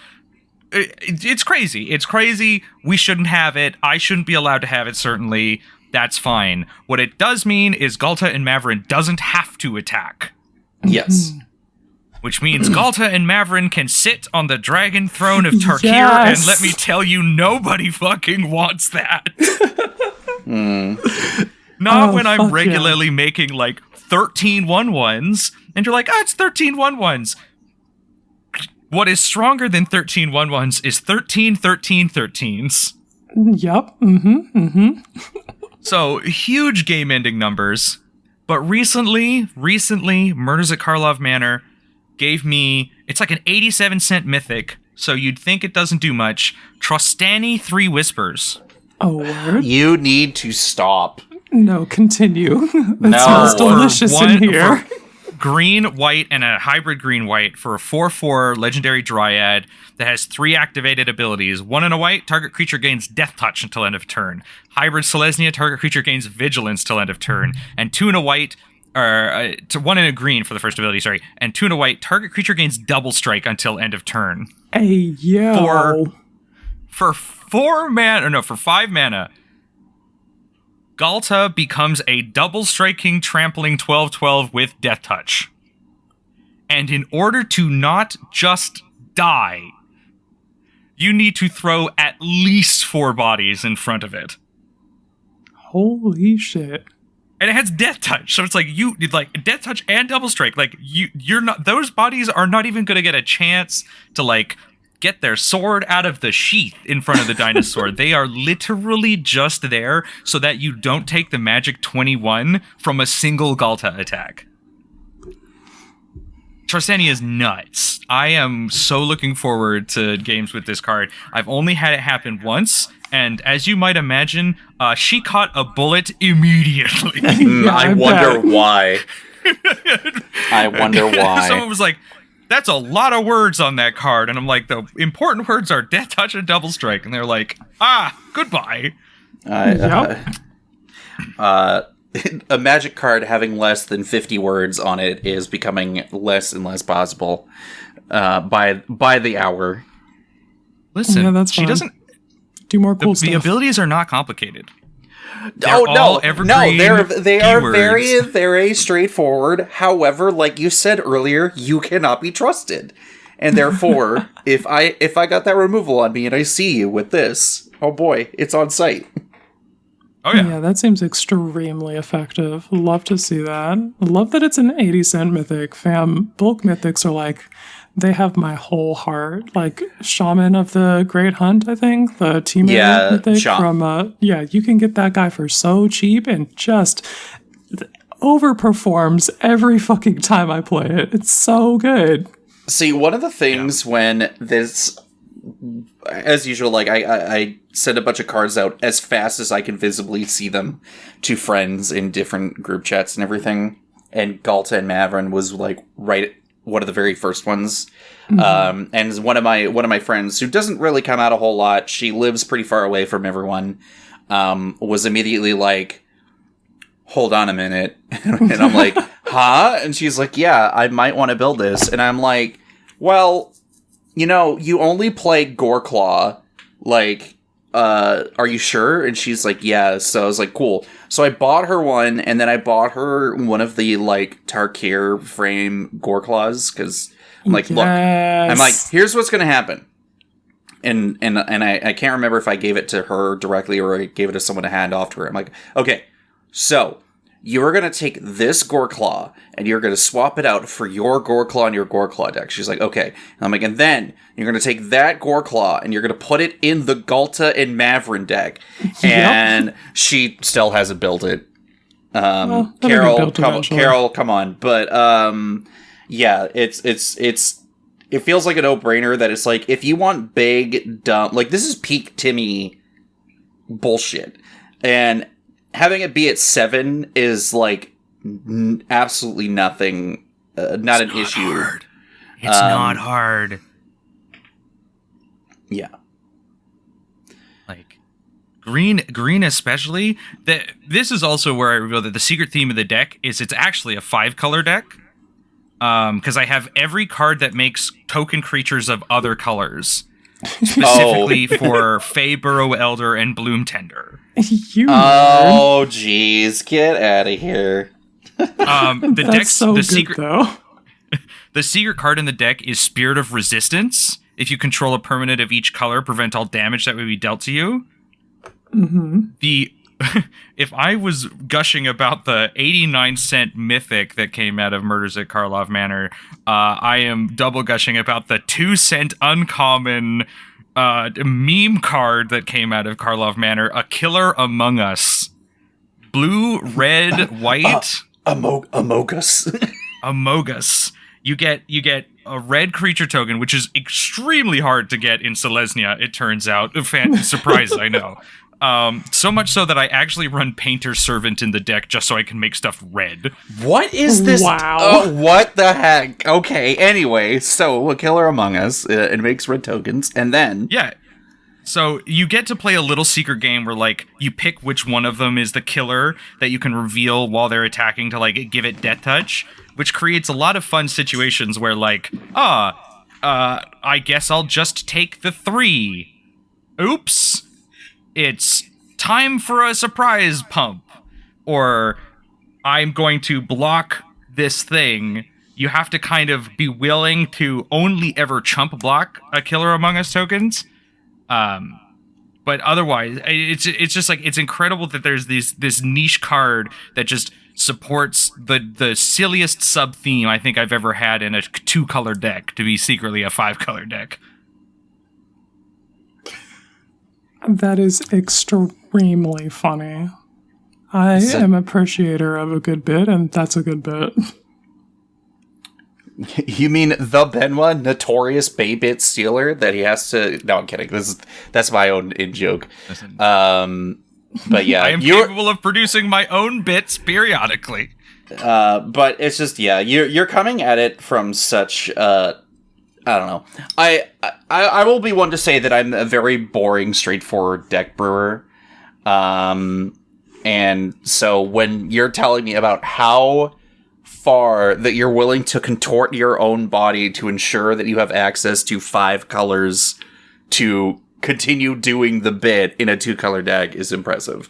C: It's crazy. It's crazy. We shouldn't have it. I shouldn't be allowed to have it, certainly. That's fine. What it does mean is Galta and Maverin doesn't have to attack.
A: Yes.
C: Which means Galta and Maverin can sit on the dragon throne of Tarkir,
B: Yes.
C: and let me tell you, nobody fucking wants that. Not when I'm regularly making, like, 13 1-1s, and you're like, it's 13 1-1s. What is stronger than 13 1-1s is 13 13-13s.
B: Yep.
C: So, huge game-ending numbers. But recently, Murders at Karlov Manor gave me... It's like an 87-cent mythic, so you'd think it doesn't do much. Trostani 3 Whispers.
B: Oh, word?
A: You need to stop.
B: No, continue. That
A: No.
B: smells delicious in here.
C: Green, white, and a hybrid green-white for a 4/4 legendary dryad that has 3 activated abilities. 1 in a white, target creature gains Death Touch until end of turn. Hybrid Selesnya, target creature gains Vigilance till end of turn. And 2 in a white, or 1 in a green for the first ability, sorry. And 2 in a white, target creature gains Double Strike until end of turn.
B: Hey, yo.
C: For 5 mana, Galta becomes a double striking, trampling 12/12 with Death Touch. And in order to not just die, you need to throw at least 4 bodies in front of it.
B: Holy shit.
C: And it has Death Touch, so it's like Death Touch and Double Strike. Like you're not; those bodies are not even going to get a chance to like get their sword out of the sheath in front of the dinosaur. They are literally just there so that you don't take the magic 21 from a single Galta attack. Trostani is nuts. I am so looking forward to games with this card. I've only had it happen once, and as you might imagine, she caught a bullet immediately.
A: I wonder why. I wonder why.
C: Someone was like, that's a lot of words on that card. And I'm like, the important words are Death Touch and Double Strike. And they're like, goodbye.
A: A magic card having less than 50 words on it is becoming less and less possible by the hour.
C: Listen,
B: Yeah, that's
C: she
B: fine.
C: doesn't...
B: Do more cool
C: The
B: stuff.
C: abilities are not complicated.
A: They're
C: keywords.
A: very straightforward. However, like you said earlier, you cannot be trusted, and therefore, if I got that removal on me and I see you with this, oh boy, it's on site.
C: Oh yeah.
B: Yeah, that seems extremely effective. Love to see that. Love that it's an 80-cent mythic. Fam, bulk mythics are like, they have my whole heart. Like Shaman of the Great Hunt, I think, the teammate mythic from you can get that guy for so cheap and just overperforms every fucking time I play it. It's so good.
A: See, one of the things when this, as usual, like I send a bunch of cards out as fast as I can visibly see them to friends in different group chats and everything. And Galta and Maverin was like one of the very first ones. Mm-hmm. And one of my friends who doesn't really come out a whole lot, she lives pretty far away from everyone, was immediately like, hold on a minute. And I'm like, huh? And she's like, yeah, I might want to build this. And I'm like, well, you only play Goreclaw. Like, are you sure? And she's like, yeah. So I was like, cool. So I bought her one, and then I bought her one of the, like, Tarkir frame Goreclaws, because I'm like, look, I'm like, here's what's going to happen. And I can't remember if I gave it to her directly or I gave it to someone to hand off to her. I'm like, okay, so you're going to take this Goreclaw and you're going to swap it out for your Goreclaw and your Goreclaw deck. She's like, okay. And I'm like, and then you're going to take that Goreclaw and you're going to put it in the Galta and Maverin deck. And she still hasn't built it. Carol, come on. But, yeah, it feels like a no-brainer that it's like, if you want big, dumb, like, this is peak Timmy bullshit. And having it be at 7 is like absolutely nothing, not an issue.
C: Hard. It's not hard.
A: Yeah.
C: Like green especially. This is also where I reveal that the secret theme of the deck is it's actually a 5-color deck. Because I have every card that makes token creatures of other colors. Specifically for Fey Burrow Elder and Bloom Tender.
A: Oh, jeez. Get out of here.
B: The deck's so good, secret, though.
C: The secret card in the deck is Spirit of Resistance. If you control a permanent of each color, prevent all damage that would be dealt to you. If I was gushing about the 89-cent mythic that came out of Murders at Karlov Manor, I am double gushing about the 2-cent uncommon meme card that came out of Karlov Manor, A Killer Among Us. Blue, red, white.
A: Amogus.
C: Amogus. You get a red creature token, which is extremely hard to get in Selesnya, it turns out. Surprise, I know. So much so that I actually run Painter's Servant in the deck just so I can make stuff red.
A: What is this?
B: Wow.
A: What the heck? Okay, anyway, so A Killer Among Us, it makes red tokens, and then...
C: Yeah. So you get to play a little secret game where, like, you pick which one of them is the killer that you can reveal while they're attacking to, like, give it death touch, which creates a lot of fun situations where, like, I guess I'll just take the 3. Oops. It's time for a surprise pump. Or I'm going to block this thing. You have to kind of be willing to only ever chump block A Killer Among Us tokens. But otherwise, it's just like, it's incredible that there's this niche card that just supports the silliest sub-theme I think I've ever had in a 2-color deck to be secretly a 5-color deck.
B: That is extremely funny. I am an appreciator of a good bit, and that's a good bit.
A: You mean THEBENWA, notorious Baybit stealer that he has to... No, I'm kidding. That's my own in-joke. But yeah.
C: I am capable of producing my own bits periodically.
A: But it's just, yeah, you're coming at it from such... I don't know. I will be one to say that I'm a very boring, straightforward deck brewer. And so when you're telling me about how far that you're willing to contort your own body to ensure that you have access to 5 colors to continue doing the bit in a 2-color deck is impressive.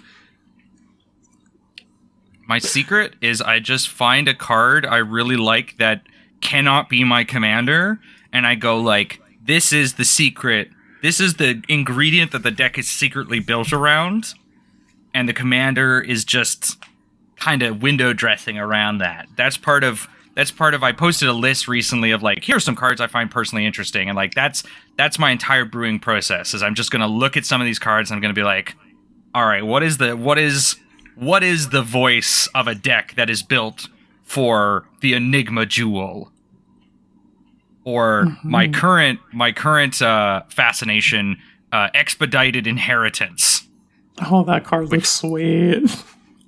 C: My secret is I just find a card I really like that cannot be my commander, and I go like, this is the secret. This is the ingredient that the deck is secretly built around, and the commander is just kind of window dressing around that. That's part of I posted a list recently of like, here's some cards I find personally interesting, and like that's my entire brewing process. Is I'm just gonna look at some of these cards and I'm gonna be like, all right, what is the voice of a deck that is built for the Enigma Jewel? Or my current fascination, Expedited Inheritance.
B: Oh, that card looks sweet.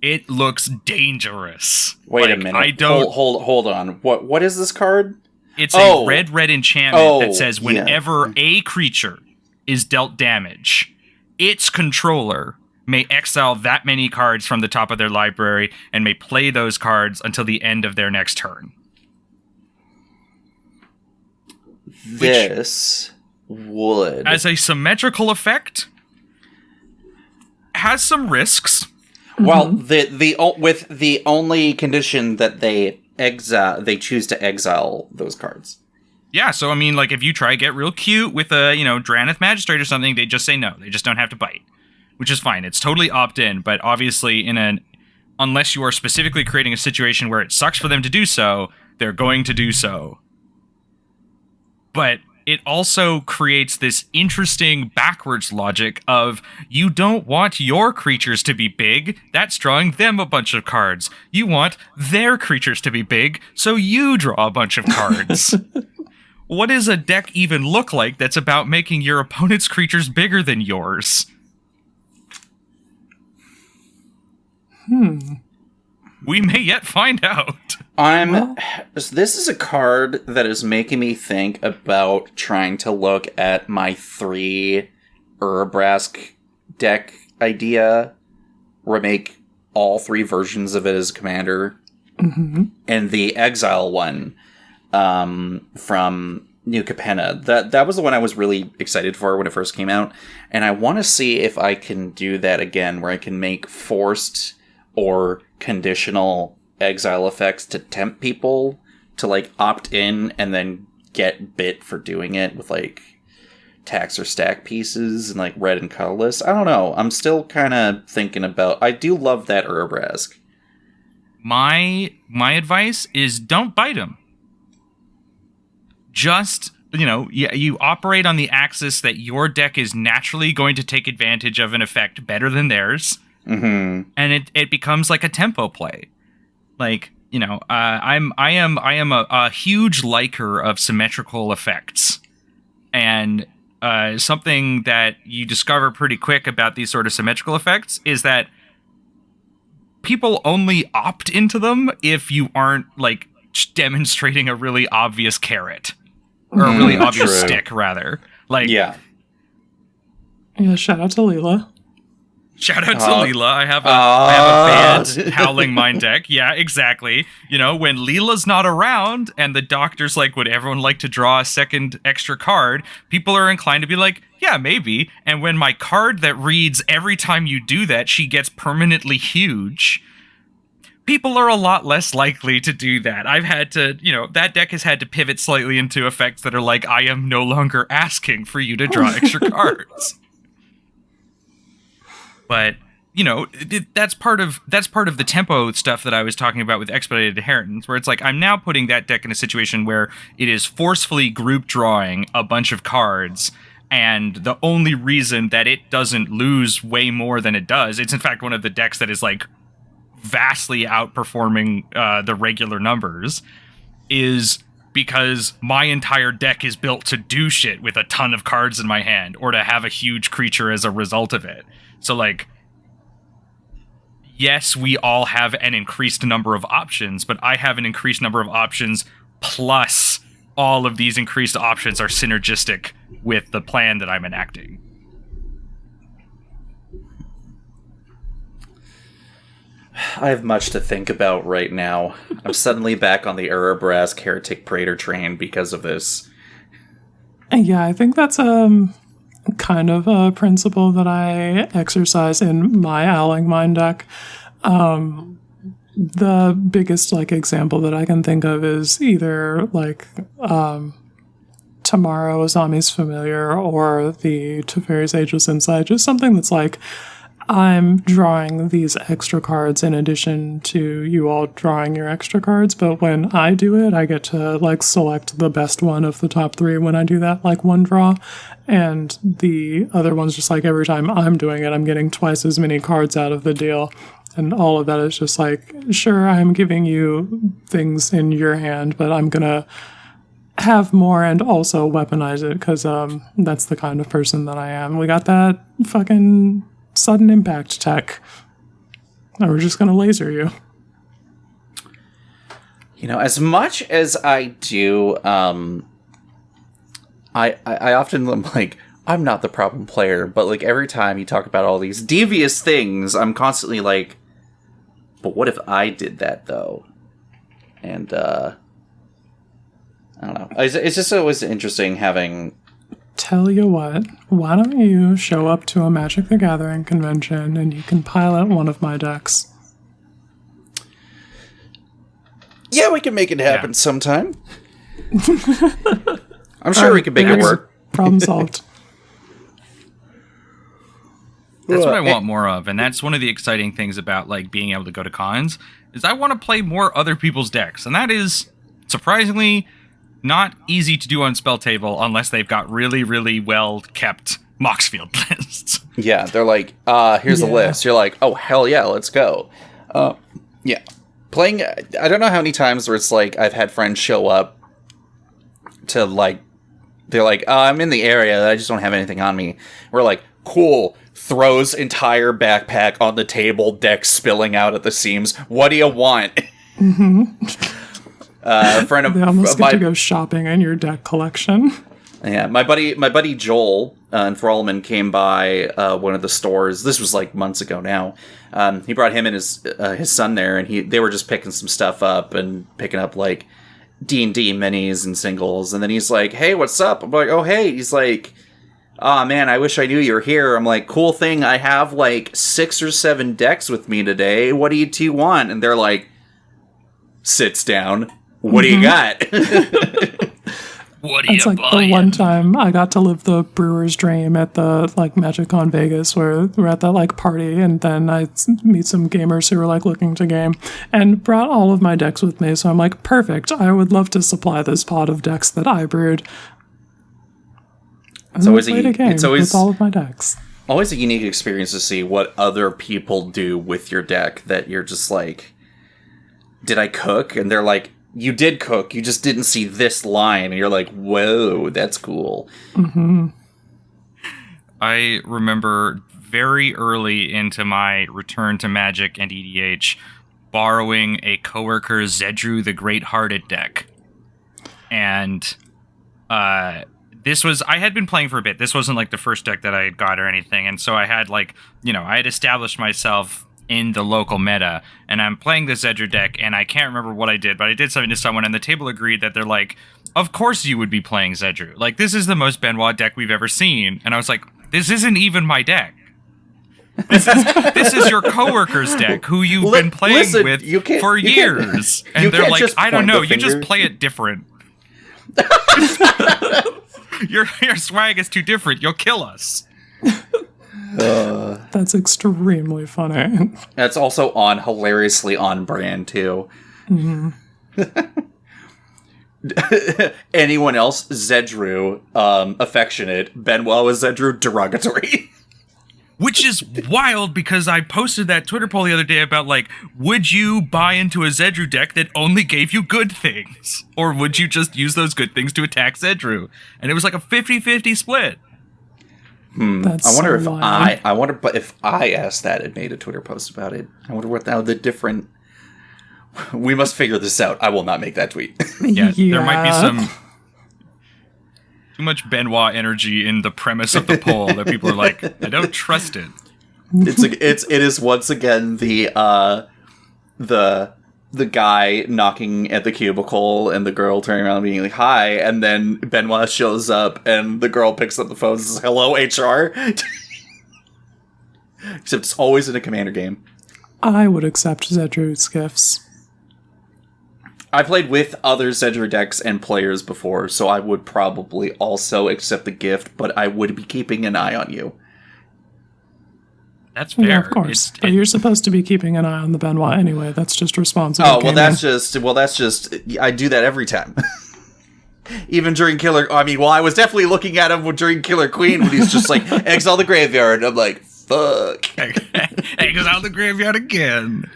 C: It looks dangerous.
A: Wait a minute.
C: I don't
A: hold on. What is this card?
C: It's a red enchantment that says whenever a creature is dealt damage, its controller may exile that many cards from the top of their library and may play those cards until the end of their next turn.
A: This would,
C: as a symmetrical effect, has some risks.
A: Well, with the only condition that they choose to exile those cards.
C: Yeah, so I mean, like if you try to get real cute with a Drannith Magistrate or something, they just say no. They just don't have to bite, which is fine. It's totally opt-in, but obviously unless you are specifically creating a situation where it sucks for them to do so, they're going to do so. But it also creates this interesting backwards logic of you don't want your creatures to be big, that's drawing them a bunch of cards. You want their creatures to be big, so you draw a bunch of cards. What does a deck even look like that's about making your opponent's creatures bigger than yours? We may yet find out.
A: This is a card that is making me think about trying to look at my 3 Urabrask deck idea, where I make all 3 versions of it as commander. Mm-hmm. And the Exile one from New Capenna. That was the one I was really excited for when it first came out. And I want to see if I can do that again, where I can make forced or conditional exile effects to tempt people to, like, opt in and then get bit for doing it with, like, tax or stack pieces and, like, red and colorless. I don't know. I'm still kind of thinking about... I do love that Urabrask.
C: My advice is don't bite him. Just, you operate on the axis that your deck is naturally going to take advantage of an effect better than theirs. Mm-hmm. And it becomes like a tempo play. Like, I am a huge liker of symmetrical effects. And something that you discover pretty quick about these sort of symmetrical effects is that people only opt into them if you aren't, like, demonstrating a really obvious carrot. Or a really obvious stick, rather. Like,
B: yeah, shout out to Leela.
C: Shout out to Leela. I have a banned Howling Mind deck. Yeah, exactly. When Leela's not around and the doctor's like, would everyone like to draw a second extra card? People are inclined to be like, yeah, maybe. And when my card that reads every time you do that, she gets permanently huge, people are a lot less likely to do that. I've had to, that deck has had to pivot slightly into effects that are like, I am no longer asking for you to draw extra cards. But, that's part of the tempo stuff that I was talking about with Expedited Inheritance, where it's like, I'm now putting that deck in a situation where it is forcefully group drawing a bunch of cards, and the only reason that it doesn't lose way more than it does, it's in fact one of the decks that is, like, vastly outperforming the regular numbers, is because my entire deck is built to do shit with a ton of cards in my hand, or to have a huge creature as a result of it. So, like, yes, we all have an increased number of options, but I have an increased number of options, plus all of these increased options are synergistic with the plan that I'm enacting.
A: I have much to think about right now. I'm suddenly back on the Urabrask Heretic Praetor train because of this.
B: Yeah, I think that's kind of a principle that I exercise in my Howling Mind deck. The biggest, like, example that I can think of is either, like, Tomorrow, Azami's Familiar, or the Teferi's Ageless Insight. Just something that's like, I'm drawing these extra cards in addition to you all drawing your extra cards, but when I do it, I get to, like, select the best one of the top 3 when I do that, like, one draw, and the other one's just like, every time I'm doing it, I'm getting twice as many cards out of the deal, and all of that is just like, sure, I'm giving you things in your hand, but I'm gonna have more and also weaponize it, because that's the kind of person that I am. We got that fucking sudden impact tech. And we're just gonna laser you.
A: As much as I do, I often am like, I'm not the problem player, but, like, every time you talk about all these devious things, I'm constantly like, but what if I did that, though? And, I don't know. It's just always interesting having...
B: Tell you what, why don't you show up to a Magic the Gathering convention and you can pilot one of my decks?
A: Yeah, we can make it happen sometime. I'm sure we can make it work.
B: Problem solved.
C: That's what I want more of, and that's one of the exciting things about, like, being able to go to cons, is I want to play more other people's decks, and that is, surprisingly, not easy to do on Spell Table unless they've got really, really well-kept Moxfield lists. Yeah,
A: they're like, here's the list. You're like, oh, hell yeah, let's go. Yeah. Playing, I don't know how many times where it's like, I've had friends show up to, like, they're like, I'm in the area, I just don't have anything on me. We're like, cool, throws entire backpack on the table, deck spilling out at the seams. What do you want? A friend of
B: They almost get to go shopping in your deck collection.
A: Yeah, my buddy Joel in Thrallman came by one of the stores. This was like months ago now. He brought him and his son there, and they were just picking some stuff up and picking up like D&D minis and singles. And then he's like, "Hey, what's up?" I'm like, "Oh, hey." He's like, "Oh man, I wish I knew you were here." I'm like, "Cool thing, I have like 6 or 7 decks with me today. What do you two want?" And they're like, sits down. What do you got?
C: What are
B: It's
C: you
B: like
C: buying?
B: the one time I got to live the brewer's dream at the like MagicCon Vegas, where we're at that like party, and then I meet some gamers who were like looking to game, and brought all of my decks with me. So I'm like, perfect. I would love to supply this pot of decks that I brewed. And
A: It's always
B: played a game
A: it's always
B: with all of my decks.
A: always a unique experience to see what other people do with your deck that you're just like, did I cook? And they're like, you did cook, you just didn't see this line. And you're like, whoa, that's cool.
B: Mm-hmm.
C: I remember very early into my return to Magic and EDH borrowing a coworker's Zedru the Great-Hearted deck. And this was, I had been playing for a bit. This wasn't like the first deck that I had got or anything. And so I had like, I had established myself in the local meta, and I'm playing the Zedru deck, and I can't remember what I did, but I did something to someone, and the table agreed that they're like, of course you would be playing Zedru. Like, this is the most Benoit deck we've ever seen. And I was like, this isn't even my deck. This is your coworker's deck, who you've been playing with for years. And they're like, I don't know, you just play it different. Your swag is too different. You'll kill us.
B: That's extremely funny.
A: That's also hilariously on brand too.
B: Mm-hmm.
A: Anyone else? Zedru, affectionate. Benoit was Zedru, derogatory.
C: Which is wild, because I posted that Twitter poll the other day about, like, would you buy into a Zedru deck that only gave you good things? Or would you just use those good things to attack Zedru? And it was like a 50-50 split.
B: That's
A: I wonder
B: so
A: if
B: wild.
A: I wonder if I asked that and made a Twitter post about it. I wonder what the different. We must figure this out. I will not make that tweet.
C: Yeah, there might be
B: Yeah.
C: some too much Benoit energy in the premise of the poll that people are like, I don't trust it.
A: It is once again the guy knocking at the cubicle and the girl turning around and being like, hi, and then Benoit shows up and the girl picks up the phone and says, hello, HR? Except it's always in a Commander game.
B: I would accept Zedru's gifts.
A: I played with other Zedru decks and players before, so I would probably also accept the gift, but I would be keeping an eye on you.
C: That's fair.
B: Yeah, of course. But you're supposed to be keeping an eye on the Benoit anyway. That's just responsible.
A: Oh, well,
B: gaming.
A: that's just, I do that every time. Even during I was definitely looking at him during Killer Queen when he's just like, exile the graveyard. And I'm like, fuck.
C: Exile the graveyard again.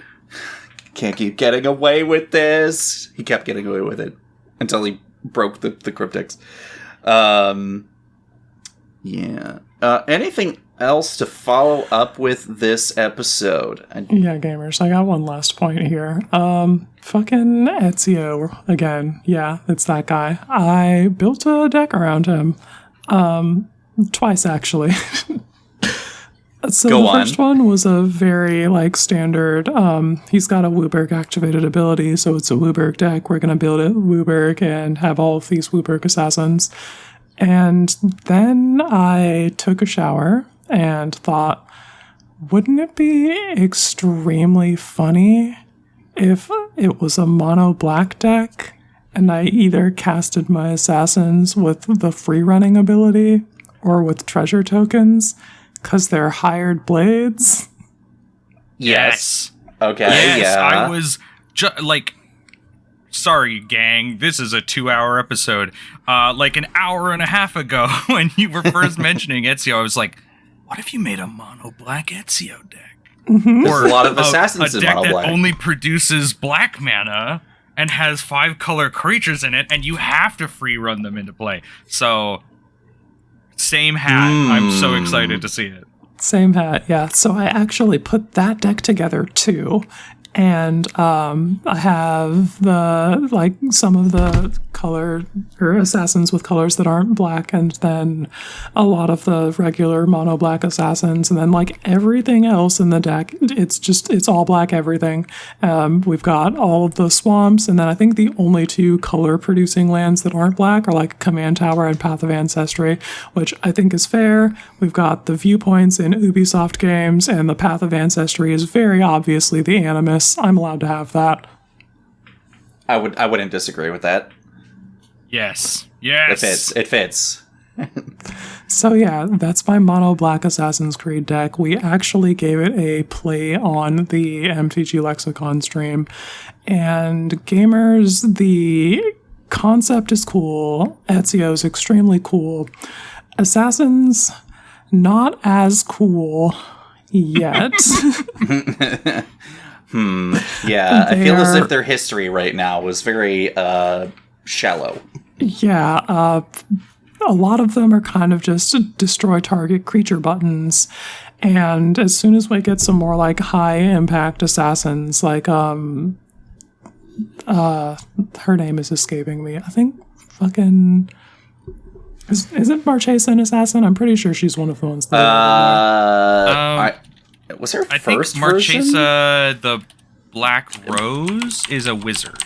A: Can't keep getting away with this. He kept getting away with it until he broke the cryptics. Yeah. Anything else to follow up with this episode?
B: Yeah, gamers, I got one last point here. Fucking Ezio again. Yeah, it's that guy. I built a deck around him. Twice, actually. So
A: Go
B: the
A: on.
B: first one was a very, standard, he's got a Wooburg activated ability, so it's a Wooburg deck. We're going to build it Wooburg and have all of these Wooburg assassins. And then I took a shower and thought, wouldn't it be extremely funny if it was a mono black deck and I either casted my assassins with the free running ability or with treasure tokens because they're hired blades?
A: Yes. Okay,
C: Yes,
A: yeah.
C: I was sorry, gang, this is a 2-hour episode. Like an hour and a half ago, when you were first mentioning Ezio, I was like, what if you made a mono black Ezio deck?
A: There's a lot of assassins
C: a
A: in
C: deck
A: mono
C: that
A: black.
C: only produces black mana and has 5 color creatures in it, and you have to free run them into play. So, same hat. I'm so excited to see it.
B: Same hat, yeah. So I actually put that deck together too. And I have some of the color or assassins with colors that aren't black, and then a lot of the regular mono black assassins, and then like everything else in the deck, it's all black everything. We've got all of the swamps, and then I think the only two color producing lands that aren't black are like Command Tower and Path of Ancestry, which I think is fair. We've got the viewpoints in Ubisoft games, and the Path of Ancestry is very obviously the Animus. I'm allowed to have that.
A: I wouldn't disagree with that.
C: Yes.
A: It fits.
B: So yeah, that's my mono black Assassin's Creed deck. We actually gave it a play on the MTG Lexicon stream. And gamers, the concept is cool. Ezio is extremely cool. Assassins, not as cool yet.
A: Yeah, I feel as if their history right now was very shallow.
B: Yeah, a lot of them are kind of just destroy target creature buttons. And as soon as we get some more like high impact assassins, like her name is escaping me. I think fucking isn't Marchesa an assassin? I'm pretty sure she's one of the ones that
A: was her
C: I
A: first
C: think Marchesa,
A: version?
C: the Black Rose, is a wizard.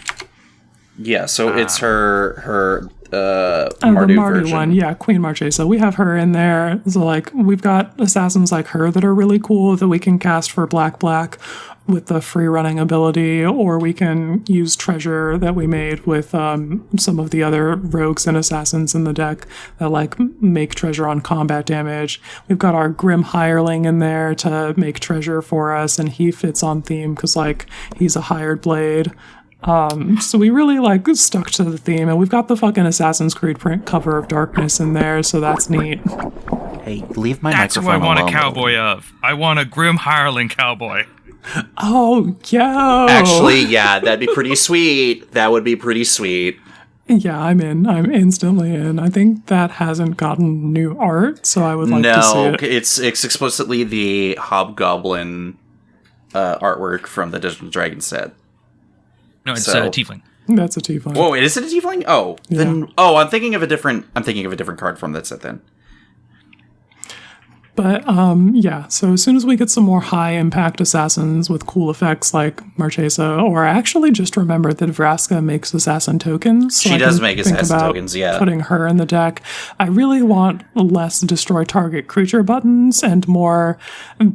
A: Yeah, so it's her
B: the
A: Mardu
B: Mardu
A: version.
B: one, yeah, Queen Marchesa. We have her in there. So like we've got assassins like her that are really cool that we can cast for black with the free running ability, or we can use treasure that we made with some of the other rogues and assassins in the deck that like make treasure on combat damage. We've got our Grim Hireling in there to make treasure for us, and he fits on theme because like he's a hired blade. So we really like stuck to the theme, and we've got the fucking Assassin's Creed print cover of Darkness in there, so that's neat.
A: Hey, leave my
C: That's who
A: microphone
C: I want
A: alone.
C: a cowboy of. I want a Grim Hireling cowboy.
B: Oh, yo!
A: Actually, yeah, that'd be pretty sweet. That would be pretty sweet.
B: Yeah, I'm in. I'm instantly in. I think that hasn't gotten new art, so I would like to see
A: No,
B: it.
A: it's explicitly the Hobgoblin artwork from the Dungeons & Dragons set.
C: No, it's
A: So-
C: Tiefling.
B: That's a T5.
A: Whoa, is it a tiefling? Oh, then I'm thinking of a different card from that set then.
B: But yeah, so as soon as we get some more high impact assassins with cool effects like Marchesa, or I actually just remembered that Vraska makes assassin tokens. So
A: She
B: I
A: does
B: can
A: make
B: think
A: assassin
B: about
A: tokens, yeah.
B: Putting her in the deck. I really want less destroy target creature buttons and more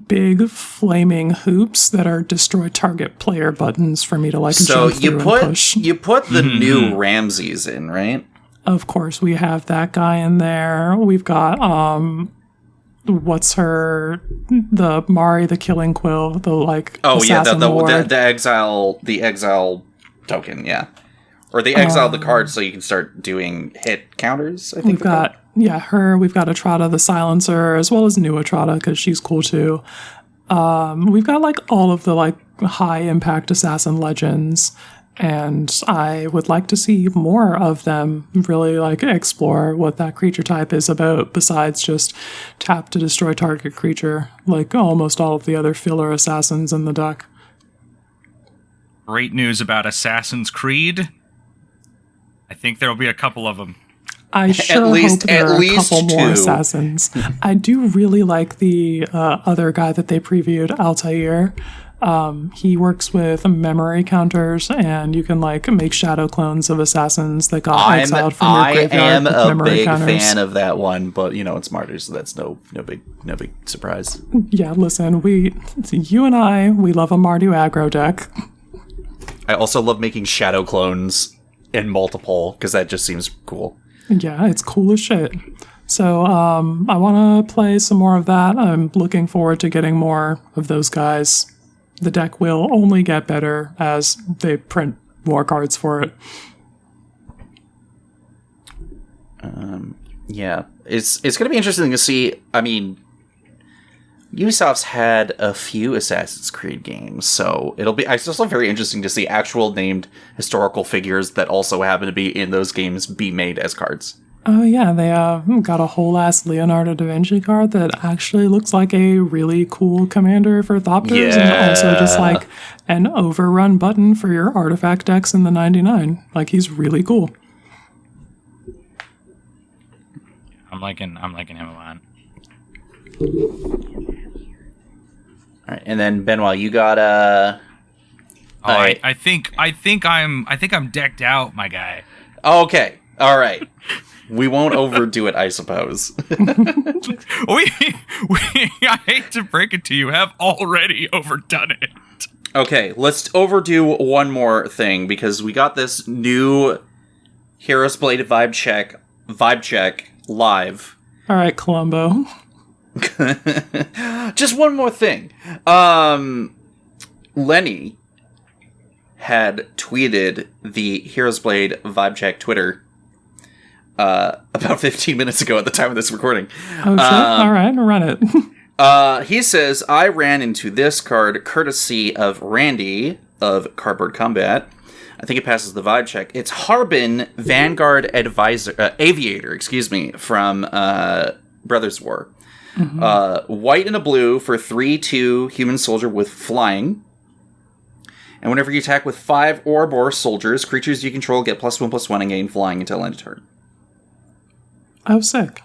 B: big flaming hoops that are destroy target player buttons for me to like
A: So
B: jump through and push.
A: you put the new Ramses in, right?
B: Of course, we have that guy in there. We've got what's her, the Mari the Killing Quill, the like assassin lord.
A: the exile token, yeah, or the exile the card so you can start doing hit counters. I think
B: We've got her. We've got Atrada the Silencer, as well as new Atrada because she's cool too. We've got like all of the like high impact assassin legends, and I would like to see more of them really like explore what that creature type is about besides just tap to destroy target creature like almost all of the other filler assassins in the deck.
C: Great news about Assassin's Creed. I think there'll be a couple of them.
B: I sure
A: least-
B: hope there
A: at
B: are a
A: least
B: couple more
A: two.
B: assassins. I do really like the other guy that they previewed, Altair. He works with memory counters, and you can like make shadow clones of assassins that got exiled from your graveyard
A: am
B: with
A: a
B: memory
A: big
B: counters.
A: fan of that one, but it's Martyrs, so that's no big surprise.
B: Yeah, listen, you and I, we love a Mardu aggro deck.
A: I also love making shadow clones in multiple because that just seems cool.
B: Yeah, it's cool as shit. So I want to play some more of that. I'm looking forward to getting more of those guys. The deck will only get better as they print more cards for it.
A: Yeah, it's going to be interesting to see. I mean, Ubisoft's had a few Assassin's Creed games, so it's also very interesting to see actual named historical figures that also happen to be in those games be made as cards.
B: Oh yeah, they got a whole ass Leonardo da Vinci card that actually looks like a really cool commander for Thopters, and also just like an overrun button for your artifact decks in the 99. Like, he's really cool.
C: I'm liking him a lot.
A: All right, and then Benoit, you got
C: I think I'm decked out, my guy.
A: Okay, all right. We won't overdo it, I suppose.
C: we I hate to break it to you, have already overdone it.
A: Okay, let's overdo one more thing, because we got this new Heroes Blade vibe check live.
B: All right, Columbo.
A: Just one more thing. Lenny had tweeted the Heroes Blade vibe check Twitter about 15 minutes ago at the time of this recording.
B: Oh, shit. All right, run it.
A: He says, I ran into this card courtesy of Randy of Cardboard Combat. I think it passes the vibe check. It's Harbin Vanguard Aviator, from Brothers War. Mm-hmm. White and a blue for 3/2 human soldier with flying. And whenever you attack with 5 or more soldiers, creatures you control get +1/+1 and gain flying until end of turn.
B: Oh, sick.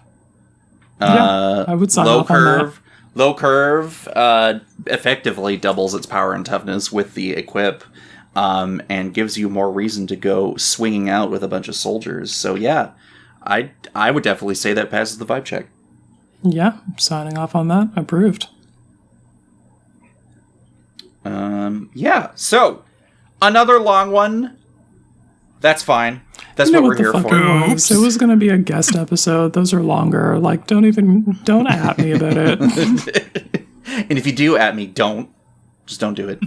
B: Yeah, I would sign off on that.
A: Low curve effectively doubles its power and toughness with the equip, and gives you more reason to go swinging out with a bunch of soldiers. So yeah, I would definitely say that passes the vibe check.
B: Yeah, signing off on that. Approved.
A: Yeah, so another long one. That's fine. That's what we're here for.
B: It was going to be a guest episode. Those are longer. Like, don't at me about it.
A: And if you do at me, just don't do it.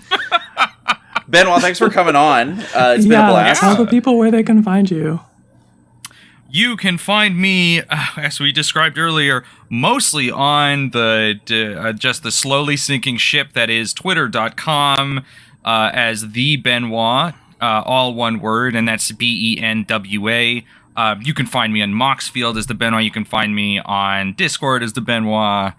A: Benoit, thanks for coming on. It's been a blast.
B: Tell the people where they can find you.
C: You can find me, as we described earlier, mostly on just the slowly sinking ship that is twitter.com as THEBENWA. All one word, and that's BENWA. You can find me on Moxfield as the Benoit. You can find me on Discord as the Benoit.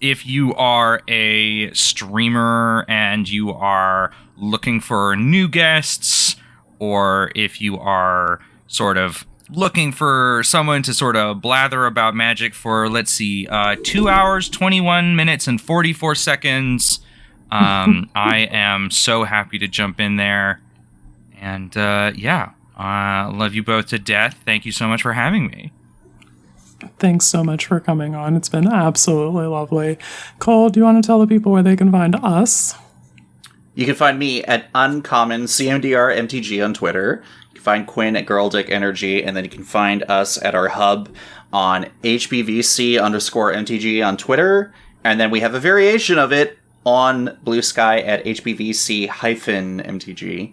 C: If you are a streamer and you are looking for new guests, or if you are sort of looking for someone to sort of blather about Magic for, 2 hours, 21 minutes, and 44 seconds... I am so happy to jump in there. And, love you both to death. Thank you so much for having me.
B: Thanks so much for coming on. It's been absolutely lovely. Cole, do you want to tell the people where they can find us?
A: You can find me at Uncommon CMDR MTG on Twitter. You can find Quinn at Girl Dick Energy, and then you can find us at our hub on HBVC_MTG on Twitter. And then we have a variation of it on Blue Sky at HBVC-MTG.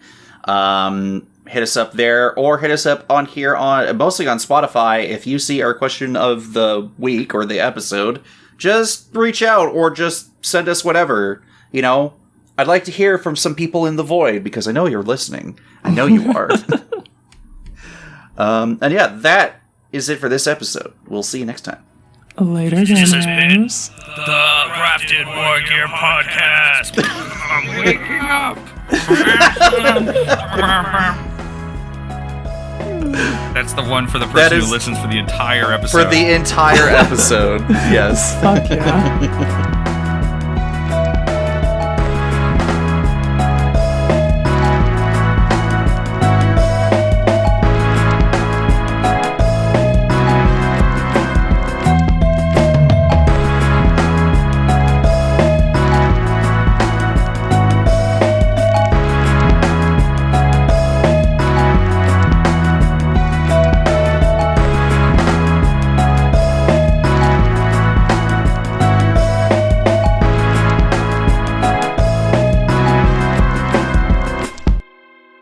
A: Hit us up there, or hit us up on here, mostly on Spotify. If you see our question of the week or the episode, just reach out or just send us whatever. You know, I'd like to hear from some people in the void, because I know you're listening. I know you are. And yeah, that is it for this episode. We'll see you next time.
B: Later,
C: This has been
B: gamers.
C: the Grafted Wargear podcast. I'm waking up. That's the one for the person who listens for the entire episode.
A: For the entire episode, yes.
B: Fuck yeah.